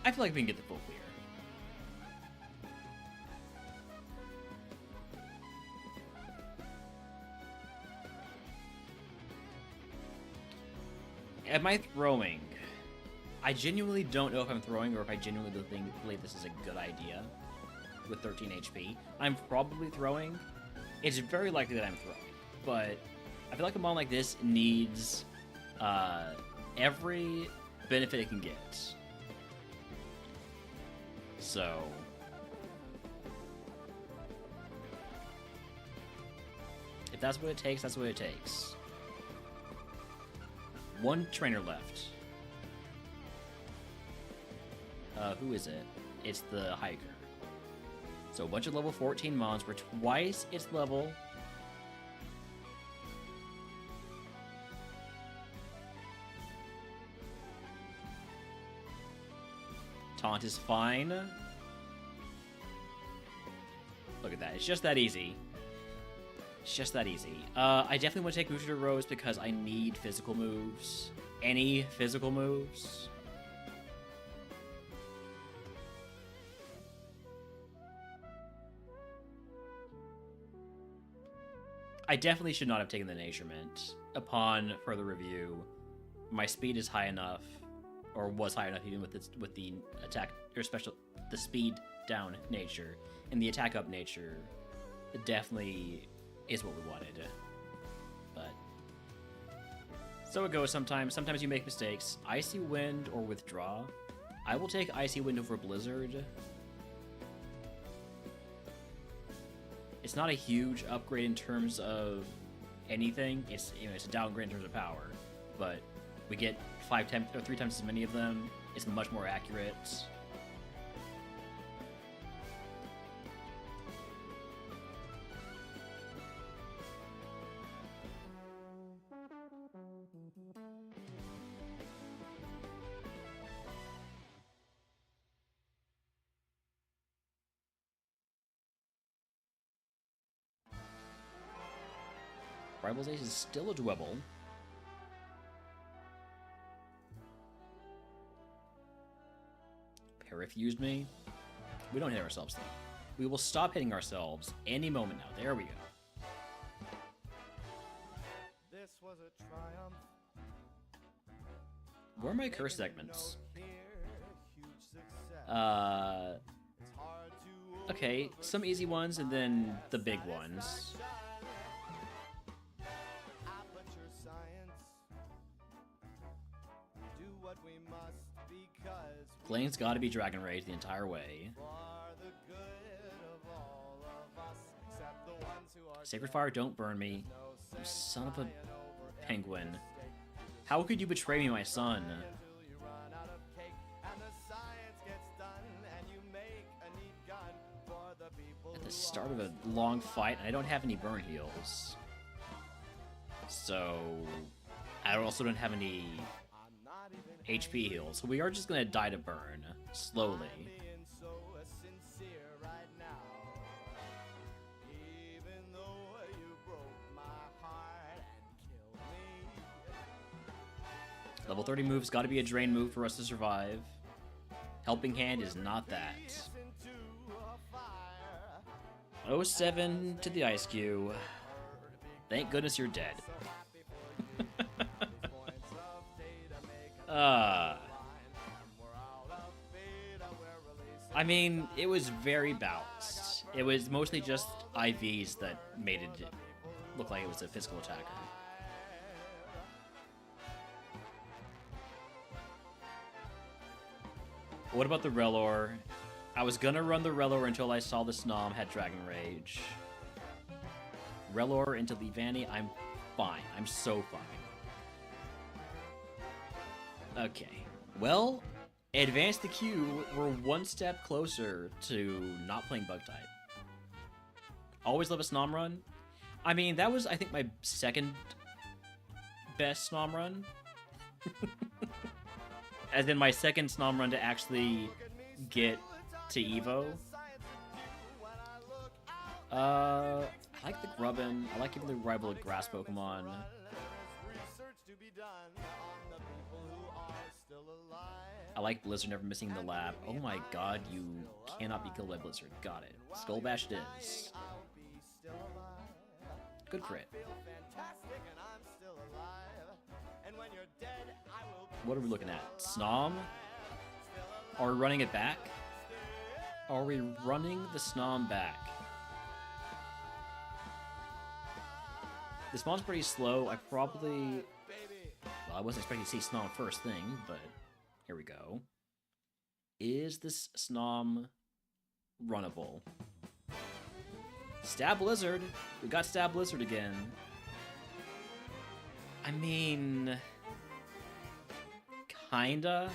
I feel like we can get the full clear. Am I throwing? I genuinely don't know if I'm throwing or if I genuinely believe this is a good idea with 13 HP. I'm probably throwing. It's very likely that I'm throwing, but I feel like a mon like this needs every benefit it can get. So if that's what it takes, that's what it takes. One trainer left. Who is it? It's the hiker. So a bunch of level 14 mons were twice its level. Taunt is fine. Look at that. It's just that easy. It's just that easy. I definitely want to take Booster Rose because I need physical moves. Any physical moves. I definitely should not have taken the Naturement. Upon further review, my speed is high enough, or was high enough even with the attack or the speed down nature, and the attack up nature. It definitely is what we wanted. But so it goes sometimes. Sometimes you make mistakes. Icy Wind or Withdraw. I will take Icy Wind over Blizzard. It's not a huge upgrade in terms of anything. It's it's a downgrade in terms of power, but we get 3 times as many of them. It's much more accurate. Rival's Ace is still a dwebble. Pair refused me. We don't hit ourselves though. We will stop hitting ourselves any moment now. There we go. This was a triumph. Where are my curse segments? Okay, some easy ones and then the big ones. Flame's gotta be Dragon Rage the entire way. Sacred Fire, don't burn me. You son of a penguin. How could you betray me, my son? At the start of a long fight, I don't have any burn heals. So I also don't have any HP heals, so we are just gonna die to burn slowly. Level 30 move's gotta be a drain move for us to survive. Helping Hand is not that. 07 to the Ice Cube. Thank goodness you're dead. I mean, it was very balanced. It was mostly just IVs that made it look like it was a physical attacker. What about the Relor? I was gonna run the Relor until I saw the Snom had Dragon Rage. Relor into Levani, I'm fine. I'm so fine. Okay. Well, advance the queue, we're one step closer to not playing Bug type. Always love a Snom run. I mean, that was, I think, my second best Snom run. As in my second Snom run to actually get to Evo. I like the Grubbin. I like even the rival grass Pokemon. I like Blizzard never missing the lab. Oh my god, you cannot be killed by Blizzard. Got it. Skull Bash it is. Good crit. What are we looking at? Snom? Are we running it back? Are we running the Snom back? This spawn's pretty slow. I probably... Well, I wasn't expecting to see Snom first thing, but here we go. Is this Snom runnable? Stab Blizzard! We got Stab Blizzard again. I mean... Kinda?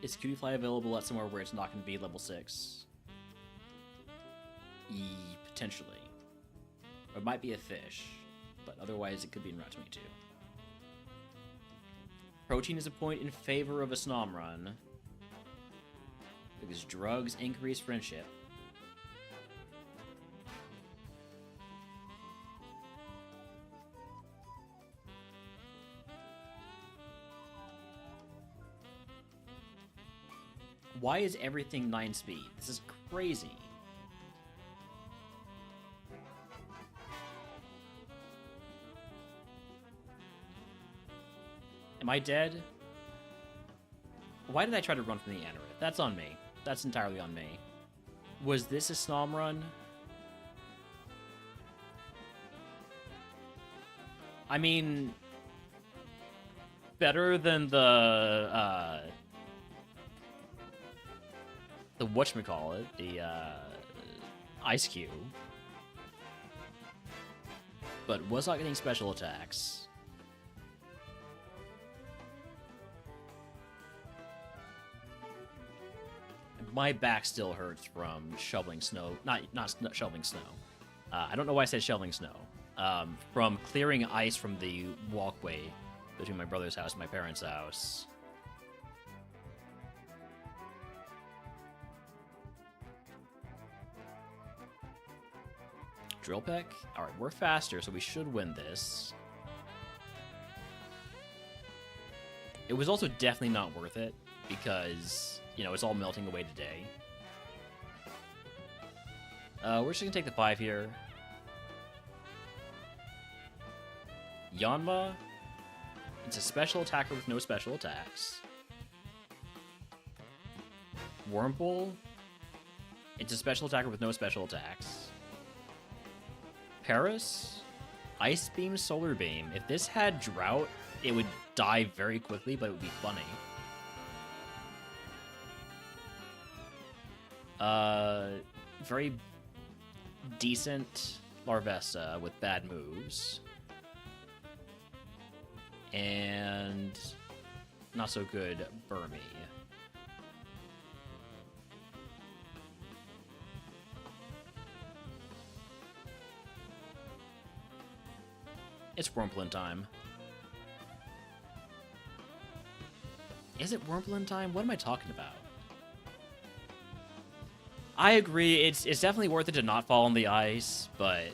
Is Cutie Fly available at somewhere where it's not going to be level 6? Potentially. Or it might be a fish, but otherwise it could be in Route 22. Protein is a point in favor of a Snom run, because drugs increase friendship. Why is everything 9 speed? This is crazy. Am I dead? Why did I try to run from the Anorith? That's on me. That's entirely on me. Was this a Snom run? I mean, better than the whatchamacallit, the Ice Cube. But was not getting special attacks. My back still hurts from shoveling snow. Not shoveling snow. I don't know why I said shoveling snow. From clearing ice from the walkway between my brother's house and my parents' house. Drill peck? Alright, we're faster, so we should win this. It was also definitely not worth it, because, you know, it's all melting away today. We're just gonna take the 5 here. Yanma. It's a special attacker with no special attacks. Wurmple. It's a special attacker with no special attacks. Paris. Ice Beam, Solar Beam. If this had Drought, it would die very quickly, but it would be funny. Very decent Larvesta with bad moves. And not so good Burmy. It's Wurmplin time. Is it Wurmplin time? What am I talking about? I agree, it's definitely worth it to not fall on the ice, but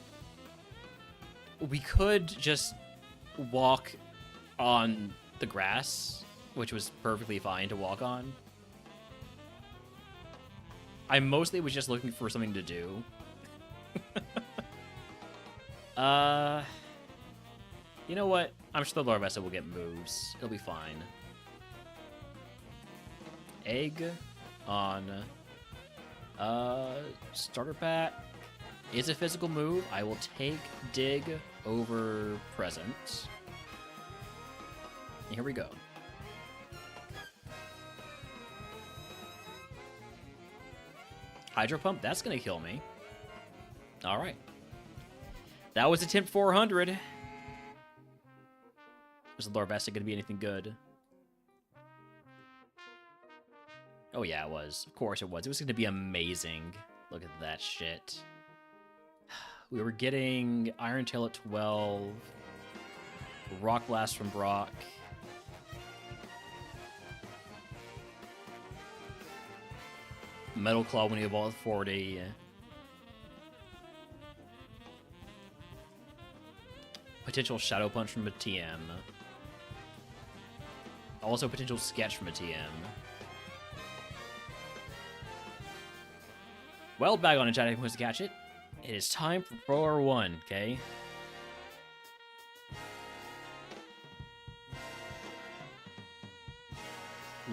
we could just walk on the grass, which was perfectly fine to walk on. I mostly was just looking for something to do. You know what? I'm sure the Larvesta will get moves. It'll be fine. Egg on starter pack is a physical move. I will take dig over present. Here we go. Hydro Pump, that's gonna kill me. Alright. That was attempt 400. Was the Larvesta gonna be anything good? Oh yeah, it was. Of course it was. It was gonna be amazing. Look at that shit. We were getting Iron Tail at 12. Rock Blast from Brock. Metal Claw when you evolve at 40. Potential Shadow Punch from a TM. Also potential Sketch from a TM. Well, back on a chat, wants to catch it. It is time for Pro R1, okay?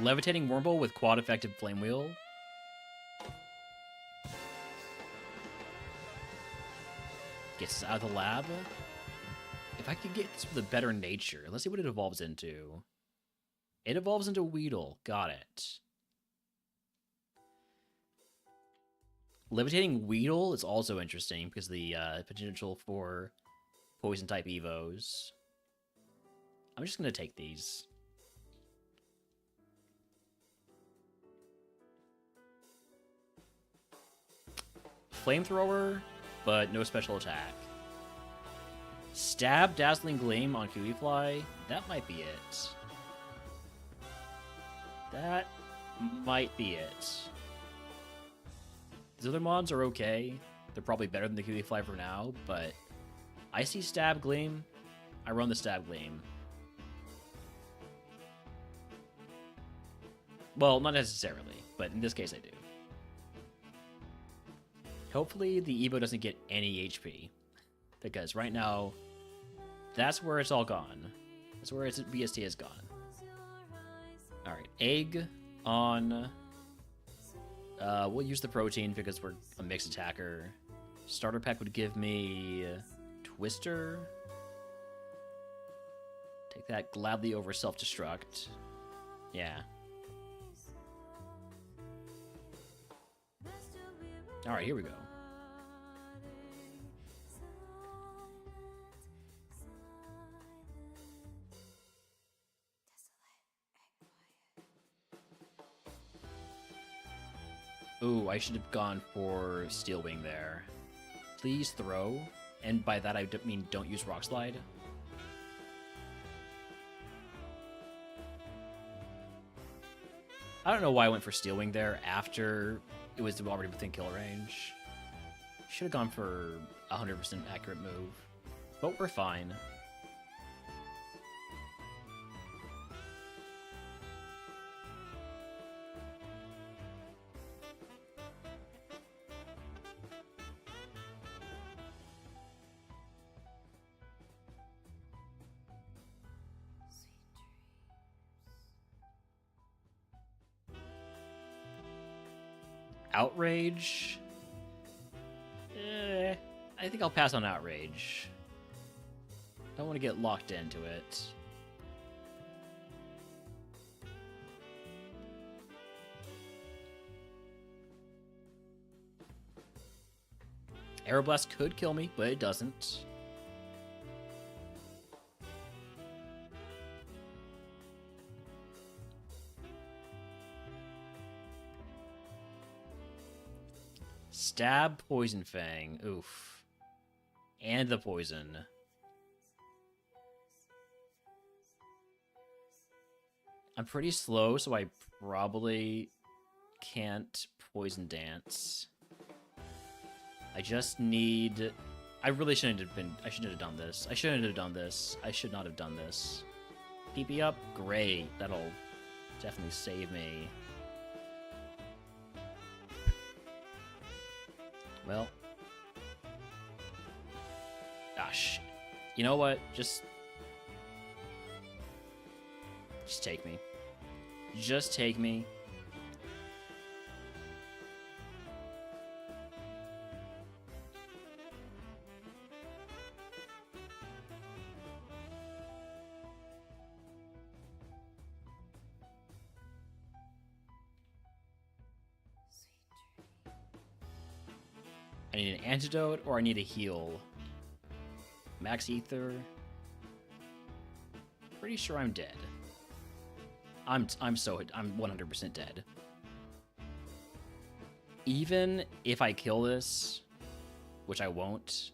Levitating Wurmple with quad effective Flame Wheel. Gets us out of the lab. If I could get this with a better nature, let's see what it evolves into. It evolves into Weedle. Got it. Levitating Weedle is also interesting because of the potential for poison type evos. I'm just gonna take these. Flamethrower, but no special attack. Stab Dazzling Gleam on Kiwifly. That might be it. That might be it. These other mods are okay. They're probably better than the Kiwifly for now, but I see Stab Gleam. I run the Stab Gleam. Well, not necessarily, but in this case I do. Hopefully the Evo doesn't get any HP, because right now, that's where it's all gone. That's where its BST is gone. Alright, egg on... we'll use the protein because we're a mixed attacker. Starter pack would give me... Twister. Take that gladly over self-destruct. Yeah. Alright, here we go. Ooh, I should have gone for Steel Wing there. Please throw. And by that I mean don't use Rock Slide. I don't know why I went for Steel Wing there after it was already within kill range. Should have gone for 100% accurate move. But we're fine. Outrage? I think I'll pass on Outrage. Don't want to get locked into it. Aeroblast could kill me, but it doesn't. Stab, Poison Fang. Oof. And the poison. I'm pretty slow, so I probably can't Poison Dance. I just need... I really shouldn't have been... I shouldn't have done this. I shouldn't have done this. I should not have done this. PP up? Great. That'll definitely save me. Well. Ah, shit. You know what? Just take me. Just take me. I need an antidote or I need a heal. Max Ether. Pretty sure I'm dead. I'm 100% dead. Even if I kill this, which I won't,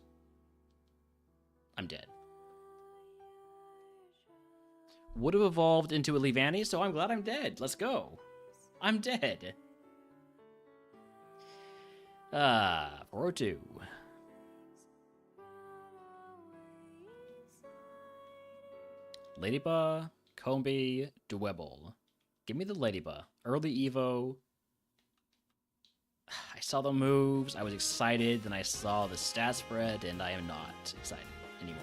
I'm dead. Would have evolved into a Levani, so I'm glad I'm dead. Let's go. I'm dead. 402. Ladybug, Combi, Dwebble. Give me the Ladybug. Early Evo. I saw the moves, I was excited, then I saw the stat spread, and I am not excited anymore.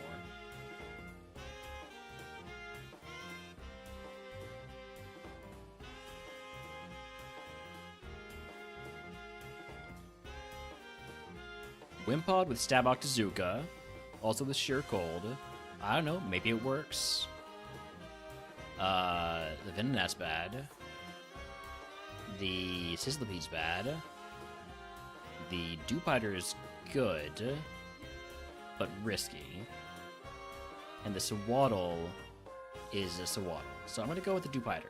Wimpod with Stab Octazooka. Also the Sheer Cold. I don't know, maybe it works. The Venonat's bad. The Sizzlipede's bad. The Dewpider is good, but risky. And the Swaddle is a Swaddle. So I'm gonna go with the Dewpider.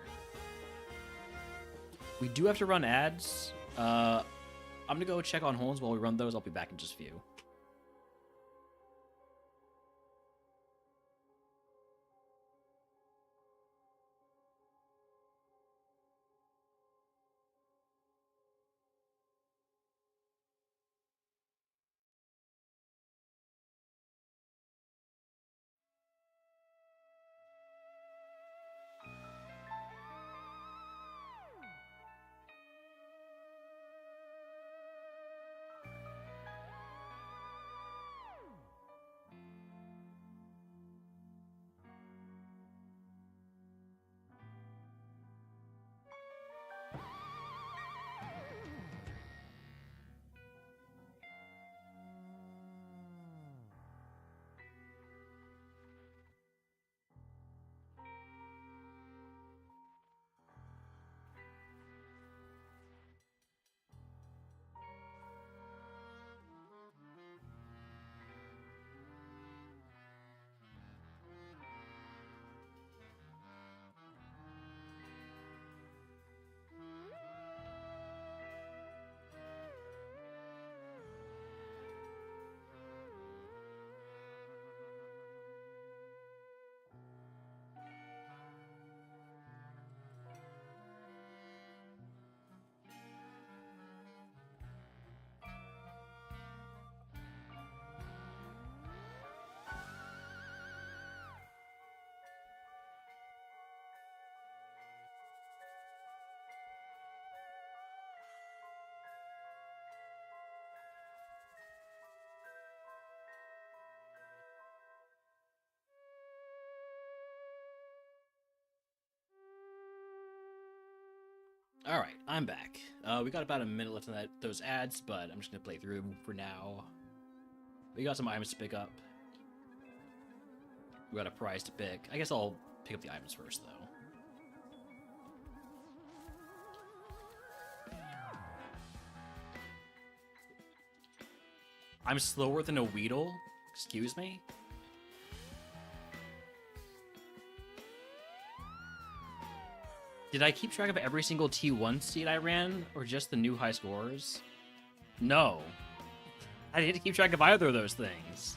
We do have to run ads. I'm gonna go check on homes while we run those. I'll be back in just a few. Alright, I'm back. We got about a minute left on those ads, but I'm just gonna play through them for now. We got some items to pick up. We got a prize to pick. I guess I'll pick up the items first, though. I'm slower than a Weedle? Excuse me? Did I keep track of every single T1 seed I ran, or just the new high scores? No. I didn't keep track of either of those things.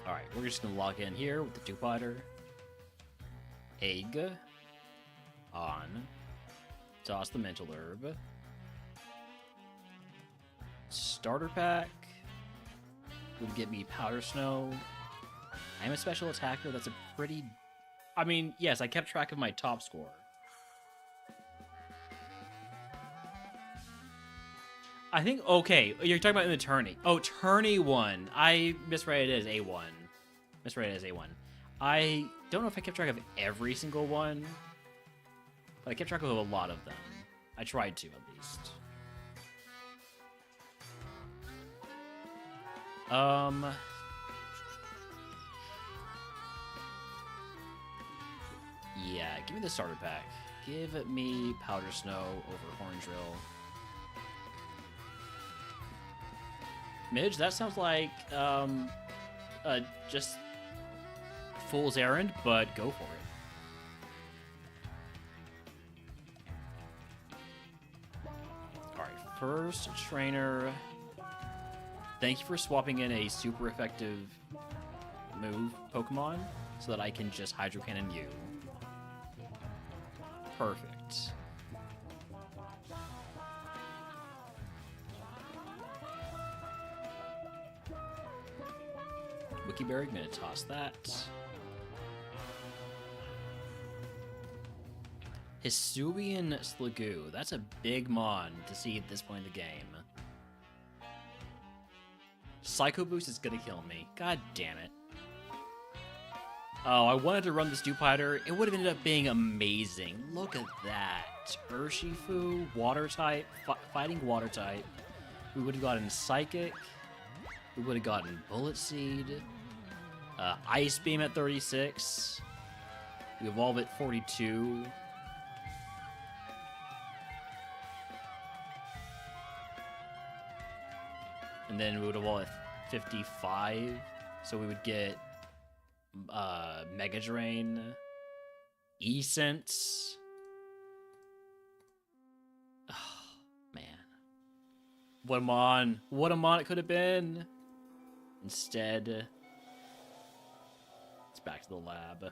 Alright, we're just gonna log in here with the two-fighter. Egg. On. Toss the mental herb. Starter pack. Would get me powder snow. I'm a special attacker. That's a pretty... I mean, yes, I kept track of my top score. I think, okay, you're talking about in the tourney. Oh, tourney 1. I misread it as A1. Misread it as A1. I don't know if I kept track of every single one, but I kept track of a lot of them. I tried to, at least. Yeah, give me the starter pack. Give me Powder Snow over Horn Drill. Midge, that sounds like, just fool's errand, but go for it. Alright, first trainer. Thank you for swapping in a super effective move Pokemon so that I can just Hydro Cannon you. Perfect. Wikiberry, I'm gonna toss that. Hisuian Sliggoo. That's a big mon to see at this point in the game. Psycho Boost is gonna kill me. God damn it. Oh, I wanted to run this Dewpider. It would have ended up being amazing. Look at that. Urshifu, water type, fighting water type. We would have gotten Psychic. We would have gotten Bullet Seed. Ice Beam at 36. We evolve at 42. And then we would evolve at 55. So we would get Mega Drain, E-Sense. Oh, man. What a mon it could have been. Instead, it's back to the lab.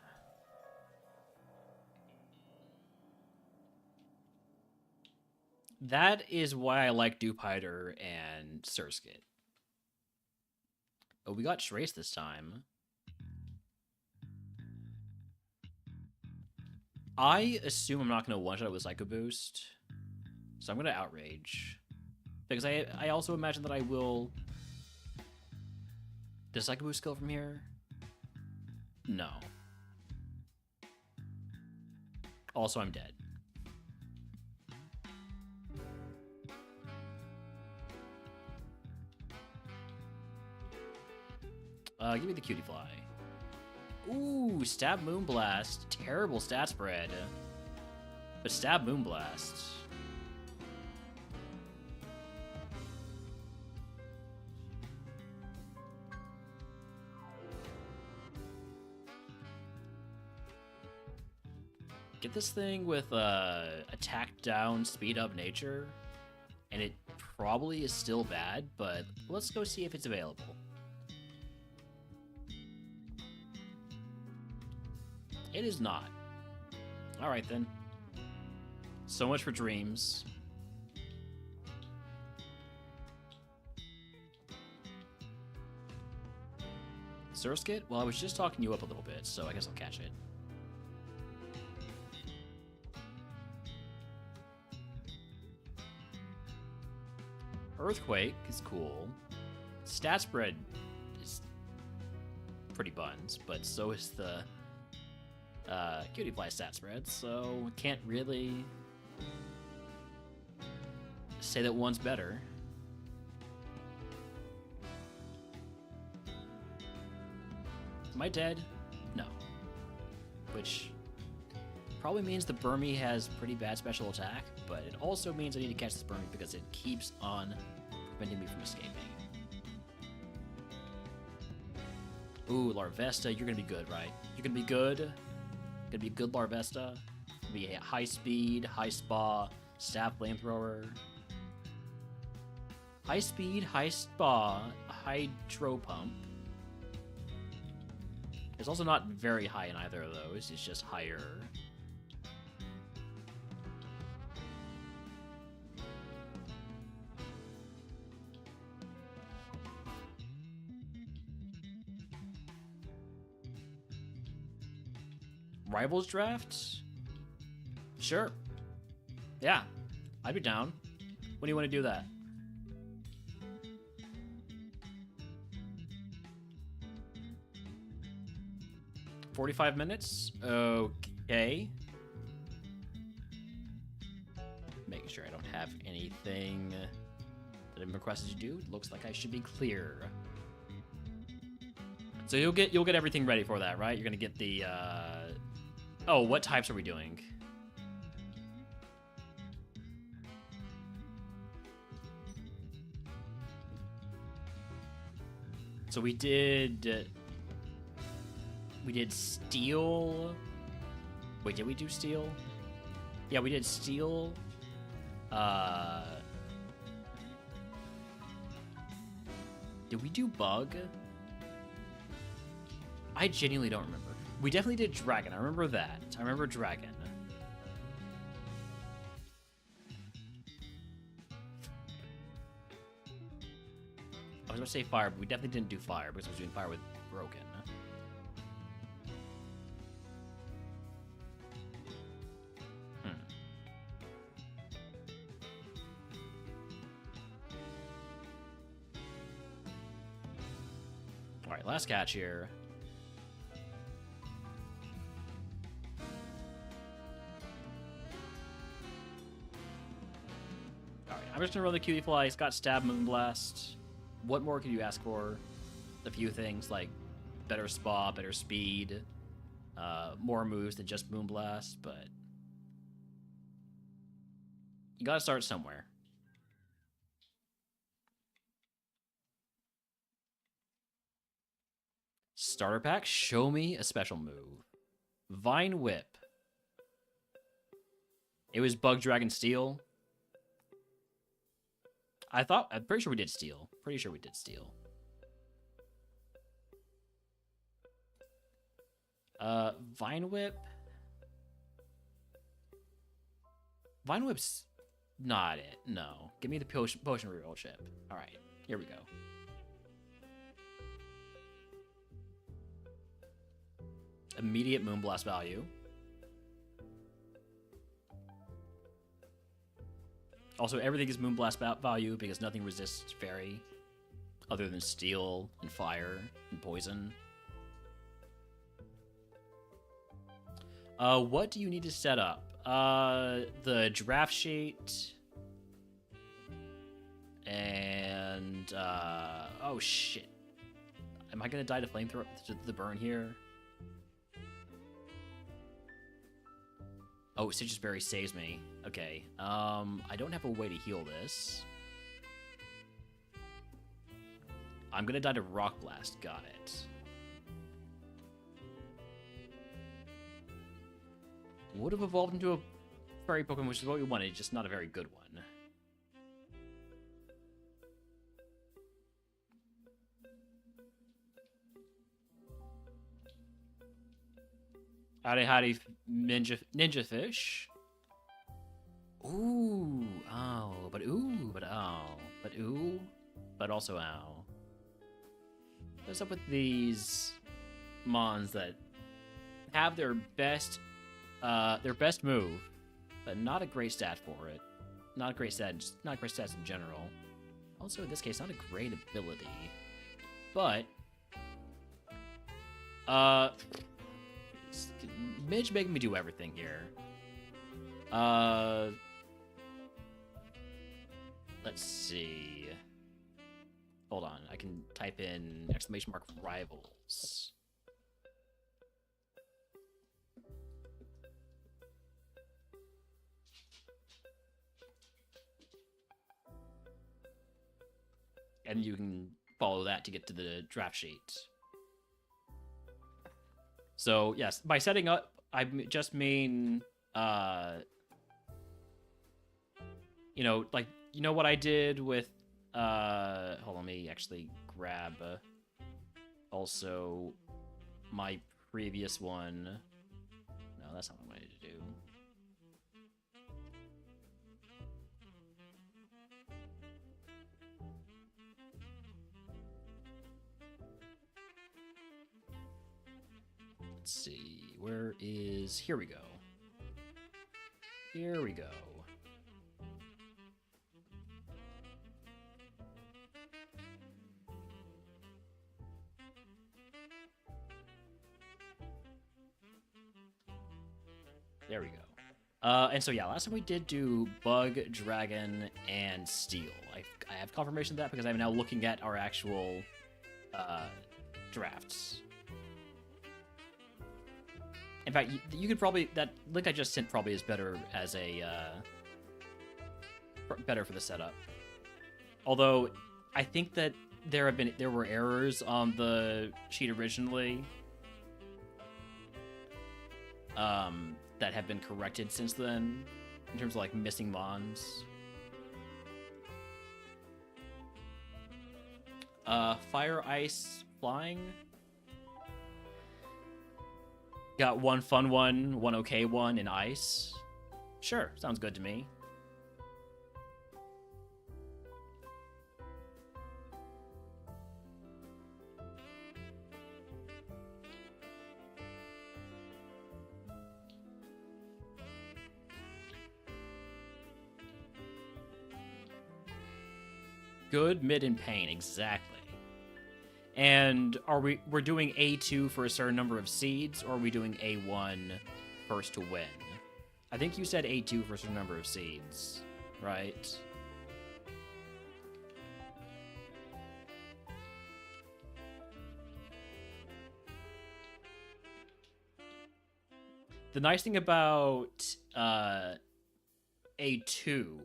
That is why I like Dewpider and Surskit. Oh, we got Trace this time. I assume I'm not going to one-shot it with Psycho Boost, so I'm going to Outrage. Because I also imagine that I will... Does Psycho Boost kill from here? No. Also, I'm dead. Give me the Cutie Fly. Ooh, Stab Moonblast. Terrible stat spread. But Stab Moonblast. Get this thing with attack down, speed up nature. And it probably is still bad, but let's go see if it's available. It is not. Alright then. So much for dreams. Surskit? Well, I was just talking you up a little bit, so I guess I'll catch it. Earthquake is cool. Stat spread is pretty buttons, but so is the Cutie Fly stat spread, so can't really say that one's better. Am I dead? No. Which probably means the Burmy has pretty bad special attack, but it also means I need to catch this Burmy because it keeps on preventing me from escaping. Ooh, Larvesta, you're gonna be good, right? You're gonna be good. Gonna be a good Larvesta. Gonna be a high speed, high spa, staff flamethrower. High speed, high spa, hydro pump. It's also not very high in either of those, it's just higher. Rivals draft? Sure. Yeah, I'd be down. When do you want to do that? $45 minutes? Okay. Making sure I don't have anything that I'm requested to do. Looks like I should be clear. So you'll get everything ready for that, right? You're gonna get the oh, what types are we doing? So we did steel. Wait, did we do steel? Yeah, we did steel. Did we do bug? I genuinely don't remember. We definitely did dragon. I remember that. I remember dragon. I was going to say fire, but we definitely didn't do fire because I was doing fire with broken. Alright, last catch here. Alright, I'm just gonna roll the Cutie Fly. It's got Stab, Moonblast. What more could you ask for? A few things like better spa, better speed, more moves than just Moonblast, but you gotta start somewhere. Starter pack, show me a special move. Vine Whip. It was Bug Dragon Steel. I'm pretty sure we did Steel. Pretty sure we did Steel. Vine Whip. Vine Whip's not it. No. Give me the potion reroll chip. Alright, here we go. Immediate Moonblast value. Also, everything is Moonblast value because nothing resists Fairy other than Steel and Fire and Poison. What do you need to set up? The draft sheet. And, oh shit. Am I gonna die to flamethrower to the burn here? Oh, Citrus Berry saves me. Okay. I don't have a way to heal this. I'm gonna die to Rock Blast. Got it. Would have evolved into a fairy Pokemon, which is what we wanted, just not a very good one. Howdy, ninja fish. Ooh, ow, but ooh, but ow, but ooh, but also ow. What's up with these mons that have their best move, but not a great stat for it. Not a great stat, not great stats in general. Also, in this case, not a great ability, but Midge making me do everything here. Let's see. Hold on, I can type in exclamation mark rivals. And you can follow that to get to the draft sheet. So, yes, by setting up, I just mean, you know, like, you know what I did with, hold on, let me actually grab, also, my previous one. No, that's not what I wanted to do. Let's see, where is... Here we go. Here we go. There we go. And so, yeah, last time we did do Bug, Dragon, and Steel. I have confirmation of that because I'm now looking at our actual drafts. In fact, you could probably... That link I just sent probably is better as a... better for the setup. Although, I think that there were errors on the sheet originally. That have been corrected since then. In terms of, like, missing mons. Fire, Ice, Flying... Got one fun one okay one, and ice. Sure, sounds good to me. Good, mid, and pain, exactly. And we're doing A2 for a certain number of seeds, or are we doing A1 first to win? I think you said A2 for a certain number of seeds, right? The nice thing about A2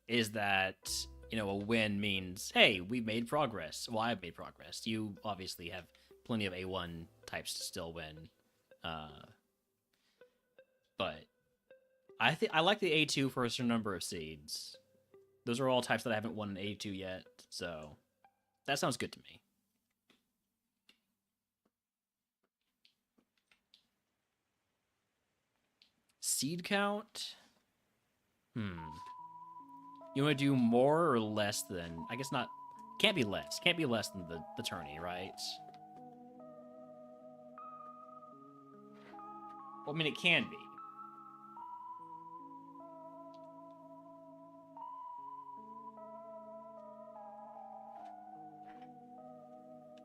is that, you know, a win means, hey, we made progress. Well, I've made progress. You obviously have plenty of A1 types to still win. But I like the A2 for a certain number of seeds. Those are all types that I haven't won an A2 yet, so that sounds good to me. Seed count? You want to do more or less than... I guess not... Can't be less. Can't be less than the tourney, right? Well, I mean, it can be.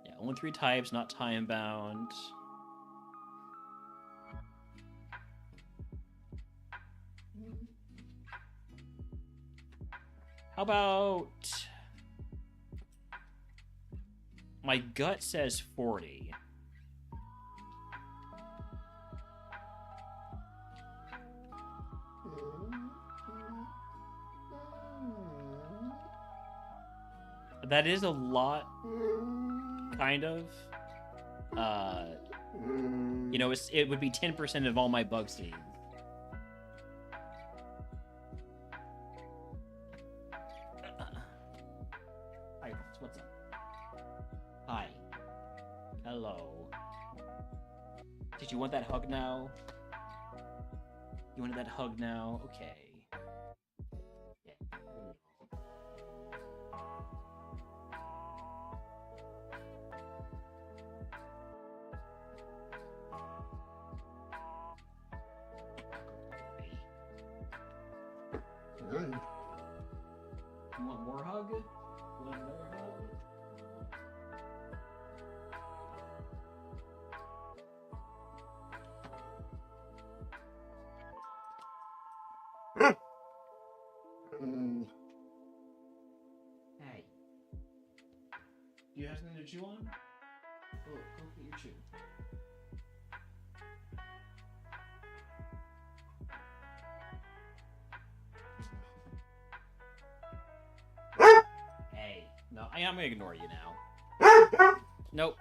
Yeah, only 3 types, not time-bound. How about... My gut says 40. That is a lot, kind of. You know, it would be 10% of all my bug seeds. Hi, what's up? Hi. Hello. Did you want that hug now? You wanted that hug now? Okay. Yeah. You want more hug? You want another hug? chew on? Go get your chew. Hey, no, I'm gonna ignore you now. Nope.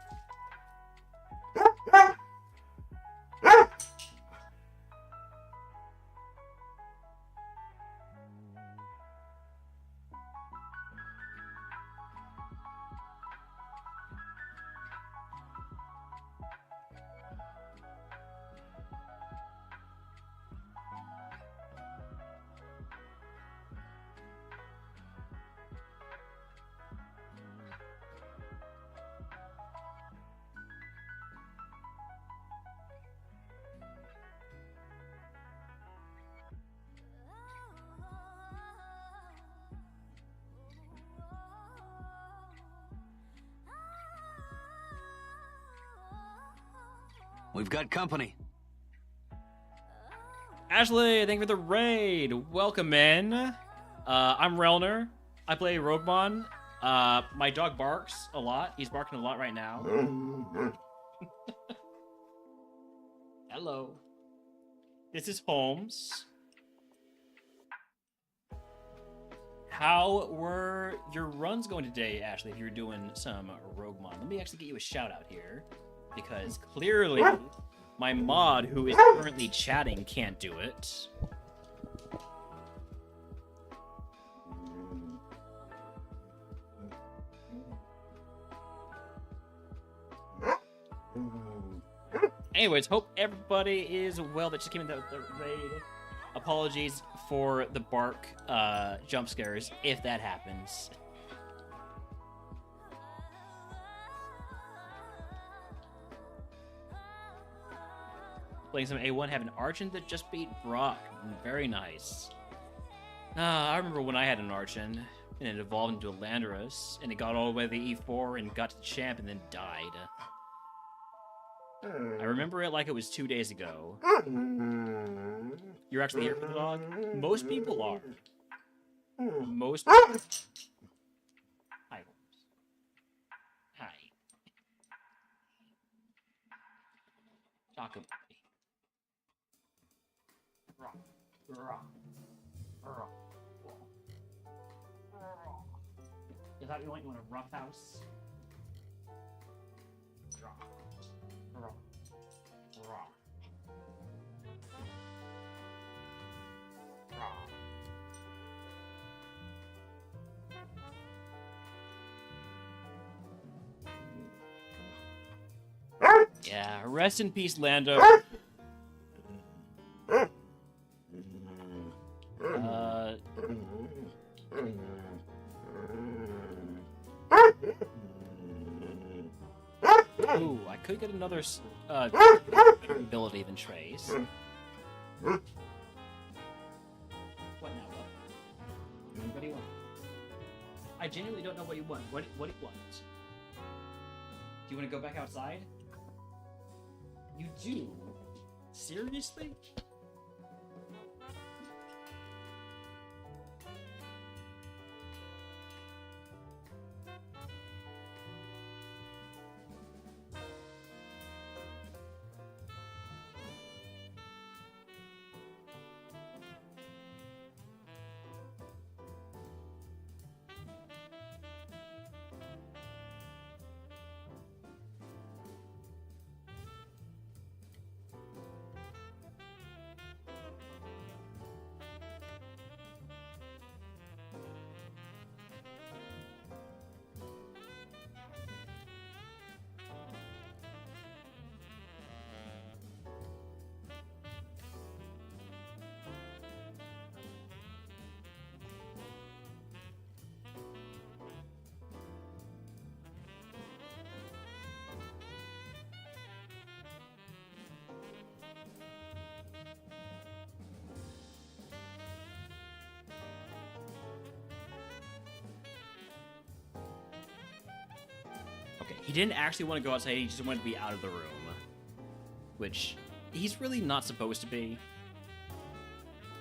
We've got company. Ashley, thank you for the raid. Welcome in. I'm Relner. I play RogueMon. My dog barks a lot. He's barking a lot right now. Hello. This is Holmes. How were your runs going today, Ashley, if you were doing some RogueMon? Let me actually get you a shout out here, because clearly my mod, who is currently chatting, can't do it. Anyways, hope everybody is well that just came in the raid. Apologies for the bark jump scares, if that happens. Playing some A1, have an Archon that just beat Brock. Very nice. I remember when I had an Archon, and it evolved into a Landorus, and it got all the way to the E4 and got to the champ and then died. I remember it like it was 2 days ago. You're actually here for the dog? Most people are. Most people. Hi. Hi. Talk about me. Rock. Rock. Rock. Is that what you want a rough house? Rock. Rock. Rock. Yeah, rest in peace, Lando. Ooh, I could get another ability than Trace. What now? What do you want? I genuinely don't know what you want. What do you want? Do you want to go back outside? You do? Seriously? Okay, he didn't actually want to go outside, he just wanted to be out of the room. Which, he's really not supposed to be.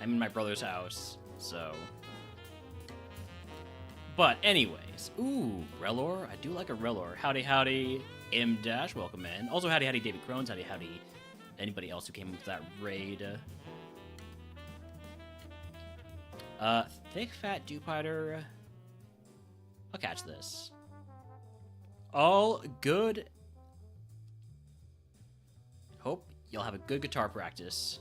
I'm in my brother's house, so... But anyways, ooh, Relor. I do like a Relor. Howdy, howdy, M Dash. Welcome in. Also, howdy, howdy, David Crones. Howdy, howdy, anybody else who came with that raid. Thick fat dupider. I'll catch this. All good. Hope you'll have a good guitar practice.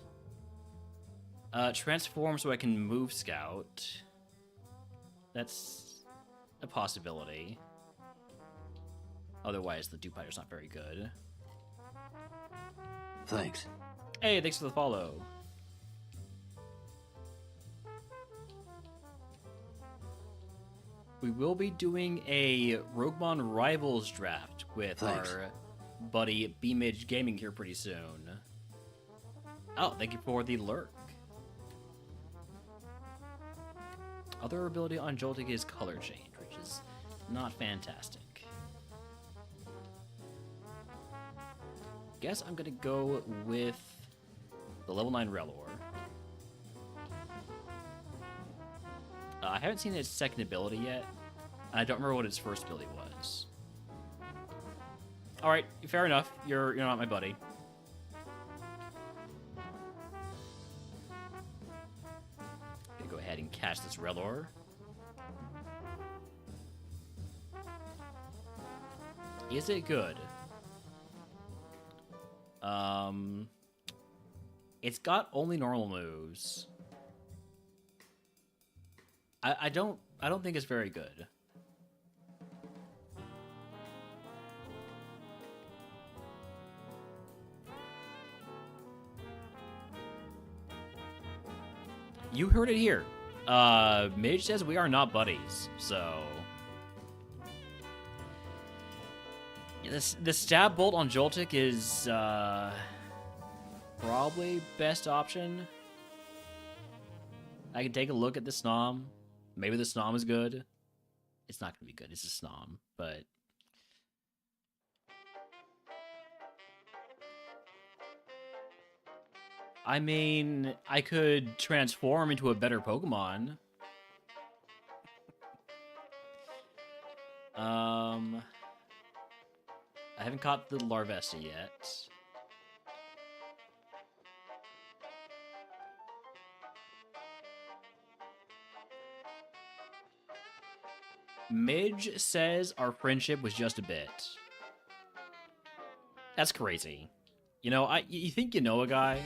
Transform so I can move Scout. That's a possibility. Otherwise, the dupider's not very good. Thanks. Hey, thanks for the follow. We will be doing a RogueMon Rivals draft with Thanks. our buddy B-Midge Gaming here pretty soon. Oh, thank you for the lurk. Other ability on Joltik is color change, which is not fantastic. Guess I'm gonna go with the level 9 Relor. I haven't seen its second ability yet, and I don't remember what its first ability was. Alright, fair enough. You're not my buddy. Gonna go ahead and catch this Relor. Is it good? It's got only normal moves. I don't think it's very good. You heard it here. Mage says we are not buddies, so yeah, the stab bolt on Joltik is probably best option. I can take a look at the Snom. Maybe the Snom is good. It's not gonna be good. It's a Snom, but I mean, I could transform into a better Pokemon. I haven't caught the Larvesta yet. Midge says our friendship was just a bit. That's crazy. You know, you think you know a guy?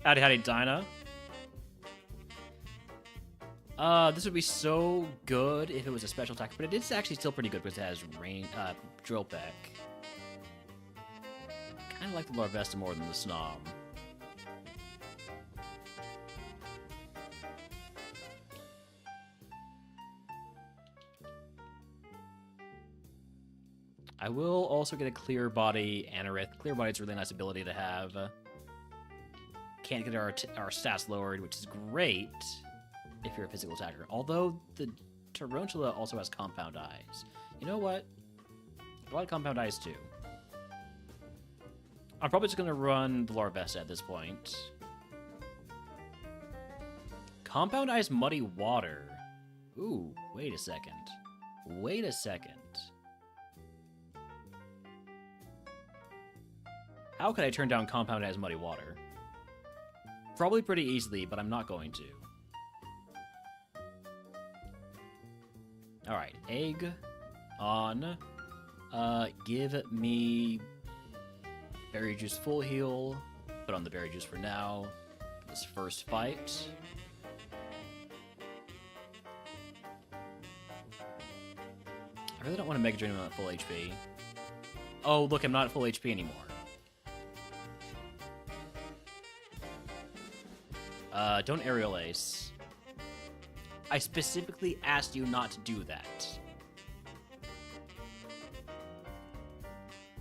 Howdy, howdy, Dinah. This would be so good if it was a special attack, but it is actually still pretty good because it has Drill Peck. Kind of like the Larvesta more than the Snom. I will also get a Clear Body Anorith. Clear Body's a really nice ability to have. Can't get our stats lowered, which is great if you're a physical attacker. Although the Tarantula also has Compound Eyes. You know what? I like Compound Eyes too. I'm probably just going to run the Larvesta at this point. Compound Eyes Muddy Water. Ooh, wait a second. Wait a second. How could I turn down Compound Eyes Muddy Water? Probably pretty easily, but I'm not going to. Alright, egg on. Give me Berry Juice full heal. Put on the Berry Juice for now. This first fight. I really don't want to Mega Drain him at full HP. Oh, look, I'm not at full HP anymore. Don't Aerial Ace. I specifically asked you not to do that.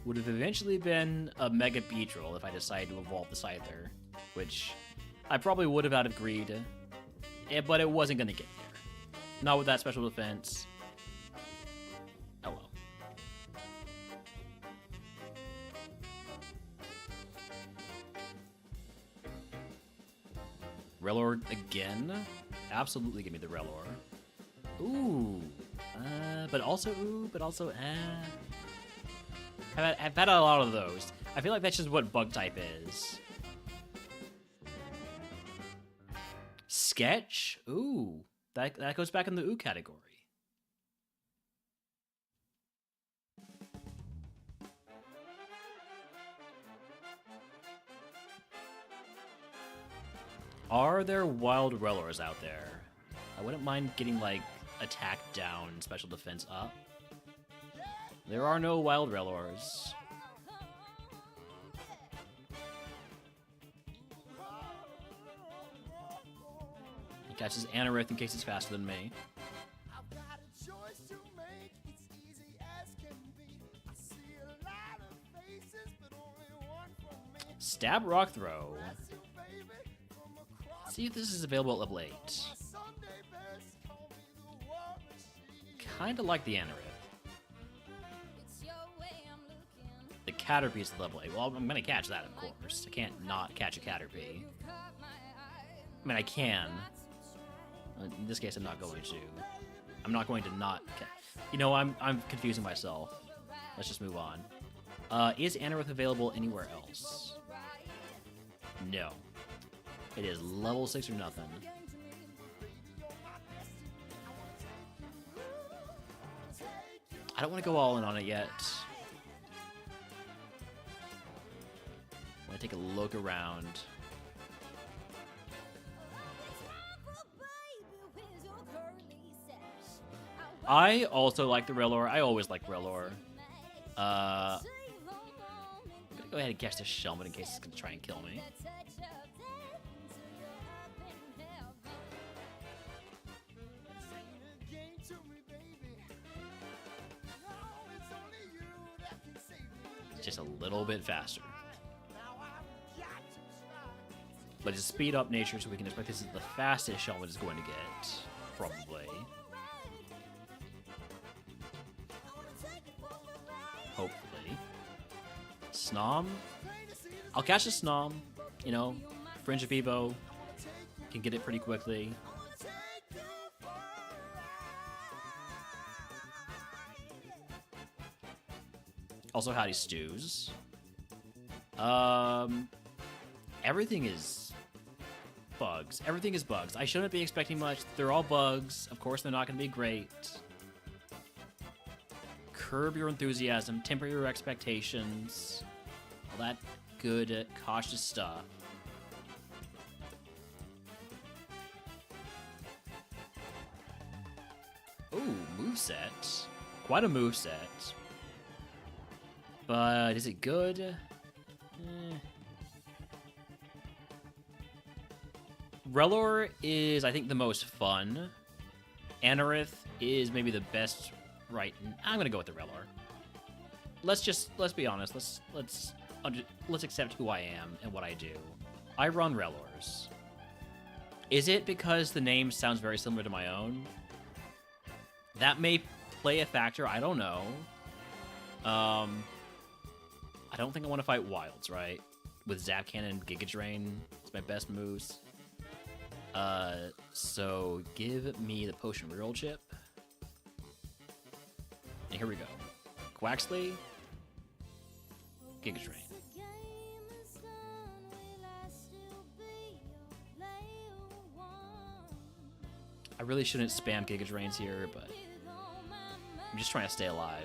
Would have eventually been a Mega Beedrill if I decided to evolve the Scyther, which I probably would have out of greed, but it wasn't going to get there. Not with that special defense. Oh well. Relor again? Absolutely give me the Relor. Ooh. But also, I've had a lot of those. I feel like that's just what bug type is. Sketch? Ooh. That goes back in the ooh category. Are there wild Relors out there? I wouldn't mind getting, like, attack down, special defense up. There are no wild Relors. He catches Anorith in case it's faster than me. Stab Rock Throw. See if this is available at level 8. Kinda like the Anorith. The Caterpie is level 8. Well, I'm gonna catch that, of course. I can't not catch a Caterpie. I mean, I can. In this case, I'm not going to. I'm not going to not... You know, I'm confusing myself. Let's just move on. Is Anorith available anywhere else? No. It is level 6 or nothing. I don't want to go all in on it yet. I want to take a look around. I also like the Relor. I always like Relor. I'm gonna go ahead and catch this Shellman in case it's gonna try and kill me. Just a little bit faster. But it's a speed up nature, so we can expect this is the fastest Shellman is going to get. Probably. Hopefully. Snom? I'll catch a Snom. You know, Fringe of Evo. Can get it pretty quickly. Also, Howdy Stews. Everything is bugs. Everything is bugs. I shouldn't be expecting much. They're all bugs. Of course, they're not going to be great. Curb your enthusiasm. Temper your expectations. All that good, cautious stuff. Ooh, moveset. Quite a moveset. But is it good? Relor is, I think, the most fun. Anorith is maybe the best right. I'm gonna go with the Relor. Let's be honest. Let's accept who I am and what I do. I run Relors. Is it because the name sounds very similar to my own? That may play a factor. I don't know. I don't think I want to fight Wilds, right? With Zap Cannon and Giga Drain. It's my best moves. So give me the Potion Reroll chip. And here we go. Quaxley. Giga Drain. I really shouldn't spam Giga Drains here, but I'm just trying to stay alive.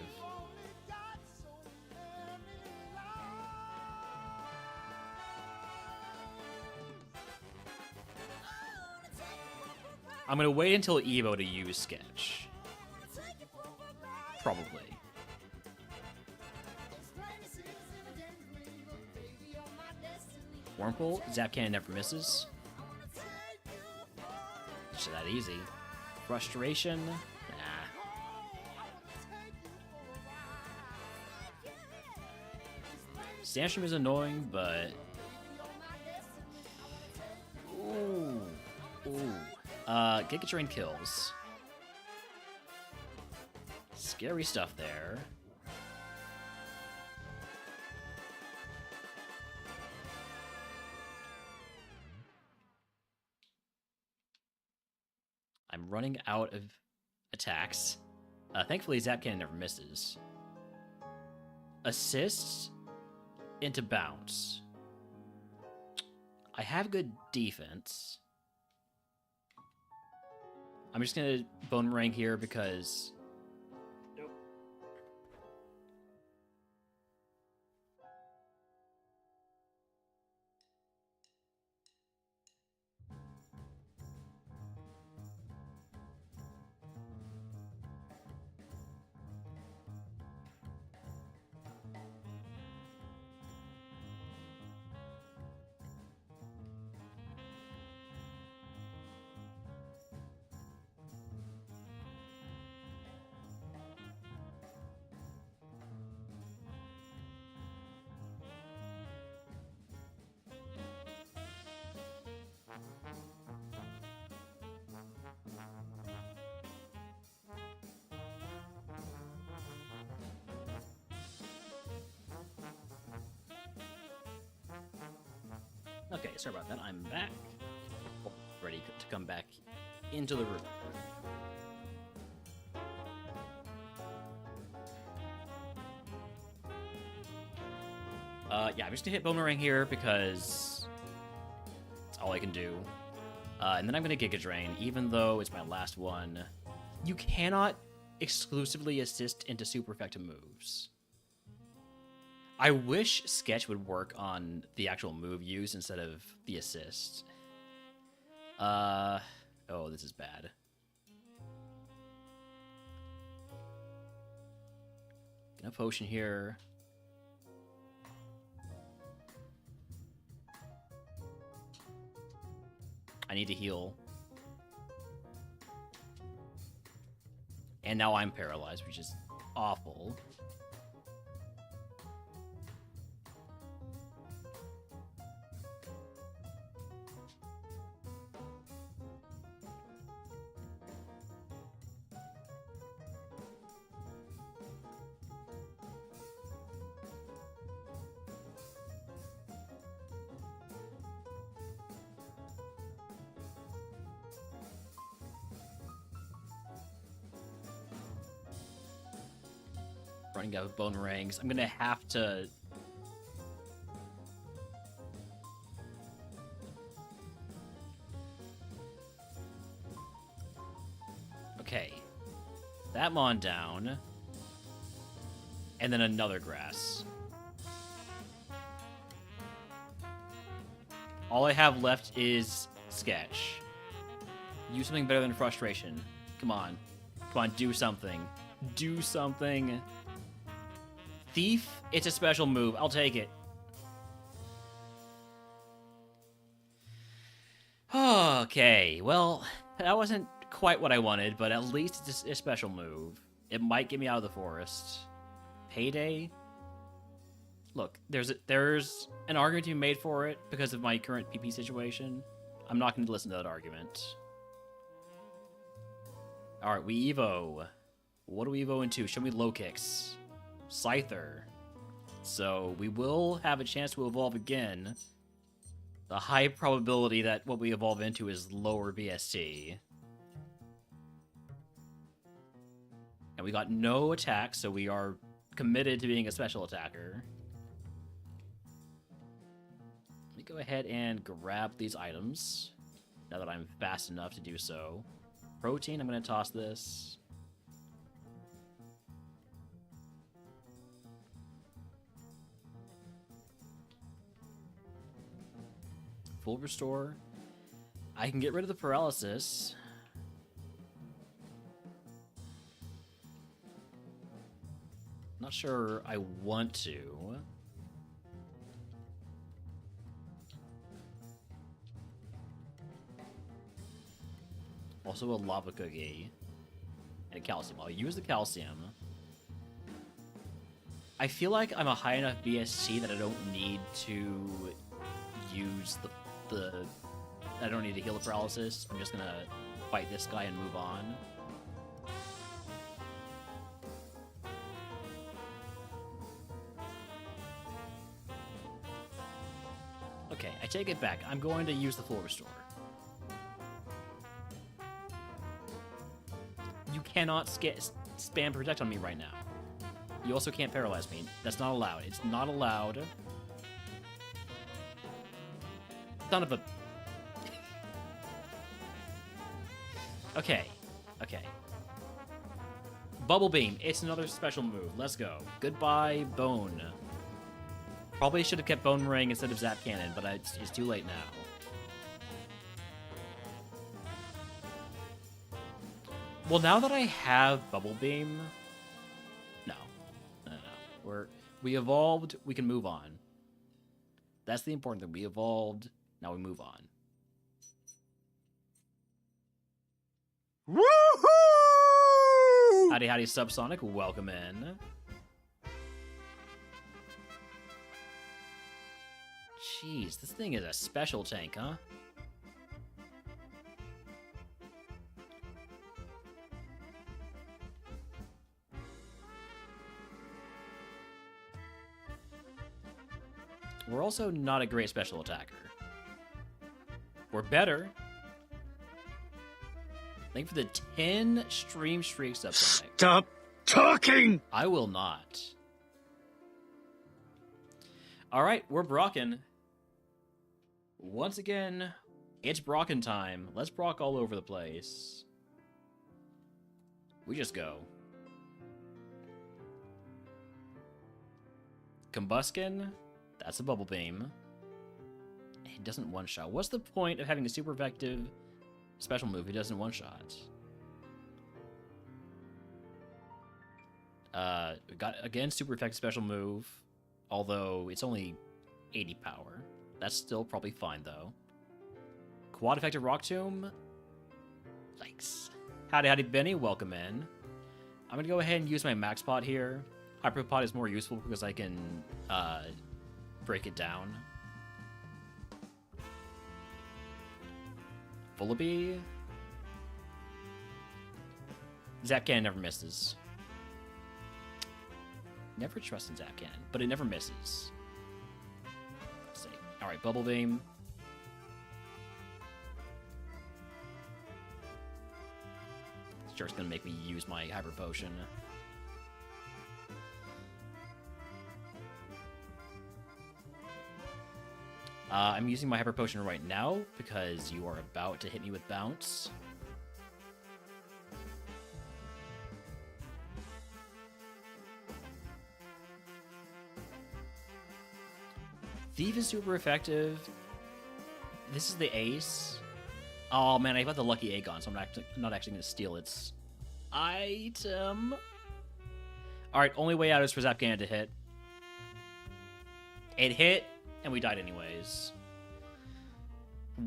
I'm gonna wait until Evo to use Sketch. Probably. Wurmple, Zap Cannon never misses. Just that easy. Frustration, nah. Sandstorm is annoying, but... Ooh. Giga Drain kills. Scary stuff there. I'm running out of attacks. Thankfully, Zap Cannon never misses. Assist into bounce. I have good defense. I'm just gonna Boomerang here because... Okay, sorry about that. I'm back. Ready to come back into the room. Yeah, I'm just gonna hit Boomerang here because it's all I can do. And then I'm gonna Giga Drain, even though it's my last one. You cannot exclusively assist into super effective moves. I wish Sketch would work on the actual move use instead of the assist. Oh, this is bad. Gonna potion here. I need to heal. And now I'm paralyzed, which is awful. Running out of Boomerangs. I'm gonna have to... Okay. That Mon down. And then another grass. All I have left is Sketch. Use something better than Frustration. Come on. Come on, do something. Do something. Thief, it's a special move. I'll take it. Okay, well, that wasn't quite what I wanted, but at least it's a special move. It might get me out of the forest. Payday? Look, there's an argument to be made for it because of my current PP situation. I'm not going to listen to that argument. Alright, we Evo. What do we Evo into? Show me low kicks. Scyther. So we will have a chance to evolve again. The high probability that what we evolve into is lower BST. And we got no attack, so we are committed to being a special attacker. Let me go ahead and grab these items, now that I'm fast enough to do so. Protein, I'm going to toss this. Full restore. I can get rid of the paralysis. Not sure I want to. Also a lava cookie. And a calcium. I'll use the calcium. I feel like I'm a high enough BSC that I don't need to use the I don't need to heal the paralysis. I'm just gonna fight this guy and move on. Okay, I take it back. I'm going to use the full restore. You cannot spam protect on me right now. You also can't paralyze me. That's not allowed. It's not allowed. Son of a... Okay. Okay. Bubble Beam. It's another special move. Let's go. Goodbye, Bone. Probably should have kept Bone Ring instead of Zap Cannon, but it's too late now. Well, now that I have Bubble Beam... No. We evolved. We can move on. That's the important thing. We evolved. Now we move on. Woohoo! Howdy, howdy, Subsonic. Welcome in. Jeez, this thing is a special tank, huh? We're also not a great special attacker. We're better. Thank you for the 10 stream streaks, Subsonic. Stop talking! I will not. Alright, we're Brocken. Once again, it's Brocken time. Let's Brock all over the place. We just go. Combuskin. That's a Bubble Beam. It doesn't one-shot. What's the point of having a super effective special move if it doesn't one-shot? Got, again, super effective special move. Although, it's only 80 power. That's still probably fine, though. Quad effective Rock Tomb. Yikes. Howdy, howdy, Benny. Welcome in. I'm gonna go ahead and use my Max Pot here. Hyper Pot is more useful because I can, break it down. Vullaby. Zap Cannon never misses. Never trust in Zap Cannon, but it never misses. Let's see. Alright, Bubble Beam. This jerk's gonna make me use my Hyper Potion. I'm using my Hyper Potion right now because you are about to hit me with Bounce. Thief is super effective. This is the ace. Oh man, I got the lucky Aegon, so I'm not actually going to steal its item. Alright, only way out is for Zap Cannon to hit. It hit, and we died anyways.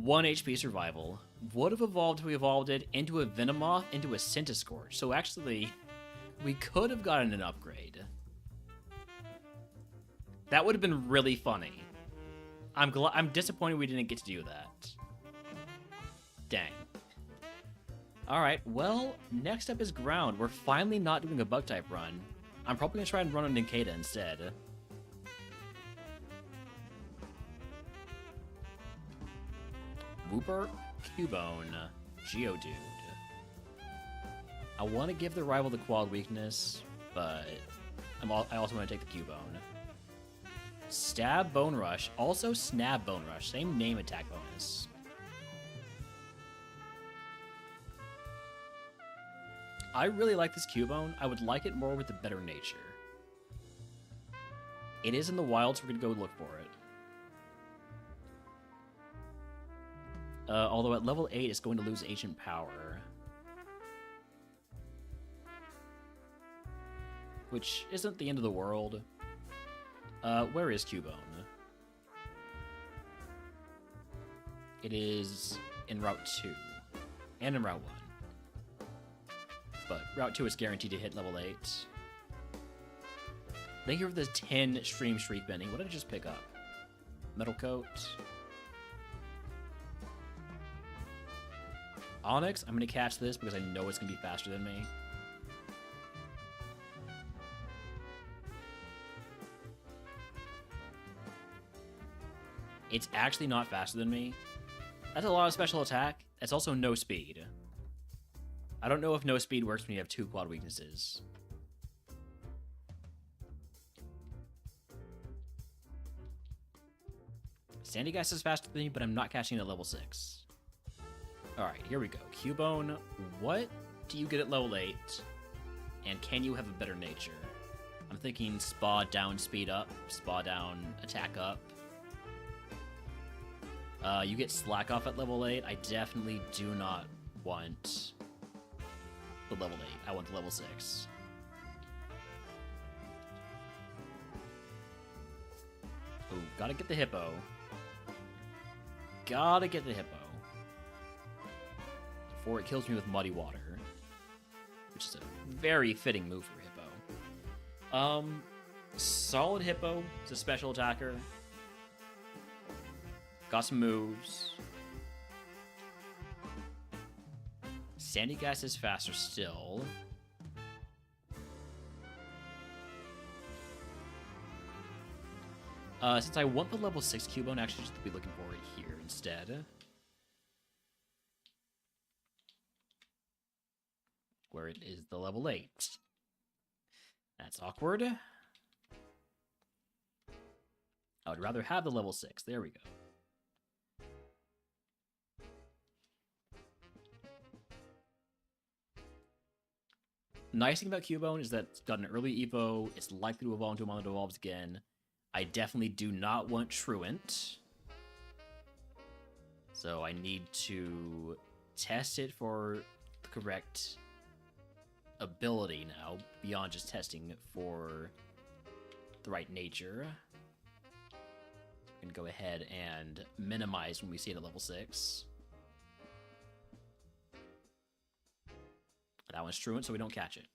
1 HP survival. Would have evolved if we evolved it into a Venomoth, into a Centiskorch. So actually, we could have gotten an upgrade. That would have been really funny. I'm disappointed we didn't get to do that. Dang. Alright, well, next up is Ground. We're finally not doing a Bug-type run. I'm probably going to try and run on Ninkata instead. Wooper, Cubone, Geodude. I want to give the rival the quad weakness, but I also want to take the Cubone. Stab Bone Rush, also Snap Bone Rush, same name attack bonus. I really like this Cubone. I would like it more with the better nature. It is in the wild, so we're going to go look for it. Although at level 8, it's going to lose Ancient Power. Which isn't the end of the world. Where is Cubone? It is in Route 2. And in Route 1. But Route 2 is guaranteed to hit level 8. Thank you for the 10 stream streak, Benny. What did I just pick up? Metal Coat. Onyx, I'm going to catch this because I know it's going to be faster than me. It's actually not faster than me. That's a lot of special attack. It's also no speed. I don't know if no speed works when you have 2 quad weaknesses. Sandy Geist is faster than me, but I'm not catching it at level 6. Alright, here we go. Cubone, what do you get at level 8? And can you have a better nature? I'm thinking spa down, speed up, spa down, attack up. You get slack off at level 8. I definitely do not want the level 8. I want the level 6. Ooh, gotta get the hippo. Gotta get the hippo. Before it kills me with muddy water. Which is a very fitting move for hippo. Solid hippo. It's a special attacker. Got some moves. Sandy Geist is faster still. Since I want the level 6 Cubone, actually just to be looking for it here instead. Where it is the level 8. That's awkward. I would rather have the level 6. There we go. Nice thing about Cubone is that it's got an early Evo. It's likely to evolve into a mon that evolves again. I definitely do not want Truant. So I need to test it for the correct ability now, beyond just testing for the right nature. We can go ahead and minimize when we see it at level 6. That one's Truant, so we don't catch it.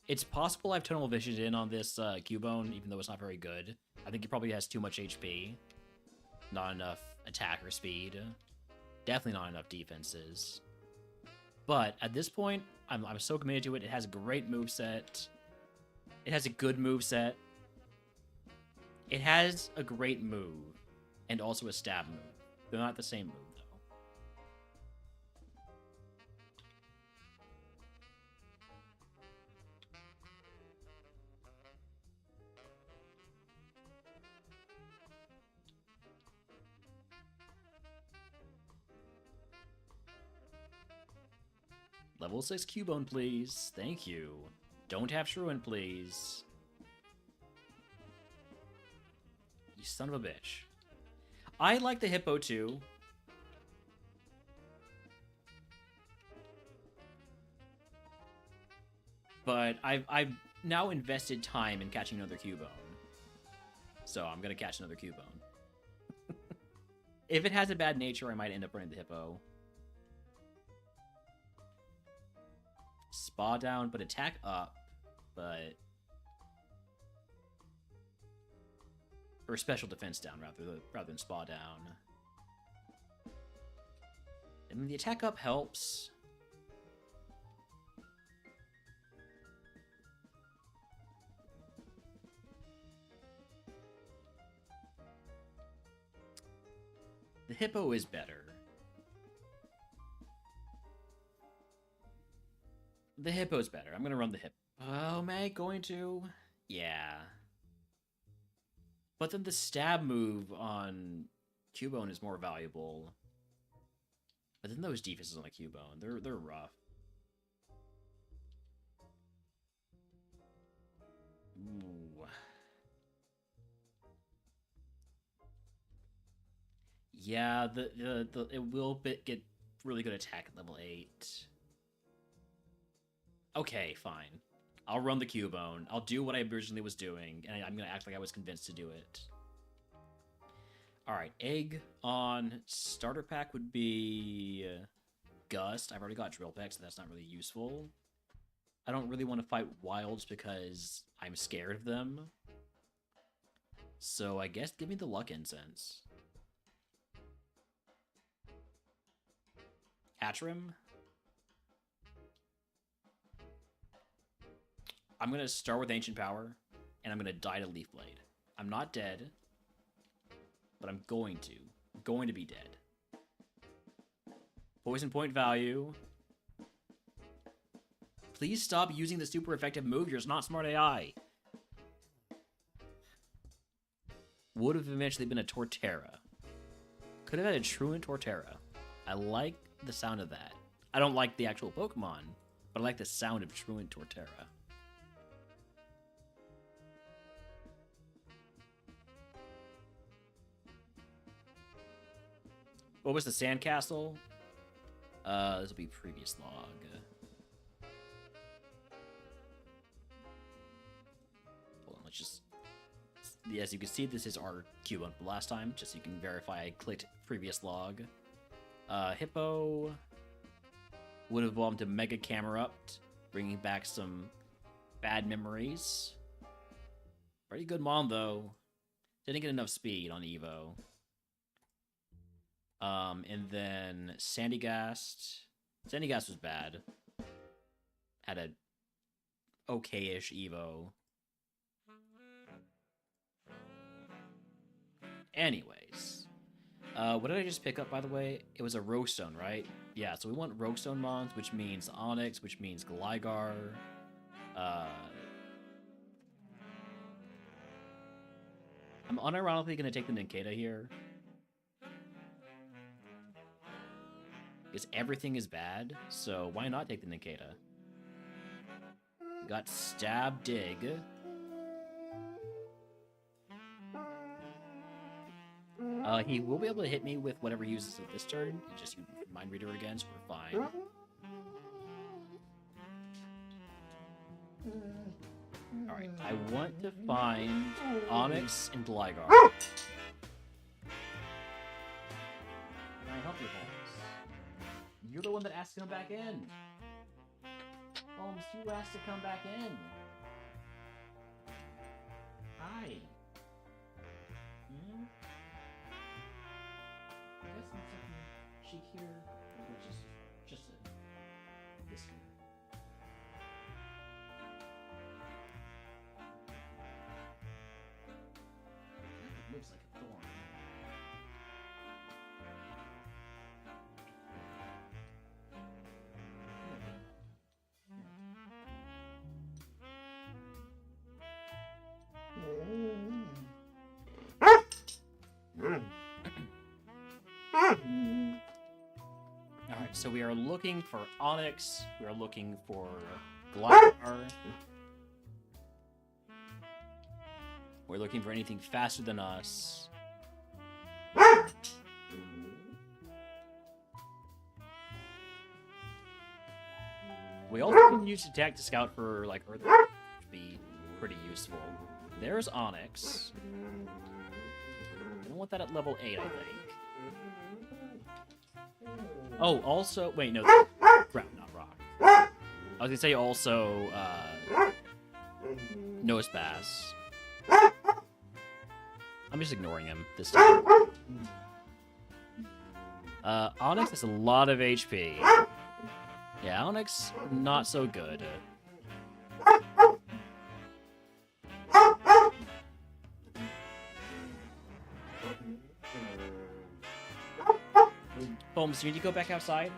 It's possible I've tunnel visioned in on this Cubone, even though it's not very good. I think he probably has too much HP. Not enough attack or speed. Definitely not enough defenses. But at this point, I'm so committed to it. It has a great moveset. It has a good moveset. It has a great move. And also a stab move. They're not the same move, though. Level 6 Cubone, please. Thank you. Don't have Truant, please. You son of a bitch. I like the hippo, too. But I've now invested time in catching another Cubone. So I'm gonna catch another Cubone. If it has a bad nature, I might end up running the hippo. Spa down, but attack up. But... or special defense down, rather than spa down. And the attack up helps. The hippo is better. The hippo's better. I'm gonna run the hippo. Oh, am I going to? Yeah. But then the stab move on Cubone is more valuable. But then those defenses on the Cubone, they're rough. Ooh. Yeah, it will get really good attack at level 8. Okay, fine. I'll run the Cubone. I'll do what I originally was doing, and I'm going to act like I was convinced to do it. Alright, egg on starter pack would be Gust. I've already got Drill Peck, so that's not really useful. I don't really want to fight Wilds because I'm scared of them. So I guess give me the Luck Incense. Hatchrim. I'm going to start with Ancient Power. and I'm gonna die to Leaf Blade. I'm not dead, but I'm going to. I'm going to be dead. Poison point value. Please stop using the super effective move. You're not smart AI. Would have eventually been a Torterra. Could have had a Truant Torterra. I like the sound of that. I don't like the actual Pokemon, but I like the sound of Truant Torterra. What was the sandcastle? This will be previous log. Hold on, let's just... As you can see, this is our queue up last time, just so you can verify I clicked previous log. Hippo would have evolved to Mega Camerupt, bringing back some bad memories. Pretty good Mon, though. Didn't get enough speed on Evo. And then Sandygast. Sandygast was bad. Had a okay-ish Evo. Anyways. What did I just pick up, by the way? It was a Roguestone, right? Yeah, so we want Roguestone Mons, which means Onyx, which means Gligar. I'm unironically going to take the Nincada here. Because everything is bad, so why not take the Nincada? We got Stab Dig. He will be able to hit me with whatever he uses at this turn. He just uses Mind Reader again, so we're fine. Alright, I want to find Onyx and Gligar. Can I help you, Holmes? You're the one that asked to come back in. Holmes, you asked to come back in. Hi. Hmm? I guess I'm something chic here, or just a whisker. It looks like a thorn. Alright, so we are looking for Onyx, we are looking for Gligar. We're looking for anything faster than us. We also can use Attack to scout for, like, Earth, which would be pretty useful. There's Onyx. I don't want that at level 8, I think. Oh, also... Wait, no. Ground, not rock. I was gonna say also, Nosepass. I'm just ignoring him this time. Onyx has a lot of HP. Yeah, Onyx, not so good. Holmes, you need to go back outside?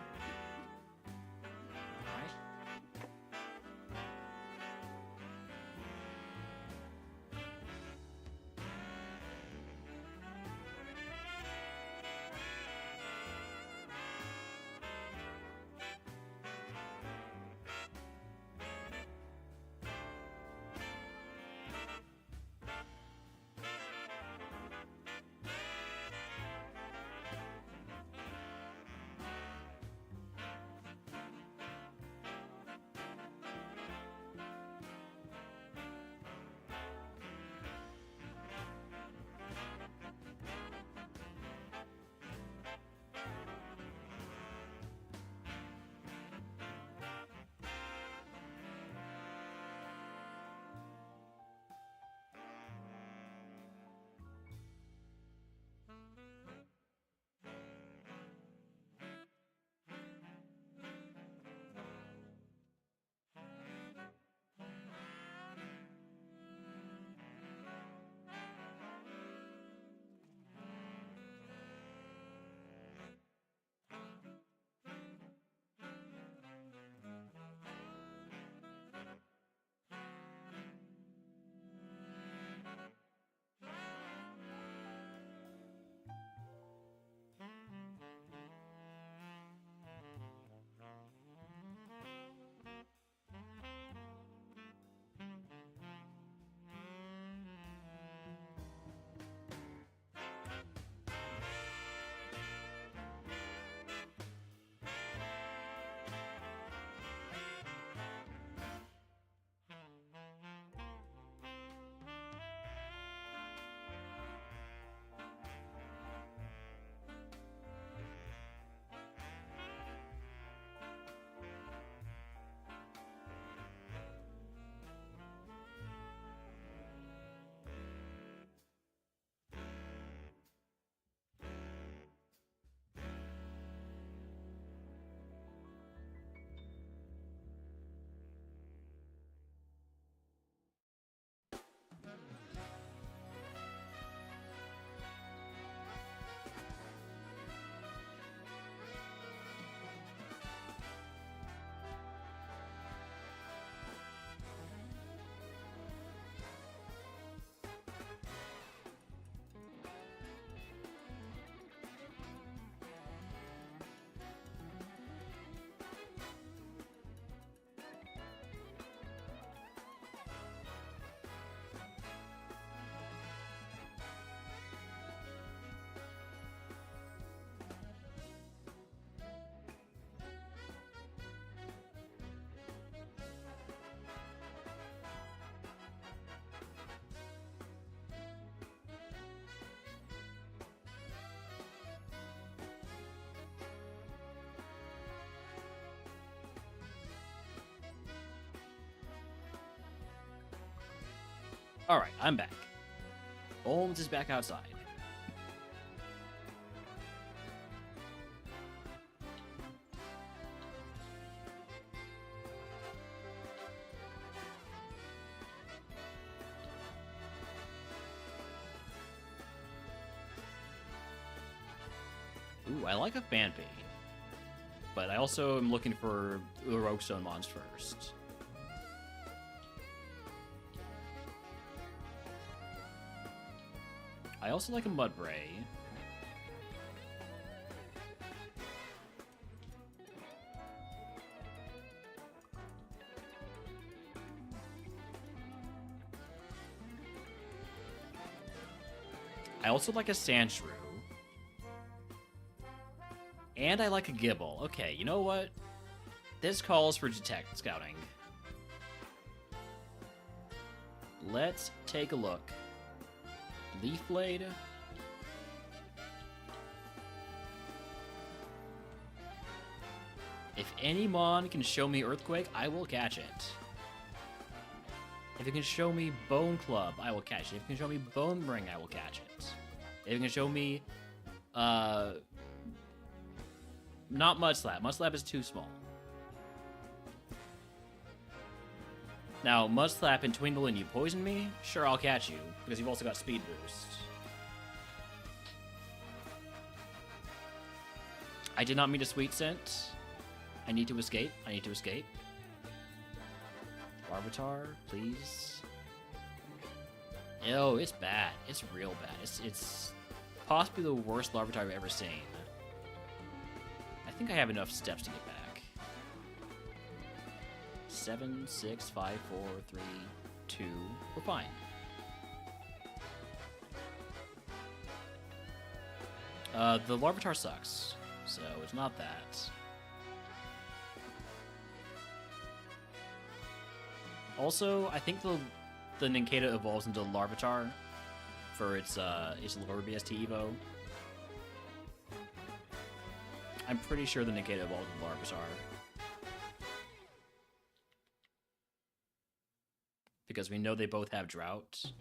Alright, I'm back. Holmes is back outside. Ooh, I like a fan bait. But I also am looking for the Roguestone mons first. I also like a Mudbray. I also like a Sandshrew. And I like a Gibble. Okay, you know what? This calls for detect scouting. Let's take a look. Leaf Blade. If any mon can show me Earthquake, I will catch it. If it can show me Bone Club, I will catch it. If it can show me Bone Ring, I will catch it. If it can show me, not Mudslap. Mudslap is too small. Now, Mudslap and Twinkle and you poison me? Sure, I'll catch you, because you've also got Speed Boost. I did not mean to Sweet Scent. I need to escape. I need to escape. Larvitar, please. Ew, it's bad. It's real bad. It's possibly the worst Larvitar I've ever seen. I think I have enough steps to get back. 7, 6, 5, 4, 3, 2. We're fine. The Larvitar sucks, so it's not that. Also, I think the Nincada evolves into Larvitar for its lower BST Evo. I'm pretty sure the Nincada evolves into Larvitar. Because we know they both have Drought.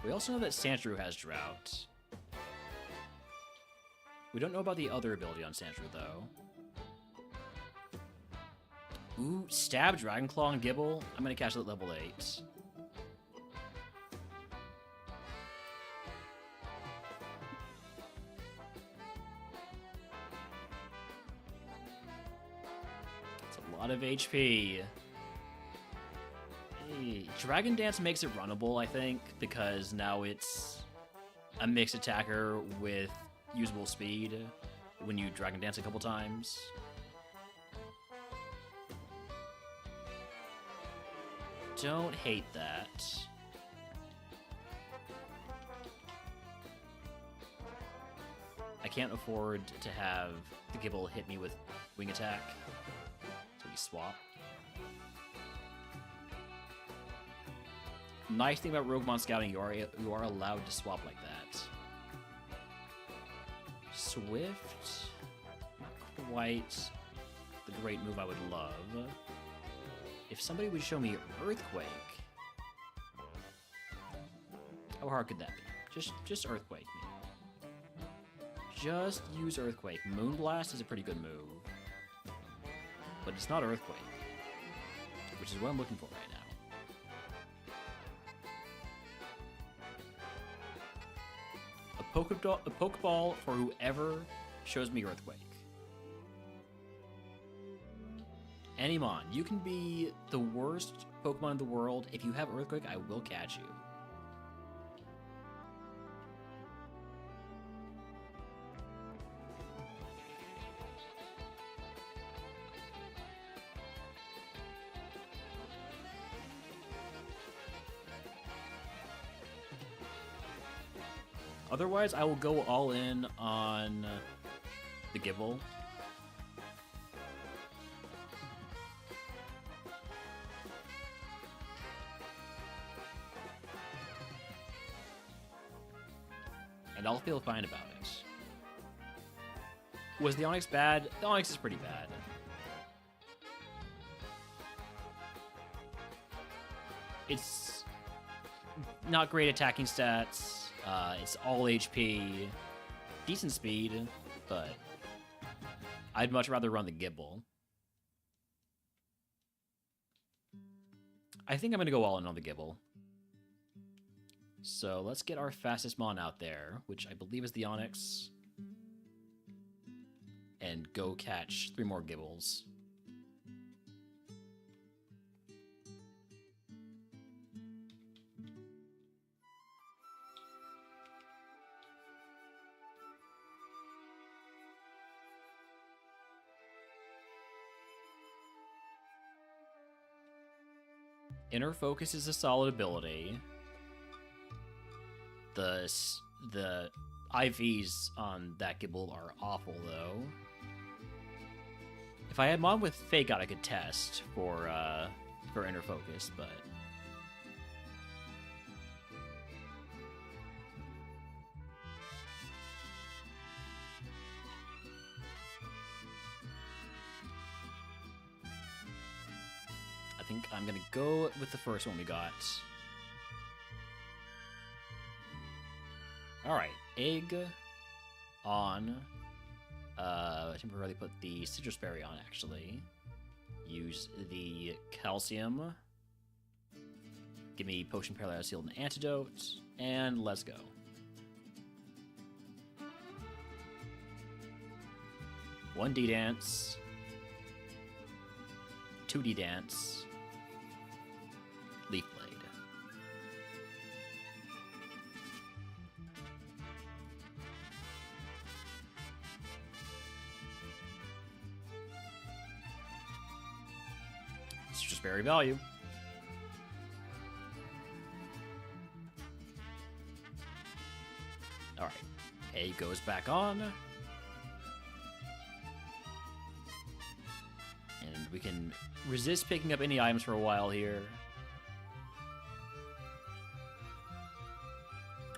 We also know that Sandshrew has Drought. We don't know about the other ability on Sandshrew, though. Ooh, Stab, Dragonclaw, and Gibble. I'm gonna catch that at level 8. It's a lot of HP. Hey, Dragon Dance makes it runnable, I think, because now it's a mixed attacker with usable speed when you Dragon Dance a couple times. Don't hate that. I can't afford to have the Gibble hit me with Wing Attack, so we swap. Nice thing about RogueMon Scouting, you are allowed to swap like that. Swift, not quite the great move I would love. If somebody would show me Earthquake, how hard could that be? Just Earthquake me. Just use Earthquake. Moonblast is a pretty good move, but it's not Earthquake, which is what I'm looking for right now. A Pokeball for whoever shows me Earthquake. Anymon, you can be the worst Pokemon in the world. If you have Earthquake, I will catch you. Otherwise, I will go all in on the Gibble. And I'll feel fine about it. Was the Onyx bad? The Onyx is pretty bad. It's not great attacking stats. It's all HP. Decent speed, but I'd much rather run the Gibble. I think I'm going to go all in on the Gibble. So let's get our fastest Mon out there, which I believe is the Onyx. And go catch 3 more Gibbles. Inner Focus is a solid ability. The IVs on that Gibble are awful, though. If I had Mon with Fake Out, I could test for Inner Focus, but... I think I'm gonna go with the first one we got. Alright, egg on. Temporarily put the citrus berry on, actually. Use the calcium. Give me potion, paralysis, shield, and antidote. And let's go. One D-Dance. 2 D-Dance. Leaf Blade. It's just berry value. Alright. A goes back on. And we can resist picking up any items for a while here.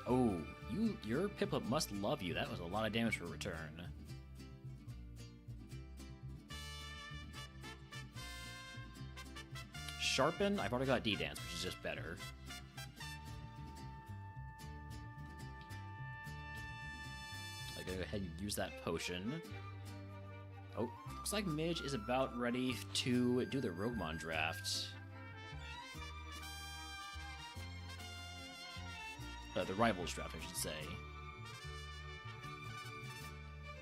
Oh, your Piplup must love you. That was a lot of damage for a return. Sharpen? I've already got D-Dance, which is just better. I gotta go ahead and use that potion. Oh, looks like Midge is about ready to do the RogueMon draft. The Rivals draft, I should say.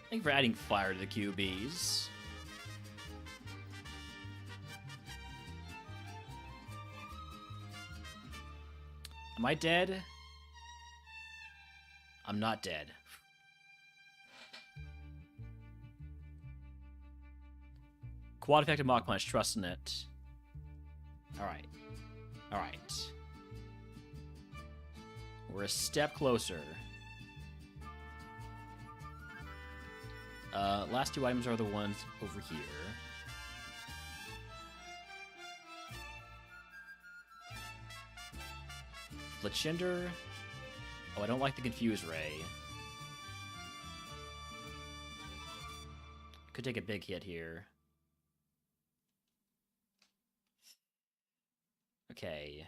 Thank you for adding fire to the QBs. Am I dead? I'm not dead. Quad effective Mach Punch, trust in it. Alright. Alright. We're a step closer. Last 2 items are the ones over here. Fletchinder. Oh, I don't like the Confuse Ray. Could take a big hit here. Okay.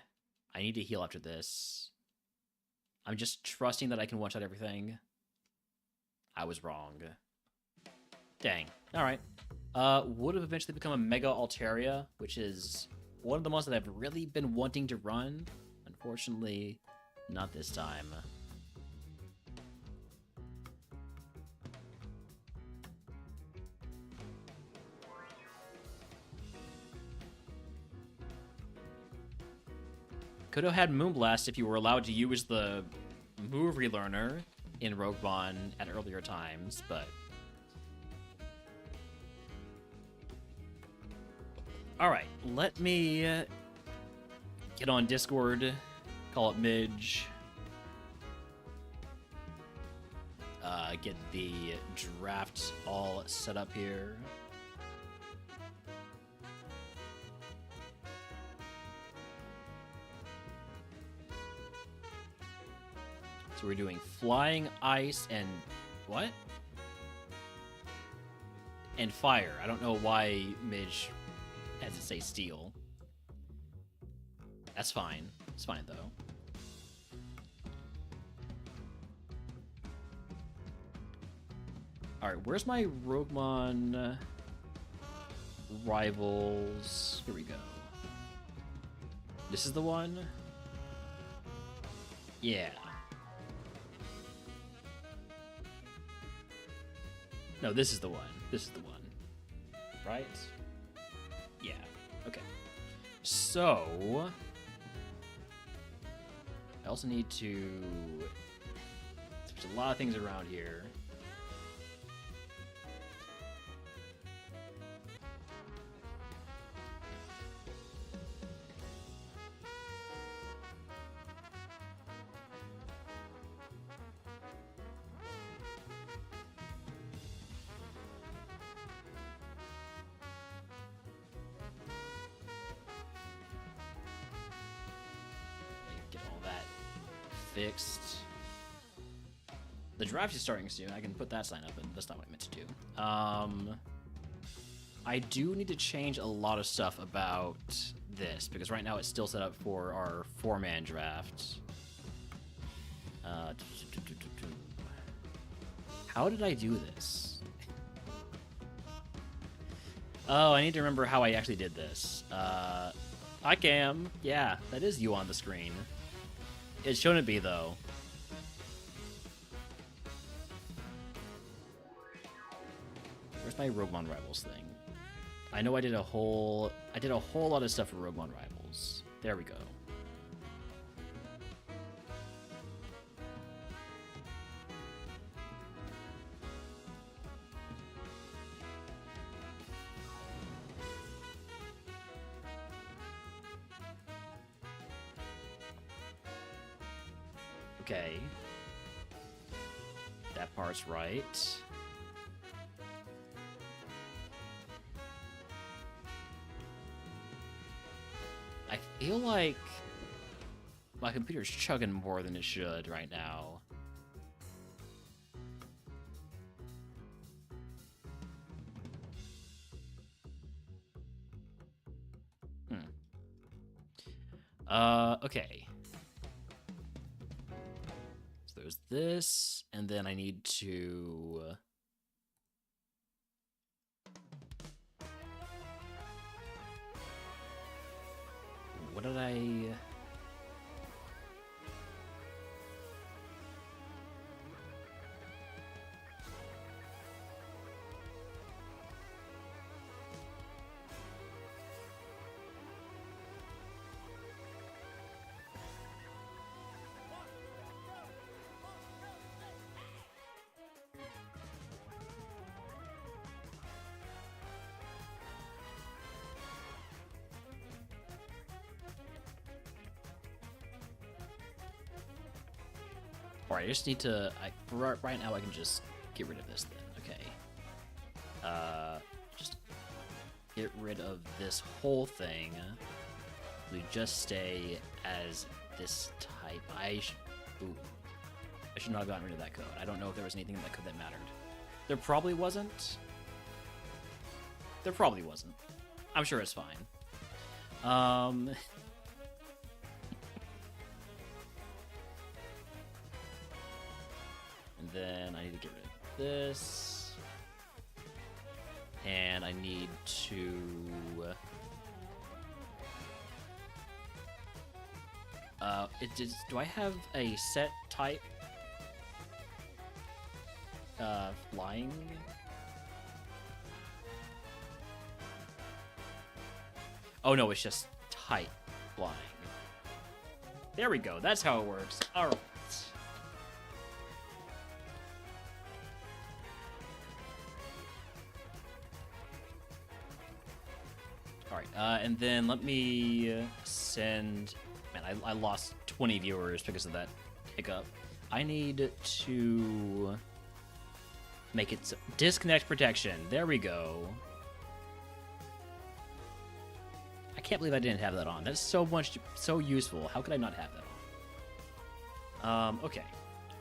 I need to heal after this. I'm just trusting that I can one-shot everything. I was wrong. Dang. Alright. Would have eventually become a Mega Altaria, which is one of the ones that I've really been wanting to run. Unfortunately, not this time. Could have had Moonblast if you were allowed to use the move relearner in RogueMon at earlier times, but... Alright, let me get on Discord, call it Midge, get the draft all set up here. So we're doing Flying, Ice, and... what? and fire. I don't know why Midge has to say steel. That's fine. It's fine, though. Alright, where's my RogueMon rivals? Here we go. This is the one? Yeah. No, this is the one. This is the one. Right? Yeah. Okay. So... I also need to switch a lot of things around here. Get all that fixed. The draft is starting soon. I can put that sign up, and that's not what I meant to do. I do need to change a lot of stuff about this, because right now it's still set up for our 4-man draft. How did I do this? Oh, I need to remember how I actually did this. Hi, Cam. Yeah, that is you on the screen. It shouldn't be, though. Where's my RogueMon Rivals thing? I know I did a whole lot of stuff for RogueMon Rivals. There we go. Okay. That part's right. I feel like my computer's chugging more than it should right now. Okay. So there's this, and then I need to... What did I... Alright, I just need to... right now I can just get rid of this then. Okay. Just get rid of this whole thing. We just stay as this type. Ooh. I should not have gotten rid of that code. I don't know if there was anything in that code that mattered. There probably wasn't. There probably wasn't. I'm sure it's fine. And then I need to get rid of this. And I need to... do I have a set type? Flying? Oh no, it's just type flying. There we go, that's how it works. Alright. Alright, and then let me send... Man, I lost 20 viewers because of that hiccup. I need to make it... Disconnect protection. There we go. I can't believe I didn't have that on. That's so useful. How could I not have that on? Okay.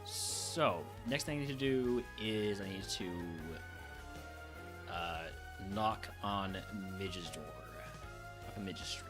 So, next thing I need to do is I need to knock on Midge's door. Knock on Midge's stream.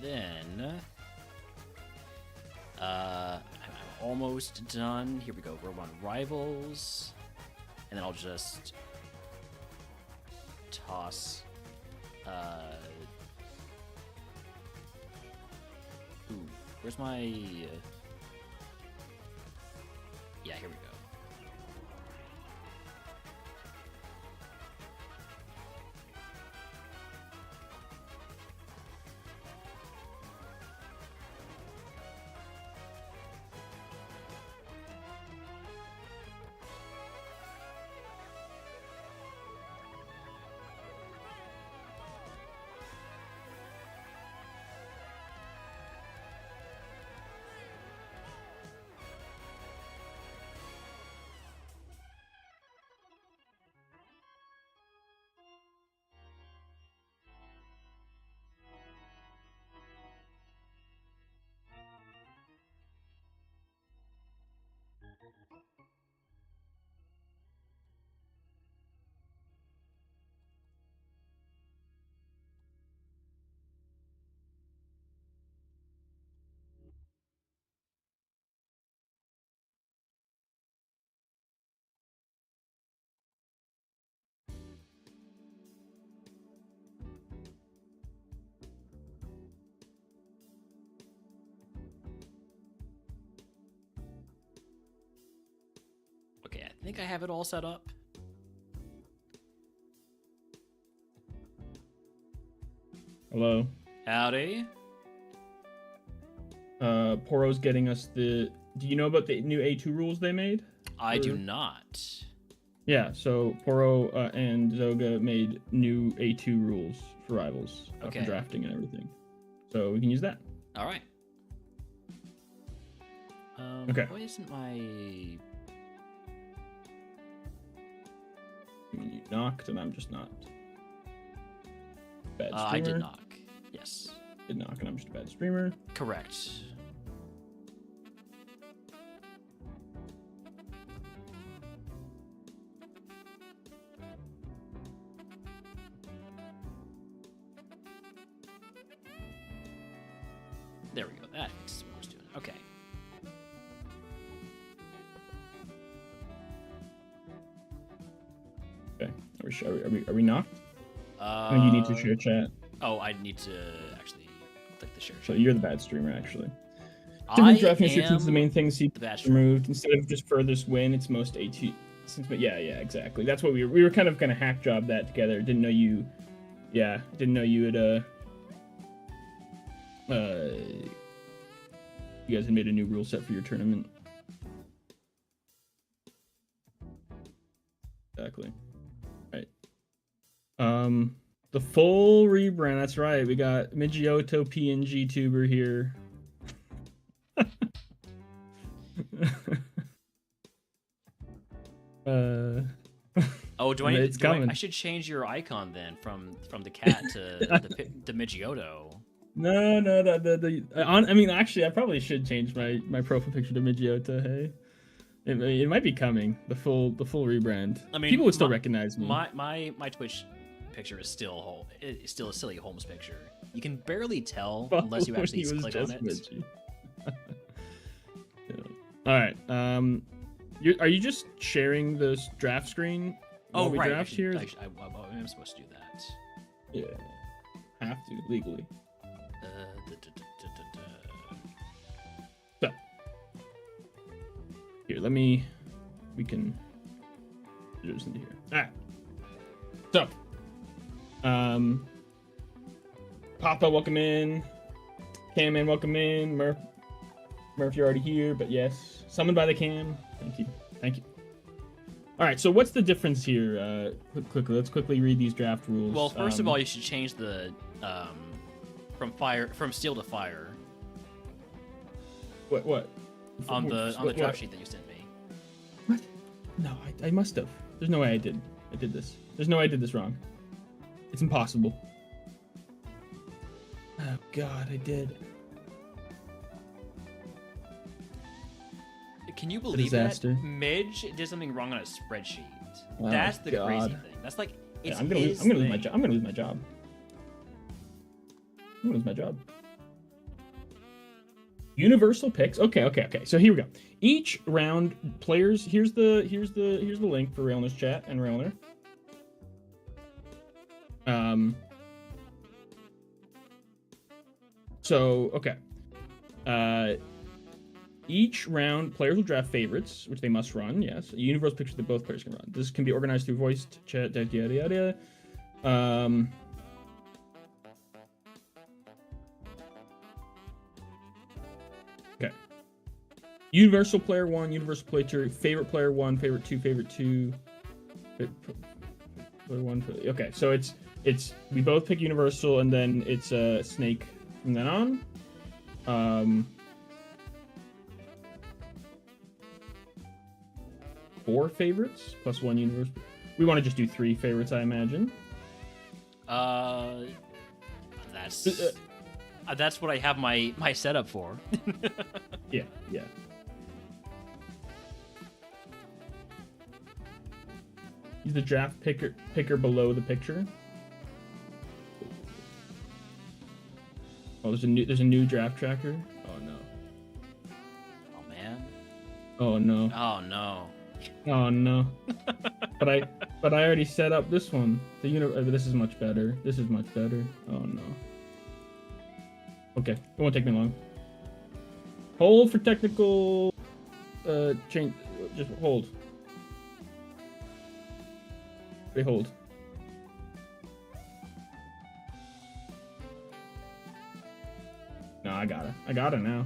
And then I'm almost done. Here we go. We're on Rivals, and then I'll just toss. Ooh, where's my? Yeah, here we go. Okay, I think I have it all set up. Hello. Howdy. Poro's getting us the... Do you know about the new A2 rules they made? I do not. Yeah, so Poro and Zoga made new A2 rules for Rivals Okay. for drafting and everything. So we can use that. All right. Okay. Why isn't my... You knocked, and I'm just not. Bad streamer. I did knock. Yes. Did knock, and I'm just a bad streamer. Correct. There we go. That's what I was doing. Okay. Okay. Are we knocked? I mean, you need to share chat. Oh, I need to actually click the share So chat. you're the bad streamer, actually. I Different drafting restrictions is the am main thing. See, the bad streamer. removed instead of just furthest win. It's most A2. But yeah, exactly. That's what we were kind of gonna hack job that together. Didn't know you. Yeah, didn't know you had you guys had made a new rule set for your tournament. Exactly. Right. The full rebrand. That's right. We got Midgioto PNG tuber here. Oh, do I? It's Do I coming. should change your icon then from the cat to the Midgioto. No. I mean, actually, I probably should change my profile picture to Midgioto. Hey, it might be coming. The full rebrand. I mean, people would still recognize me. My Twitch picture is still a silly Holmes picture. You can barely tell unless you actually He was click on just it. Midgie. Yeah. All right. Are you just sharing this draft screen? Oh, while we right. Draft here? I'm supposed to do that. Yeah. Have to legally. Da, da, da, da, da. So here, we can do this into here. All right. So, Papa, welcome in. Camman, welcome in. Murph, you're already here, but yes, summoned by the cam. Thank you. All right. So what's the difference here? Let's quickly read these draft rules. Well, first of all, you should change the from steel to fire. What? On the draft sheet that you sent me. What? No, I must have. There's no way I did this. There's no way I did this wrong. It's impossible. Oh God, I did. Can you believe that disaster. Midge did something wrong on a spreadsheet? Oh, That's the God. crazy thing. That's like it's I'm gonna lose my job. I'm gonna lose my job. Universal picks. Okay. So here we go. Each round, players. Here's the link for Railner's chat and Railner. So okay. Each round, players will draft favorites, which they must run. Yes, a universal picture that both players can run. This can be organized through voiced chat, yada yada. Okay. Universal player 1, universal player 2, favorite player 1, favorite 2, favorite 2. Player 1. Okay, so it's we both pick universal, and then it's a snake from then on. 4 favorites plus 1 universal. We want to just do 3 favorites, I imagine. That's what I have my setup for. Yeah. Use the draft picker below the picture. Oh, there's a new draft tracker. Oh no. Oh man. Oh no. Oh no. Oh no. but I already set up this one. This is much better. Oh no. Okay, it won't take me long. Hold for technical change. Just hold. They hold. No, I got it now.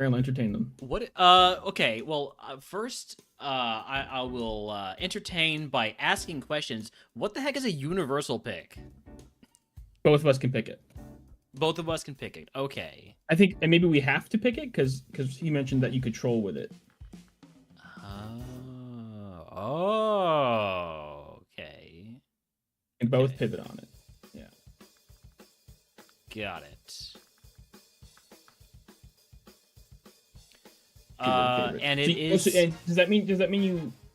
I'll entertain them. What? Okay. Well, first, I will entertain by asking questions. What the heck is a universal pick? Both of us can pick it. Both of us can pick it. Okay. I think, and maybe we have to pick it because he mentioned that you could troll with it. Oh. Okay. And both pivot on it. Yeah. Got it. And it is. And does that mean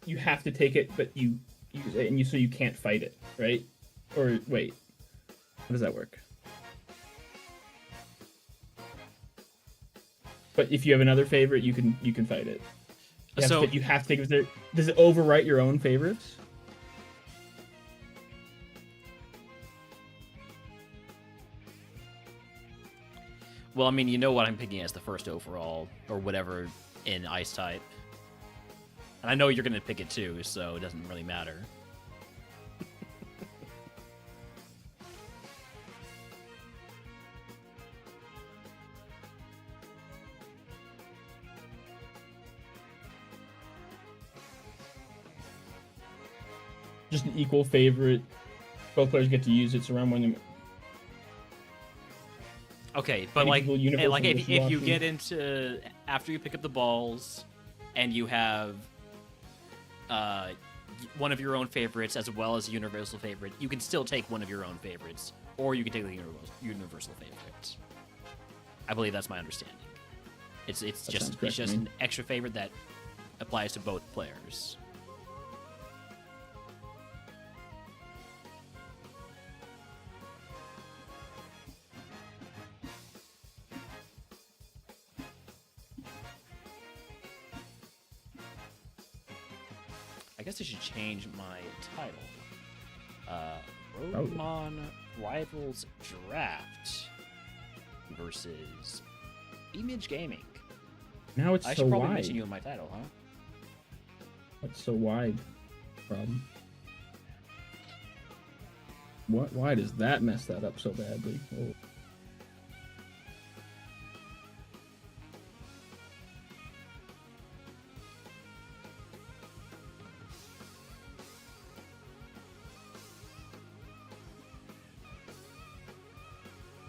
you have to take it, but you so you can't fight it, right? Or wait, how does that work? But if you have another favorite, you can fight it. You have to take it. Does it overwrite your own favorites? Well, I mean, you know what I'm picking as the first overall or whatever in Ice type, and I know you're gonna pick it too, so it doesn't really matter. Just an equal favorite. Both players get to use it. So around when. Okay, but if you get into after you pick up the balls, and you have one of your own favorites as well as a universal favorite, you can still take one of your own favorites, or you can take the universal favorite. I believe that's my understanding. It's just an extra favorite that applies to both players. I guess I should change my title. Probably. RogueMon Rivals Draft versus Image Gaming. Now it's I so should probably wide. mention you in my title, huh? What's so wide? Problem. What? Why does that mess that up so badly? Oh.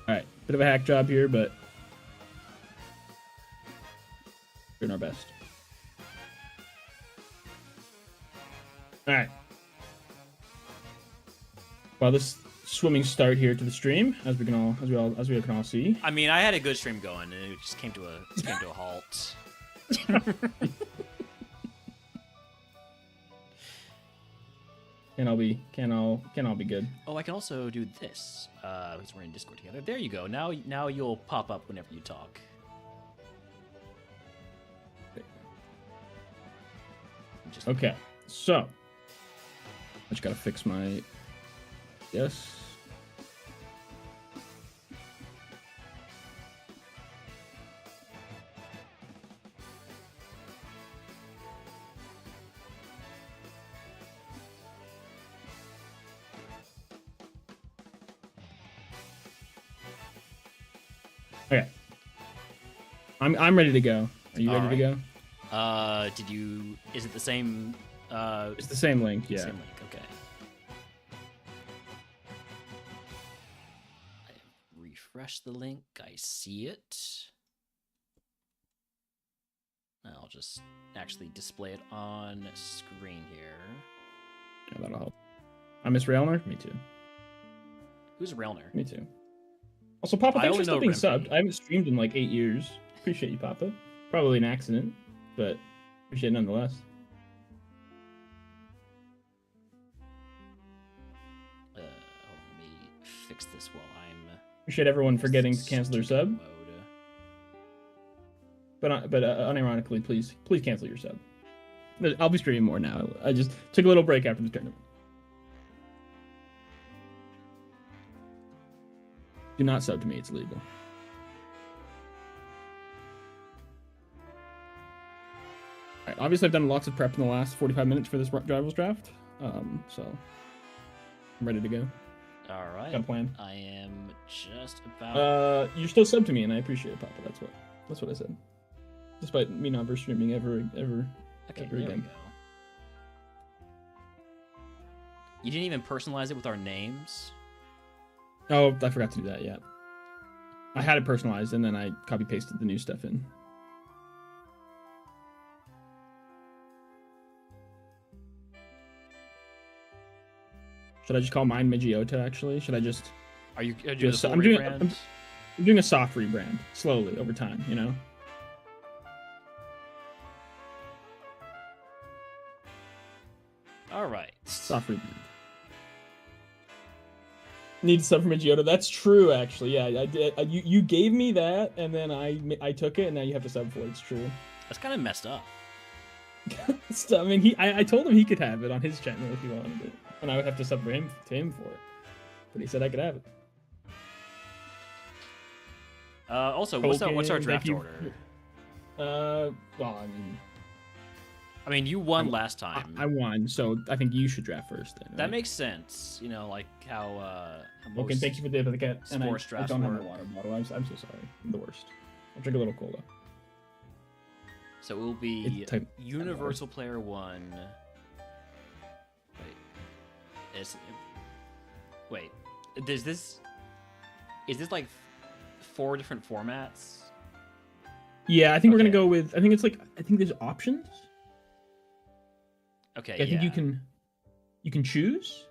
All right, bit of a hack job here, but doing our best. All right. Well, this swimming start here to the stream, as we can all see. I mean, I had a good stream going, and it just came to a halt. Can all be good. Oh, I can also do this because we're in Discord together. There you go. Now you'll pop up whenever you talk. Just Okay, so I just gotta fix my yes. Okay, I'm ready to go. Are you ready to go? Is it the same? It's the same link, yeah. Same link. Okay. I refresh the link. I see it. I'll just actually display it on screen here. Yeah, that'll help. I miss Railner. Me too. Who's Railner? Me too. Also, Papa, I thanks only for still know being Rimpy. subbed. I haven't streamed in like 8 years. Appreciate you, Papa. Probably an accident, but appreciate it nonetheless. Let me fix this while I'm. Appreciate everyone forgetting to cancel their sub. Mode. But unironically, please cancel your sub. I'll be streaming more now. I just took a little break after the tournament. Do not sub to me; it's illegal. All right. Obviously, I've done lots of prep in the last 45 minutes for this rivals draft. So I'm ready to go. All right. Got a plan. I am just about. You're still sub to me, and I appreciate it, Papa. That's what I said. Despite me not streaming ever Okay, ever there we again. go. You didn't even personalize it with our names. Oh, I forgot to do that. Yeah, I had it personalized, and then I copy pasted the new stuff in. Should I just call mine Migiota? Actually, should I just? Are you doing Yes, the full I'm doing- rebrand? I'm doing a soft rebrand slowly over time. You know. All right. Soft rebrand. Need sub from Migiota. That's true, actually. Yeah, I did. You gave me that, and then I took it, and now you have to sub for it. It's true. That's kind of messed up. So, I mean, I told him he could have it on his channel if he wanted it, and I would have to sub for him for it. But he said I could have it. Also, what's our Tolkien, draft thank you. order? Well, I mean, you won last time. I won, so I think you should draft first. Then, That right? makes sense. You know, like how Okay, most thank you for the cat. And I sports drafts don't have work. a water bottle. I'm so sorry. I'm the worst. I'll drink a little cola. So it will be It's type- Universal Player 1. Wait. Is this like 4 different formats? Yeah, I think we're gonna Okay. go with. I think there's options. Okay, I think you can choose.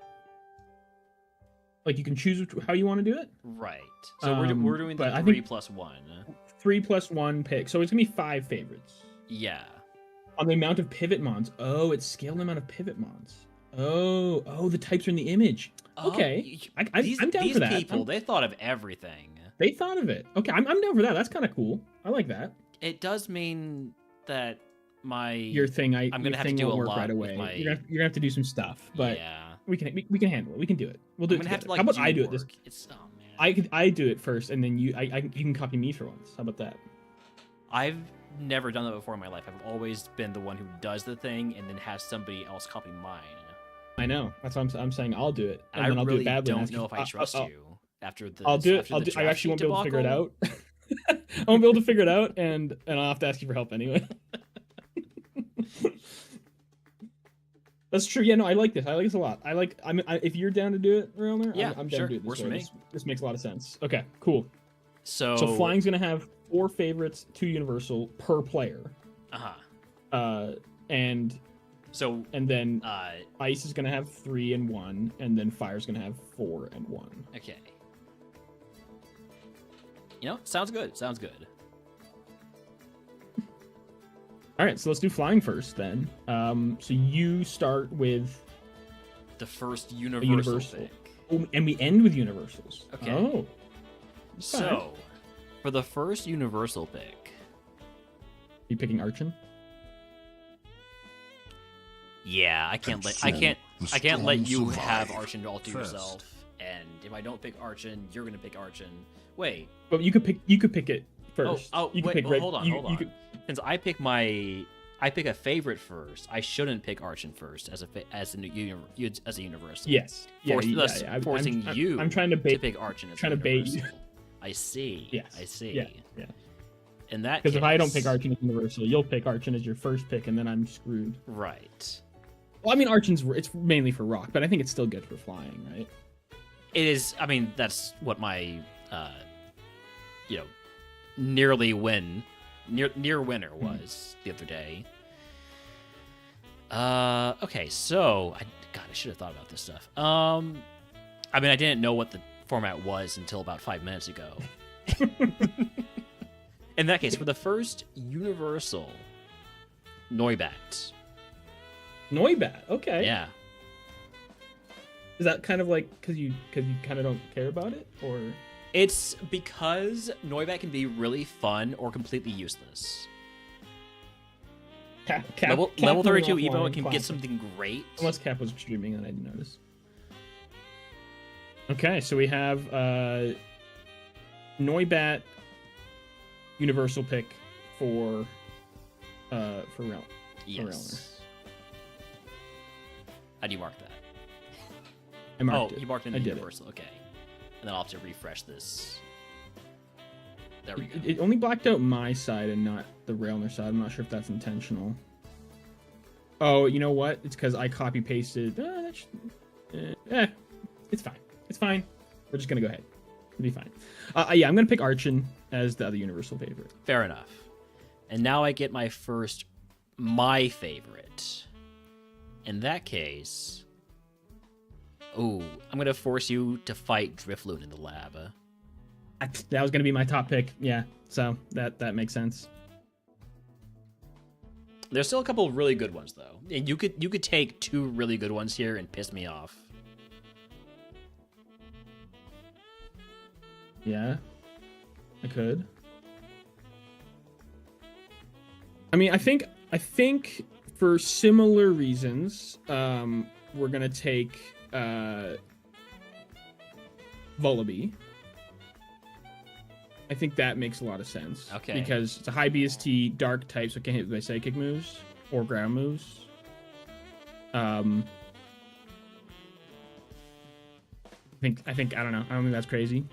Like you can choose how you want to do it. Right. So we're doing the but I 3 think- plus 1. 3 plus 1 pick. So it's gonna be 5 favorites. Yeah. On the amount of pivot mons. Oh, it's scaled the amount of pivot mons. Oh, the types are in the image. Okay, I'm down these for that. people, they thought of everything. They thought of it. Okay, I'm down for that. That's kind of cool. I like that. It does mean that your thing. I'm gonna have to do a work lot right with away. my. You're gonna have to do some stuff, but Yeah. we can handle it. We can do it. We'll do I'm it gonna have to together. like. How about I do it this? work. It's oh man. I do it first, and then you can copy me for once. How about that? I've never done that before in my life. I've always been the one who does the thing and then has somebody else copy mine. I know. That's what I'm saying. I'll do it, and I then I'll really do it badly. don't know if I trust you after the. I'll do it. after I'll the do. I draft actually won't sheet be able to figure it debacle. out. I won't be able to figure it out, and I'll have to ask you for help anyway. That's true. Yeah, no, I like this. I like this a lot. If you're down to do it, Realmer, Yeah, I'm down sure. to do it this Works for way. me. This makes a lot of sense. Okay, cool. So Flying's gonna have 4 favorites, 2 universal per player. And So then Ice is gonna have 3 and 1, and then Fire's gonna have 4 and 1. okay. Sounds good. Sounds good. All right, so let's do Flying first then. So you start with The first a universal, universal, pick. and we end with universals. Okay. Oh. So, for the first universal pick, You picking Archon? yeah, I can't let you have Archon all to yourself. And if I don't pick Archon, you're gonna pick Archon. Wait. But you could pick it first. Oh, you could wait. pick Well, hold on. could- Since I pick a favorite first, I shouldn't pick Archon first as a universal. Yes. Yeah, Thus forcing you I'm trying to to bait. pick Archon as trying a to bait you. universal. I see. Yes. I see. Yeah. In that Because if I don't case- pick Archon as universal, you'll pick Archon as your first pick, and then I'm screwed. Right. Well, I mean, it's mainly for rock, but I think it's still good for flying, right? It is. I mean, that's what my, near winner was the other day. Okay, so I should have thought about this stuff. I mean, I didn't know what the format was until about 5 minutes ago. In that case, for the first universal Noibat. Noibat, okay. Yeah. Is that kind of like because you kind of don't care about it, or? It's because Noibat can be really fun or completely useless. Level 32 Evo, it can get something great. Unless Cap was streaming, and I didn't notice. Okay, so we have Noibat universal pick for Realm. Yes. How do you mark that? I marked it. You marked it in I the did universal. Okay. And then I'll have to refresh this. There we go. It only blacked out my side and not the Railner side. I'm not sure if that's intentional. Oh, you know what? It's because I copy pasted. It's fine. It's fine. We're just gonna go ahead. It'll be fine. Yeah, I'm gonna pick Archon as the other universal favorite. Fair enough. And now I get my favorite. In that case, I'm gonna force you to fight Drifloon in the lab. That was gonna be my top pick. Yeah, so that makes sense. There's still a couple of really good ones though. And you could take 2 really good ones here and piss me off. Yeah, I could. I mean, I think for similar reasons, we're gonna take Vullaby. I think that makes a lot of sense. Okay. Because it's a high BST, dark type, so it can hit by psychic moves or ground moves. I don't know. I don't think that's crazy.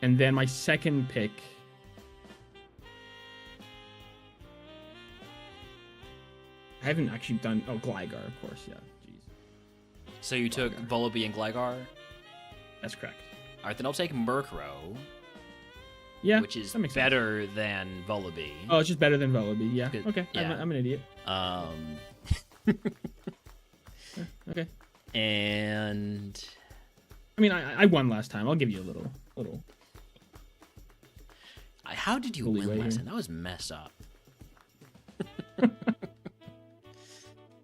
And then my second pick. I haven't actually done. Oh, Gligar, of course. Yeah. Jeez. So you took Vullaby and Gligar? That's correct. Alright, then I'll take Murkrow. Yeah. Which is that makes better than Vullaby. Oh, it's just better than Vullaby. Yeah. Good. Okay. Yeah. I'm an idiot. Okay. And I mean, I won last time. I'll give you a little. How did you Fully win right last here. time? That was messed up.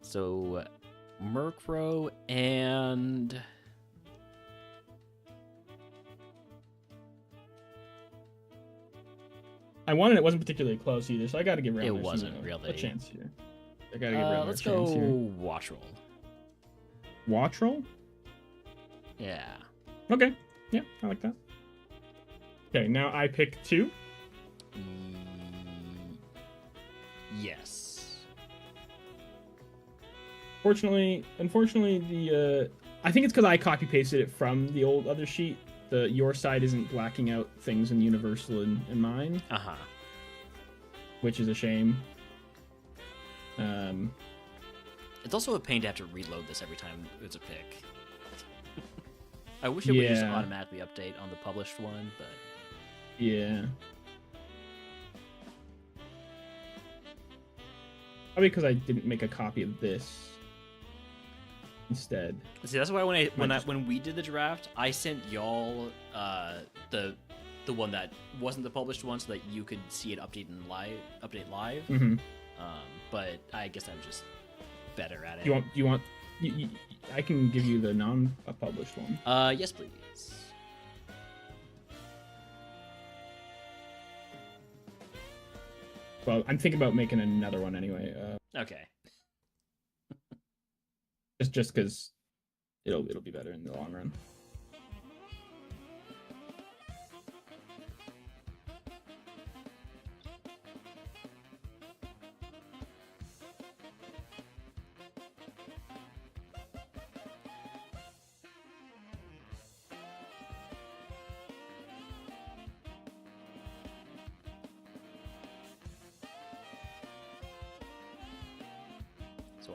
So, Murkrow and... I won and it wasn't particularly close either, so I got to give Realmer It wasn't a really. chance here. I got to give Realmer Let's a go chance here. watch roll. Watch roll? Yeah. Okay. Yeah, I like that. Okay, now I pick 2. Yes. Unfortunately, the I think it's because I copy pasted it from the old other sheet. Your side isn't blacking out things in Universal and mine, which is a shame. It's also a pain to have to reload this every time it's a pick. I wish it would just automatically update on the published one, but yeah. Probably because I didn't make a copy of this instead. See, that's why when we did the draft, I sent y'all the one that wasn't the published one, so that you could see it update live. Mm-hmm. But I guess I'm just better at it. You want? I can give you the non-published one. Yes, please. Well, I'm thinking about making another one anyway. Okay. Just because it'll be better in the long run. So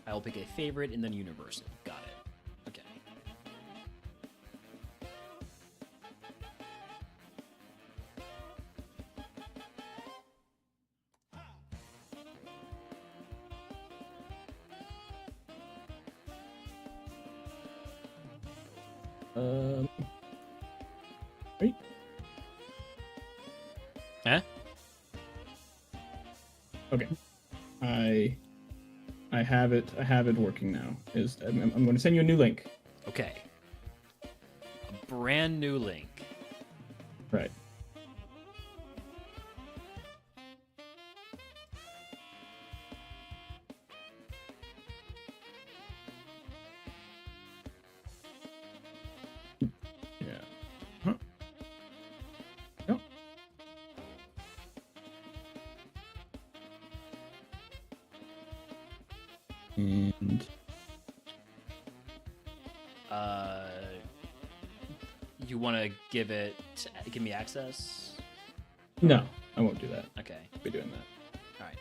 I'll pick a favorite and then universal. Got it. Okay. Wait. Huh? Okay. I have it. I have it working now. I'm going to send you a new link. Okay. A brand new link. Right. Yeah. Huh. Yep. And you want to give me access? no, I won't do that. Okay. I'll be doing that. All right.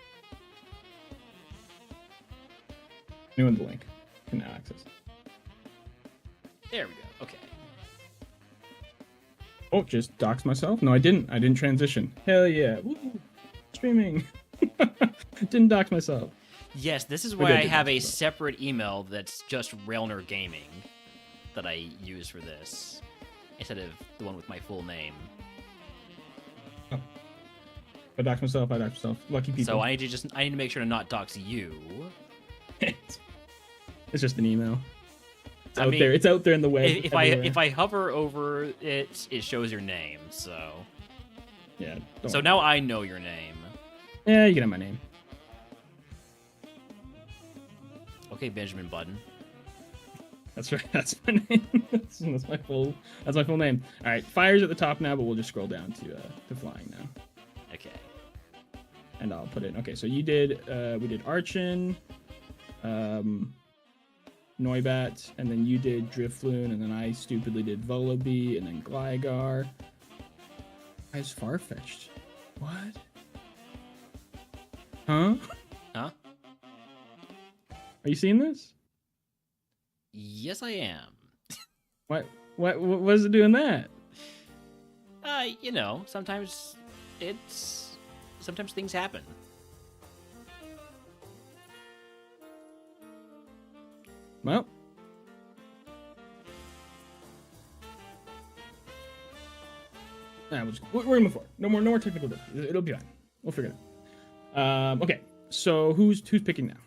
Anyone with the link can now access. There we go. Okay. Oh, just dox myself? No, I didn't. I didn't transition. Hell yeah. Woo. Streaming. Didn't dox myself. Yes, this is We're why good I to have do a this. separate email that's just Railner Gaming that I use for this instead of the one with my full name. If I dox myself, I dox myself. Lucky people. So I need to make sure to not dox you. It's just an email. It's I out mean, there. It's out there in the web. If I hover over it, it shows your name. So yeah. So now I know your name. Yeah, you can have my name. Okay, Benjamin Button. That's right. That's my name. that's my full name. All right. Fire's at the top now, but we'll just scroll down to flying now. Okay. And I'll put it. Okay, so you did. We did Archon, Noibat, and then you did Drifloon, and then I stupidly did Vullaby, and then Gligar. Guy's Farfetch'd. What? Huh? Huh? Are you seeing this? Yes, I am. What was it doing that? Sometimes things happen. Well. Nah, we're gonna move forward. No more technical difficulties. It'll be fine. We'll figure it out. Okay. So who's picking now?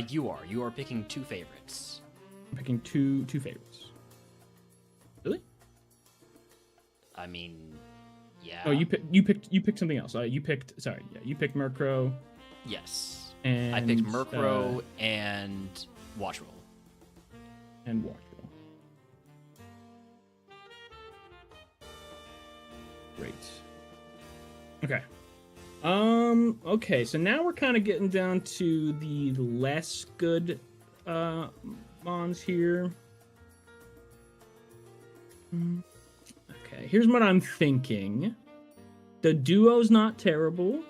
You are picking two favorites. I'm picking two favorites. Really? I mean, yeah. Oh, you picked something else. You picked Murkrow. Yes. And I picked Murkrow and Watch Roll. And Watch Roll. Great. Okay. Okay, so now we're kind of getting down to the less good mons here. Okay, here's what I'm thinking. The duo's not terrible.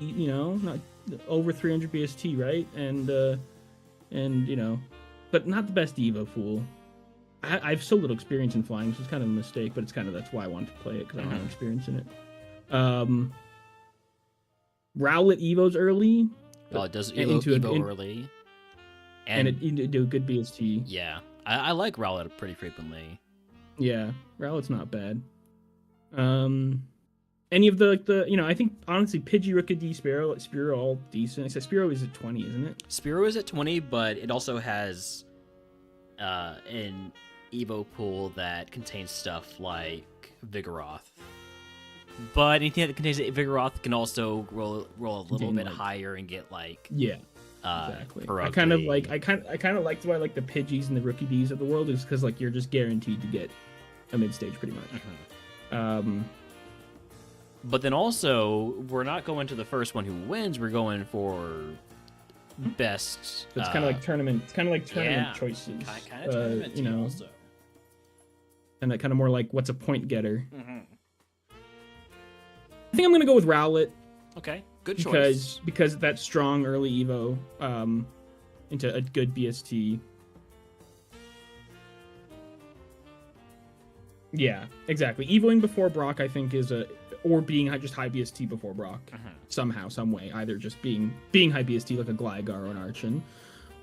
You know, not over 300 BST, right? And you know, but not the best Evo pool. I have so little experience in flying, so it's kind of a mistake, but it's kind of that's why I wanted to play it, because I don't have experience in it. Rowlet Evo's early. Oh, it does into Evo early. And it do good BST. Yeah, I like Rowlet pretty frequently. Yeah, Rowlet's not bad. Any of the you know, I think honestly Pidgey, Rookidee, Spearow all decent. Except Spearow is at 20, isn't it? Spearow is at 20, but it also has an Evo pool that contains stuff like Vigoroth. But anything that contains Vigoroth can also roll a little bit higher and get like exactly. Perugly. I kind of like why I like the Pidgeys and the Rookidees of the world is because like you're just guaranteed to get a mid stage pretty much. But then also we're not going to the first one who wins. We're going for best. It's kind of like tournament. It's kind of like tournament choices. Kind of tournament, you know. Also. And that kind of more like what's a point getter. I think I'm gonna go with Rowlet. Okay, good choice. Because that strong early Evo into a good BST. Yeah, exactly. Evoing before Brock, I think, is or being just high BST before Brock somehow, some way. Either just being high BST like a Gligar or an Archon,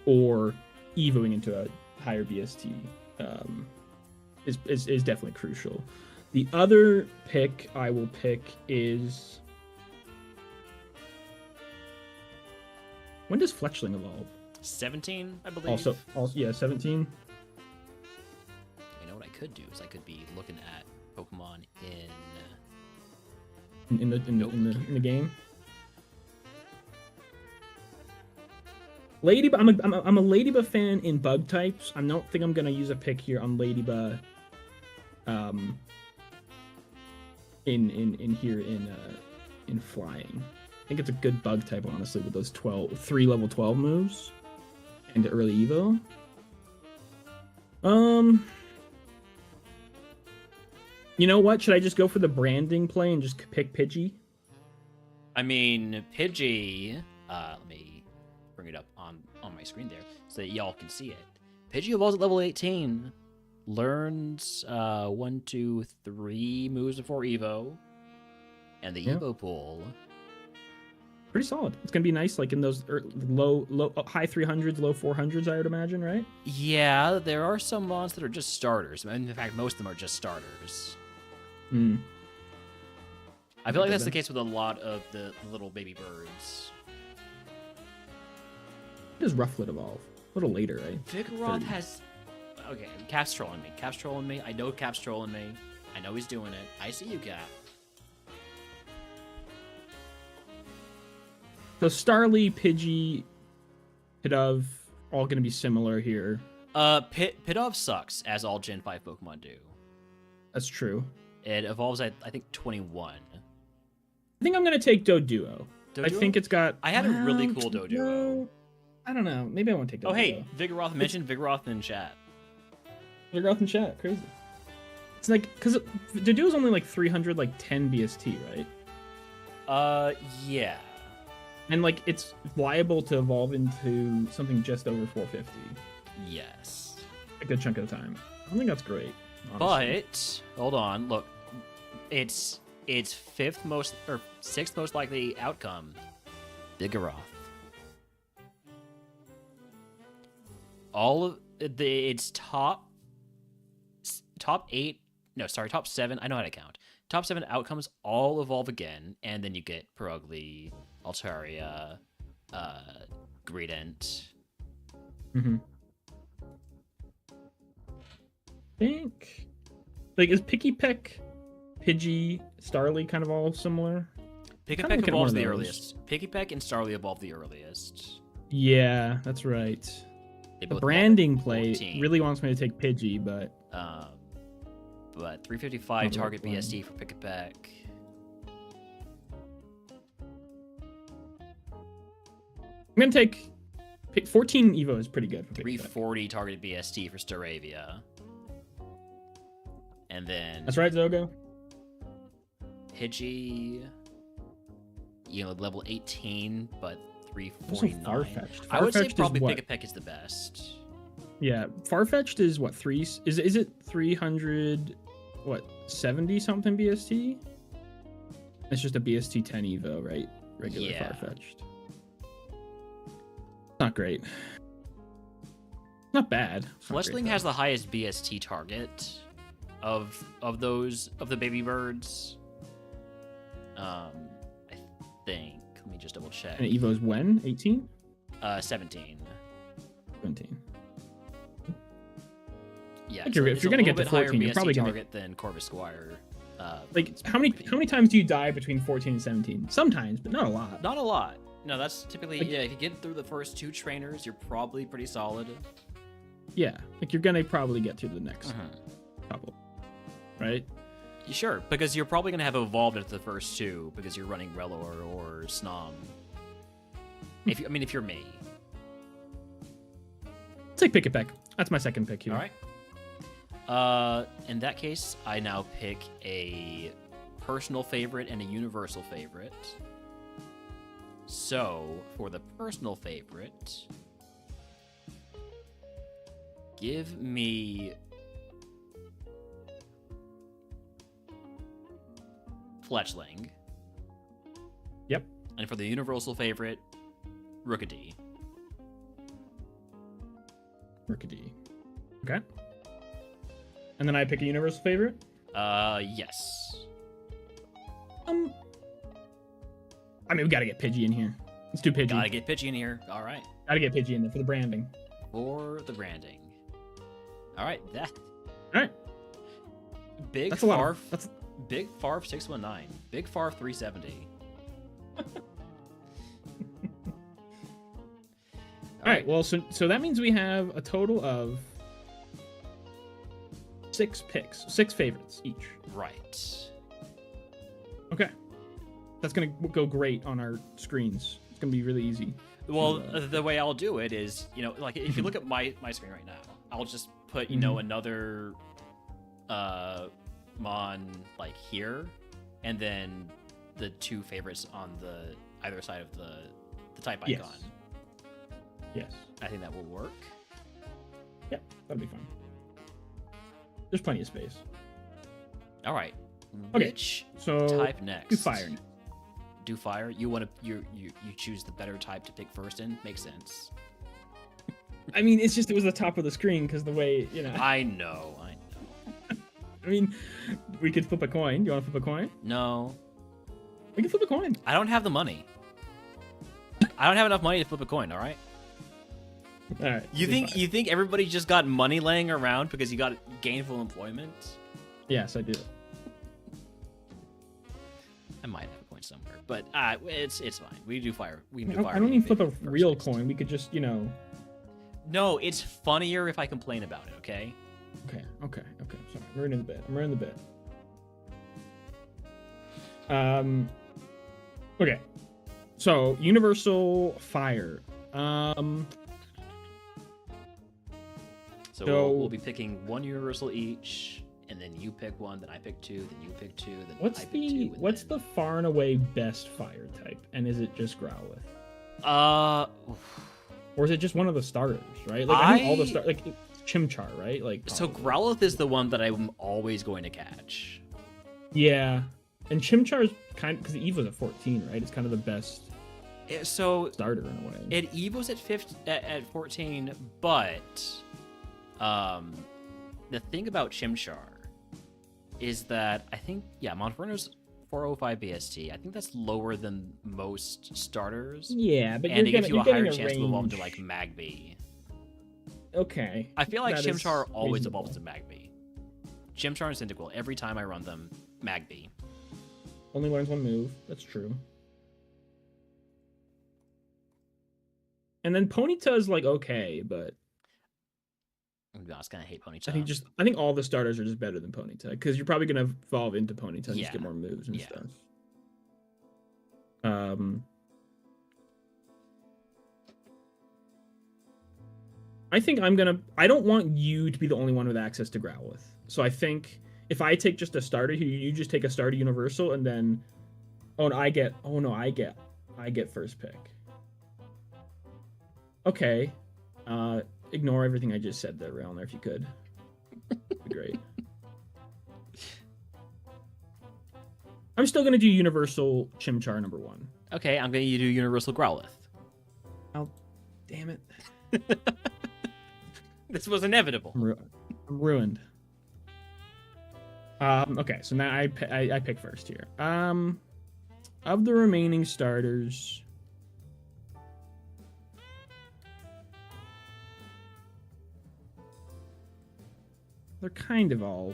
or Evoing into a higher BST is definitely crucial. The other pick I will pick is... When does Fletchling evolve? 17, I believe. Also, yeah, 17. You know what I could do is I could be looking at Pokemon in the game. Ladybug. I'm a Ladybug fan in bug types. I don't think I'm gonna use a pick here on Ladybug. In flying. I think it's a good bug type, honestly, with those 3 level 12 moves and the early Evo. You know what? Should I just go for the branding play and just pick Pidgey? I mean, Pidgey. Let me bring it up on my screen there so that y'all can see it. Pidgey evolves at level 18. Learns 1, 2, 3 moves before Evo, and the Evo pool. Pretty solid. It's gonna be nice, like in those high 300s, low 400s, I would imagine, right? Yeah, there are some mons that are just starters. In fact, most of them are just starters. I feel like that's the case with a lot of the little baby birds. When does Rufflet evolve? A little later, right? Vigoroth has... Okay, Cap's trolling me. I know Cap's trolling me. I know he's doing it. I see you, Cap. So Starly, Pidgey, Pidove, all going to be similar here. Pidove sucks, as all Gen 5 Pokemon do. That's true. It evolves at, I think, 21. I think I'm going to take Doduo. I think it's got... I had a really cool Doduo. No, I don't know. Maybe I won't take Doduo. Oh, hey, Vigoroth. Mentioned Vigoroth in chat. Vigoroth in chat. Crazy. It's like... Because Doduo's only like 310 BST, right? Yeah. And, like, it's liable to evolve into something just over 450. Yes. A good chunk of the time. I don't think that's great, honestly. But, hold on, look. It's 6th most likely outcome. Vigoroth. All of its top 7, I know how to count. Top 7 outcomes all evolve again, and then you get Perugly, Altaria, Greedent. Think, like, is Picky Peck Pidgey, Starly, kind of all similar. Pick and Kinda Peck looking at one evolves of the those. earliest. Picky Peck and Starly evolve the earliest. Yeah, that's right. They The both evolve at branding play 14. really wants me to take Pidgey, but But 355 Not target really BSD for Pick and Peck. I'm gonna take 14 Evo is pretty good for Pick and Peck. 340 targeted BSD for Staravia. And then That's right, Zogo. Pidgey, level 18, but Also 349. Farfetch'd. I would say Farfetch'd is probably what? Pick and Peck is the best. Yeah, Farfetch'd is what, 3? Is it 300? What, 70 something BST? It's just a BST 10 Evo, right? Regular Yeah. Farfetch'd. Not great. Not bad. It's not great, Fletchling though. has the highest BST target of the baby birds. I think. Let me just double check. And Evo's when? 18? 17. 17. Yeah. Like so if it's you're a gonna little get to bit higher 14, you're BST probably gonna- target than Corvus Squire. Like how many times do you die between 14 and 17? Sometimes, but not a lot. Not a lot. No, that's typically Like- yeah. If you get through the first 2 trainers, you're probably pretty solid. Yeah, like you're gonna probably get to the next Mhm. couple, right? Sure, because you're probably gonna have evolved after the first 2 because you're running Relor or Snom. If you're me. I'll take Pick and Peck. That's my second pick here. All right. In that case, I now pick a personal favorite and a universal favorite. So, for the personal favorite, give me Fletchling. Yep. And for the universal favorite, Rookidee. Rookidee. Okay. And then I pick a universal favorite. Yes. I mean, we gotta get Pidgey in here. Let's do Pidgey. Gotta get Pidgey in here. All right. Gotta get Pidgey in there for the branding. For the branding. All right. That. All right. Big That's a lot. Farf. That's Big Farf 619. Big Farf 370. all right. Well, so that means we have a total of 6 picks, 6 favorites each. Right. Okay. That's gonna go great on our screens. It's gonna be really easy. Well, the way I'll do it is, like if you look at my screen right now, I'll just put, another Mon like here, and then the 2 favorites on the either side of the type Yes. icon. Yes. I think that will work. Yep. That'll be fine. There's plenty of space. All right. Okay, Which So type next? do fire. Do fire. You want to you choose the better type to pick first in. Makes sense. I mean, it was the top of the screen because the way I know. I mean, we could flip a coin. You want to flip a coin? No, We can flip a coin. I don't have the money. I don't have enough money to flip a coin. All right. All right. You do think fire. you think everybody just got money laying around because you got gainful employment? Yes, I do. I might have a coin somewhere, but it's fine. We do fire. We can do I fire. don't need to flip a first real next. coin. We could just, No, it's funnier if I complain about it. Okay. Okay. Sorry, I'm ruining the bit. Okay. So universal fire. So So- we'll be picking 1 universal each, and then you pick 1, then I pick 2, then you pick 2, then What's I pick 2. what's the far and away best fire type? And is it just Growlithe? Or is it just one of the starters, right? Like I think all the like it's Chimchar, right? Like So probably. Growlithe is the one that I'm always going to catch. Yeah. And Chimchar's kind of because the Evo's at 14, right? It's kind of the best So starter in a way. it Evo's at 14, but the thing about Chimchar is that I think Monferno's 405 BST. I think that's lower than most starters, Yeah, but and it you're gives you a getting higher chance to evolve into range. like Magby. Okay. I feel like That is Chimchar always reasonable. evolves into Magby. Chimchar and Cyndaquil, every time I run them, Magby. Only learns one move. That's true. And then Ponyta is like okay, but I'm gonna be honest, kind of hate Ponyta. I think all the starters are just better than Ponyta because you're probably gonna evolve into Ponyta and Yeah. just get more moves and Yeah. stuff. I think I don't want you to be the only one with access to Growlithe. So I think if I take just a starter, you just take a starter universal, and then I get first pick. Okay. Ignore everything I just said there, Realner, if you could. That'd be great. I'm still gonna do universal Chimchar number 1. Okay, I'm gonna do Universal Growlithe. Oh, damn it. This was inevitable. I'm ruined. Okay, so now I pick first here. Of the remaining starters, they're kind of all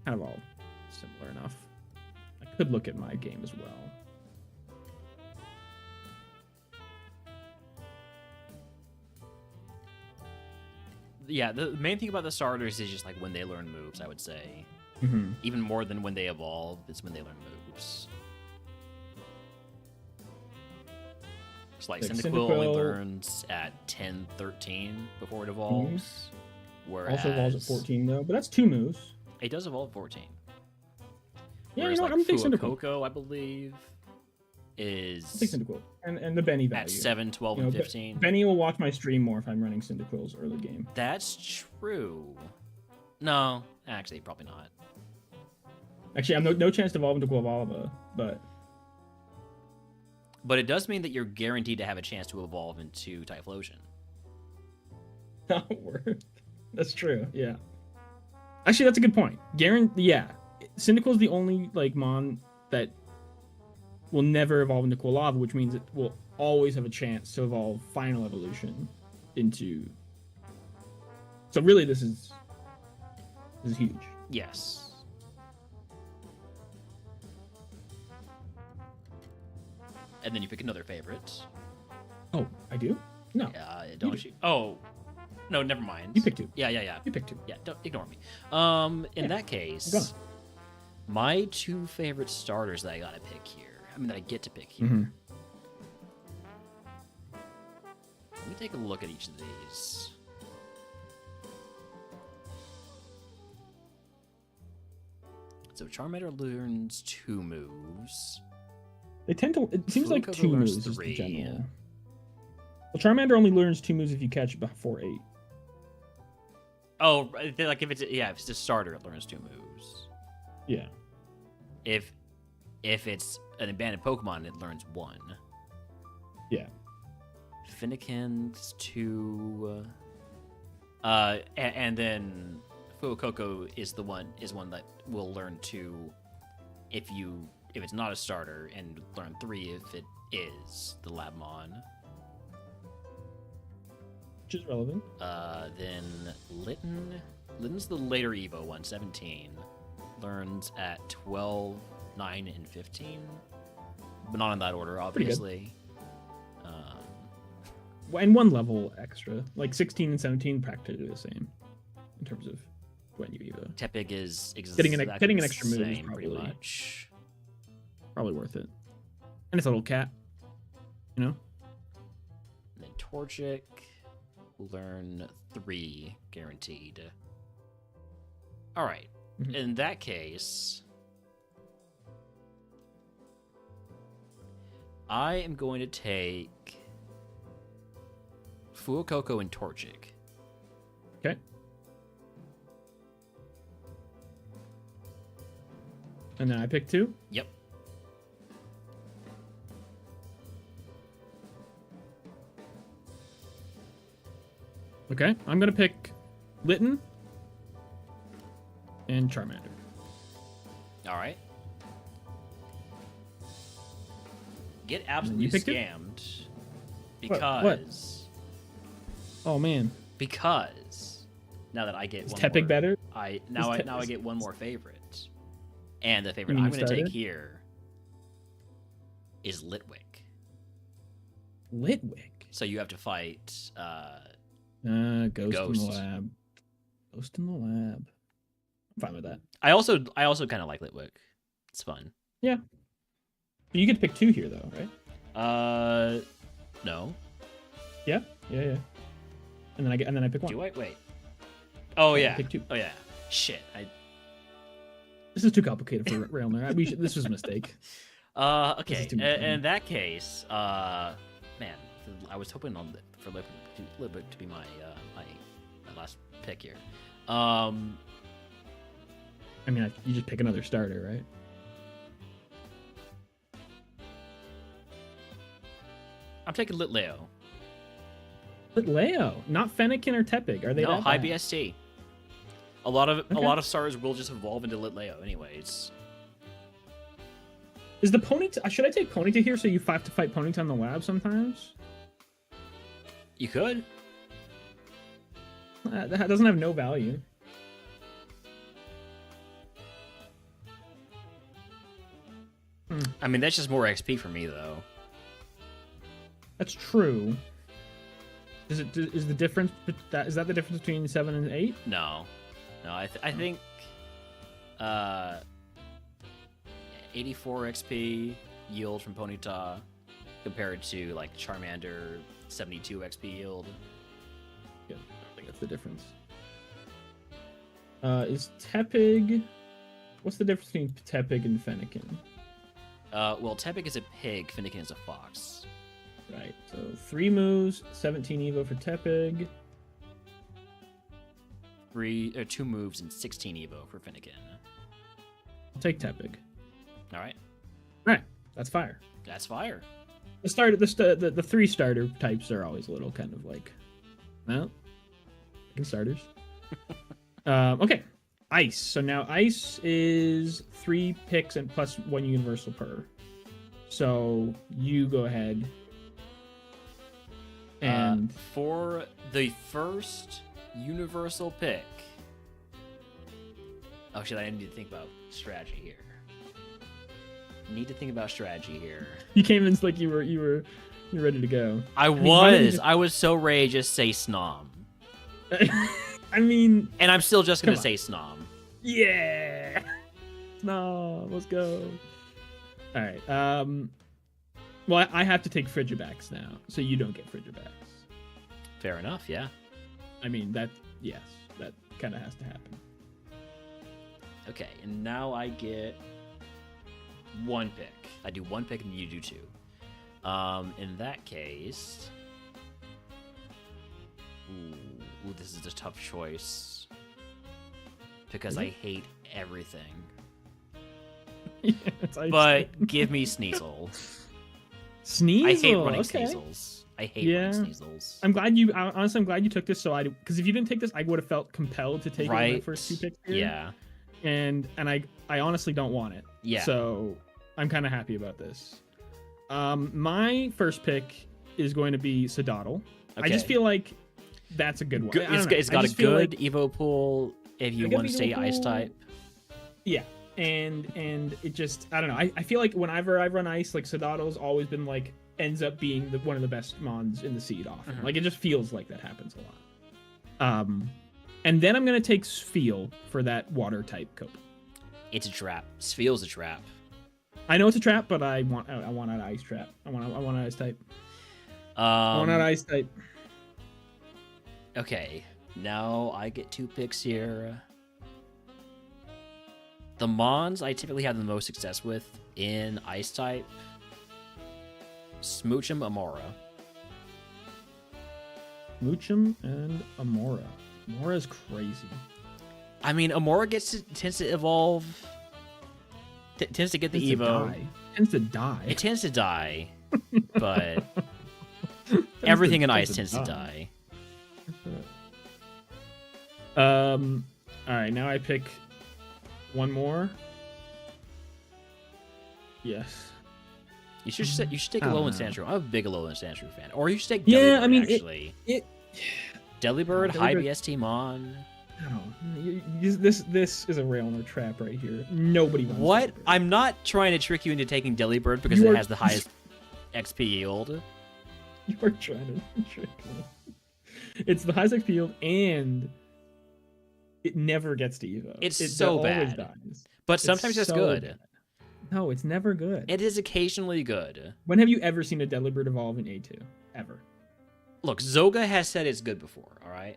similar enough. I could look at my game as well. Yeah, the main thing about the starters is just like when they learn moves, I would say. Mm-hmm. Even more than when they evolve, it's when they learn moves. It's like Cyndaquil only learns at 10, 13 before it evolves. Whereas Also evolves at 14 though, but that's 2 moves. It does evolve at 14. Yeah, Whereas you know what? like I'm thinking Cyndaquil. Coco, I believe, is I think Cyndaquil. And the Benny value. at 7, 12, You know, and 15. Benny will watch my stream more if I'm running Cyndaquil's early game. That's true. No, actually, probably not. Actually, I have no chance to evolve into Guavalva, but But it does mean that you're guaranteed to have a chance to evolve into Typhlosion. That's true. Yeah. Actually, that's a good point. Yeah, Cyndaquil's the only like Mon that will never evolve into Quilava, which means it will always have a chance to evolve Final Evolution into. So really, this is huge. Yes. And then you pick another favorite. Oh, I do? No. Don't you? Oh, no, never mind. You pick 2. Yeah. You pick 2. Yeah, don't ignore me. In that Go case, my 2 favorite starters that I gotta pick here. I mean, that I get to pick here. Mm-hmm. Let me take a look at each of these. So Charmander learns 2 moves. They tend to. It seems like Fuecoco 2 learns moves is 3. the general. Well, Charmander only learns 2 moves if you catch it before 8. Oh, like if it's a starter, it learns 2 moves. Yeah. If it's an abandoned Pokemon, it learns 1. Yeah. Finnegan's 2. And then Fuecoco is one that will learn 2 if it's not a starter, and learn 3 if it is the Labmon. Which is relevant. Then Litten's the later Evo one, 17. Learns at 12, 9, and 15. But not in that order, obviously. And 1 level extra. Like 16 and 17 practically the same in terms of when you Evo. Tepig is Getting exactly an extra move is same, pretty probably- much. Probably worth it. And it's a little cat. You know? And then Torchic will learn 3 guaranteed. Alright. Mhm. In that case, I am going to take Fuecoco and Torchic. Okay. And then I pick 2. Yep. Okay. I'm going to pick Litten and Charmander. Alright. Get You absolutely picked it? scammed. What? Oh, man. Because now that I get Is one Tepig more, better? I get one more favorite. And the favorite You mean I'm going to starter? take here is Litwick. Litwick. So you have to fight. Ghost in Ghost. the lab. Ghost in the lab. I'm fine with that. I also kind of like Litwick. It's fun. Yeah. You could pick 2 here though, right? No. Yeah. And then I pick 1. Do I wait? Oh yeah. Pick 2. Oh yeah. Shit. This is too complicated for Railner. This was a mistake. Okay. too much In that case, man, I was hoping for Litwick to be my last pick here. I mean, you just pick another starter, right? I'm taking Litleo. But Leo, not Fennekin or Tepig. Are they No, that high bad? BST. A lot Okay. of stars will just evolve into Litleo, anyways. Is the Ponyta... Should I take Ponyta here so you have to fight Ponyta on the lab sometimes? You could. That doesn't have no value. I mean, that's just more XP for me, though. That's true. Is the difference... Is that the difference between 7 and 8? No, I think 84 XP yield from Ponyta compared to like Charmander 72 XP yield. Yeah, I don't think that's the difference. Is Tepig... What's the difference between Tepig and Fennekin? Well, Tepig is a pig, Fennekin is a fox. Right, so 3 moves, 17 Evo for Tepig. 2 moves and 16 Evo for Fennekin. I'll take Tepig. All right, Alright, that's fire. that's fire. The 3 starter types are always a little kind of like, well, fucking starters. Okay, Ice. So now Ice is 3 picks and plus 1 universal per. So you go ahead. And For the first universal pick. Oh shit! I need to think about strategy here. Need to think about strategy here. you came in like you were ready to go. I mean, why don't you was. just- I was so ready to just say Snom. I mean, And I'm still just gonna Come say Snom. yeah. No, let's go. All right. Well, I have to take Frigibax now, so you don't get Frigibax. Fair enough, yeah. I mean, that kind of has to happen. Okay, and now I get 1 pick. I do 1 pick and you do 2. In that case... Ooh, this is a tough choice. Because I hate everything. Yeah, it's Ice. But give me Sneasel. Sneasel. I hate running okay. Sneasels. I hate Yeah. running Sneasels. I'm glad you took this. So because if you didn't take this, I would have felt compelled to take it in my first 2 picks here. Yeah. And I honestly don't want it. Yeah. So I'm kind of happy about this. My first pick is going to be Sedaddle. I just Okay. feel like that's a good one. I don't know. It's I got a just feel good like- Evo pool if you A good want to stay Evo Ice pool. type. Yeah, and it just I don't know. I feel like whenever I run Ice, like Sedaddle's always been like ends up being one of the best mons in the seed often. Mhm. Like it just feels like that happens a lot. And then I'm gonna take Sfeel for that water type cope. It's a trap. Sfeel's a trap. I know it's a trap, but I want an ice trap. I want an ice type. I want an ice type. Okay, now I get 2 picks here. The Mons I typically have the most success with in Ice type. Smoochum, Amora. Moochum and Amora. Amora's crazy. I mean, Amora tends to evolve. Tends to get the Evo. Tends to die. It tends to die, but everything in Ice tends to die. All right, now I pick one more. Yes. You should take I don't Alolan know. Sandshrew. I'm a big Alolan Sandshrew fan. Or you should take Yeah, Delibird, I mean, actually. Delibird, high Delibird- BST Mon. No, this is a rail in a trap right here. Nobody wants What? Delibird. I'm not trying to trick you into taking Delibird because it has the highest XP yield. You are trying to trick me. It's the highest XP yield, and it never gets to Evo. It's it so always bad. dies. But sometimes it's so good. bad. No, it's never good. It is occasionally good. When have you ever seen a Delibird evolve in A2? Ever? Look, Zoga has said it's good before, all right?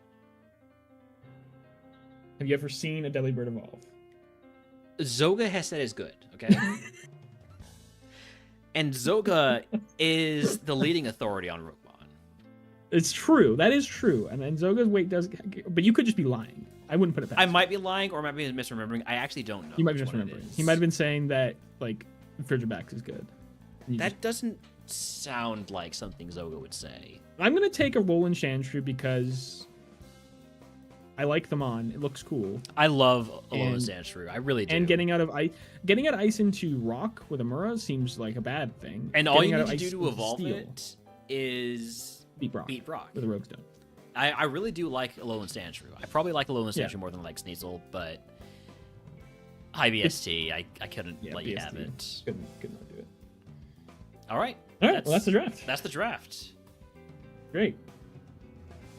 Have you ever seen a Delibird evolve? Zoga has said it's good, okay? And Zoga is the leading authority on RogueMon. It's true. That is true. And then Zoga's weight does... But you could just be lying. I wouldn't put it past I you. might be lying or I might be misremembering. I actually don't know. You might be which one it misremembering. is. He might have been saying that, like, Frigibax is good. You That doesn't sound like something Zoga would say. I'm going to take a Roland Shandshrew because I like them on. It looks cool. I love Alolan And- Sandshrew. I really do. And getting out of ice into rock with Amura seems like a bad thing. And all Getting you out need of to ice do to into evolve steel, it is beat Brock beat Brock. with a Rogue Stone. I really do like Alolan Sandshrew. I probably like Alolan Yeah. Sandshrew more than I like Sneasel, but high BST, I couldn't Yeah, let you BST. have it. Couldn't do it. All right. All right, well, that's the draft. That's the draft. Great.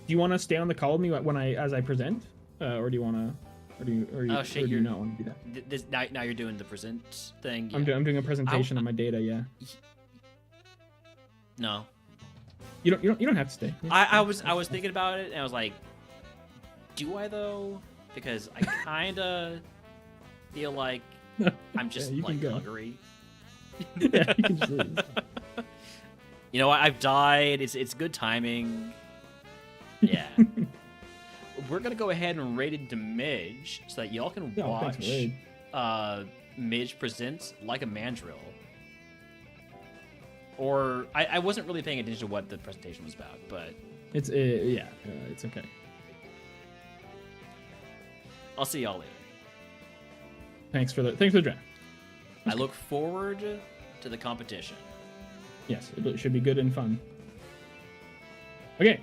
Do you want to stay on the call with me as I present, or do you want to, or do you you're- not want to do that? This, now you're doing the present thing. I'm Yeah. doing a presentation on my data. Yeah. No. You don't have to stay. I was thinking about it and I was like, do I though? Because I kinda feel like I'm just you can like go. hungry. Yeah, you can just leave. You know, I've died. It's good timing. Yeah. We're gonna go ahead and raid into Midge so that y'all can Yeah, thanks for watch raid. Midge presents like a mandrill. Or I wasn't really paying attention to what the presentation was about, but It's it's okay. I'll see y'all later. Thanks for the draft. I look forward to the competition. Yes, it should be good and fun. Okay.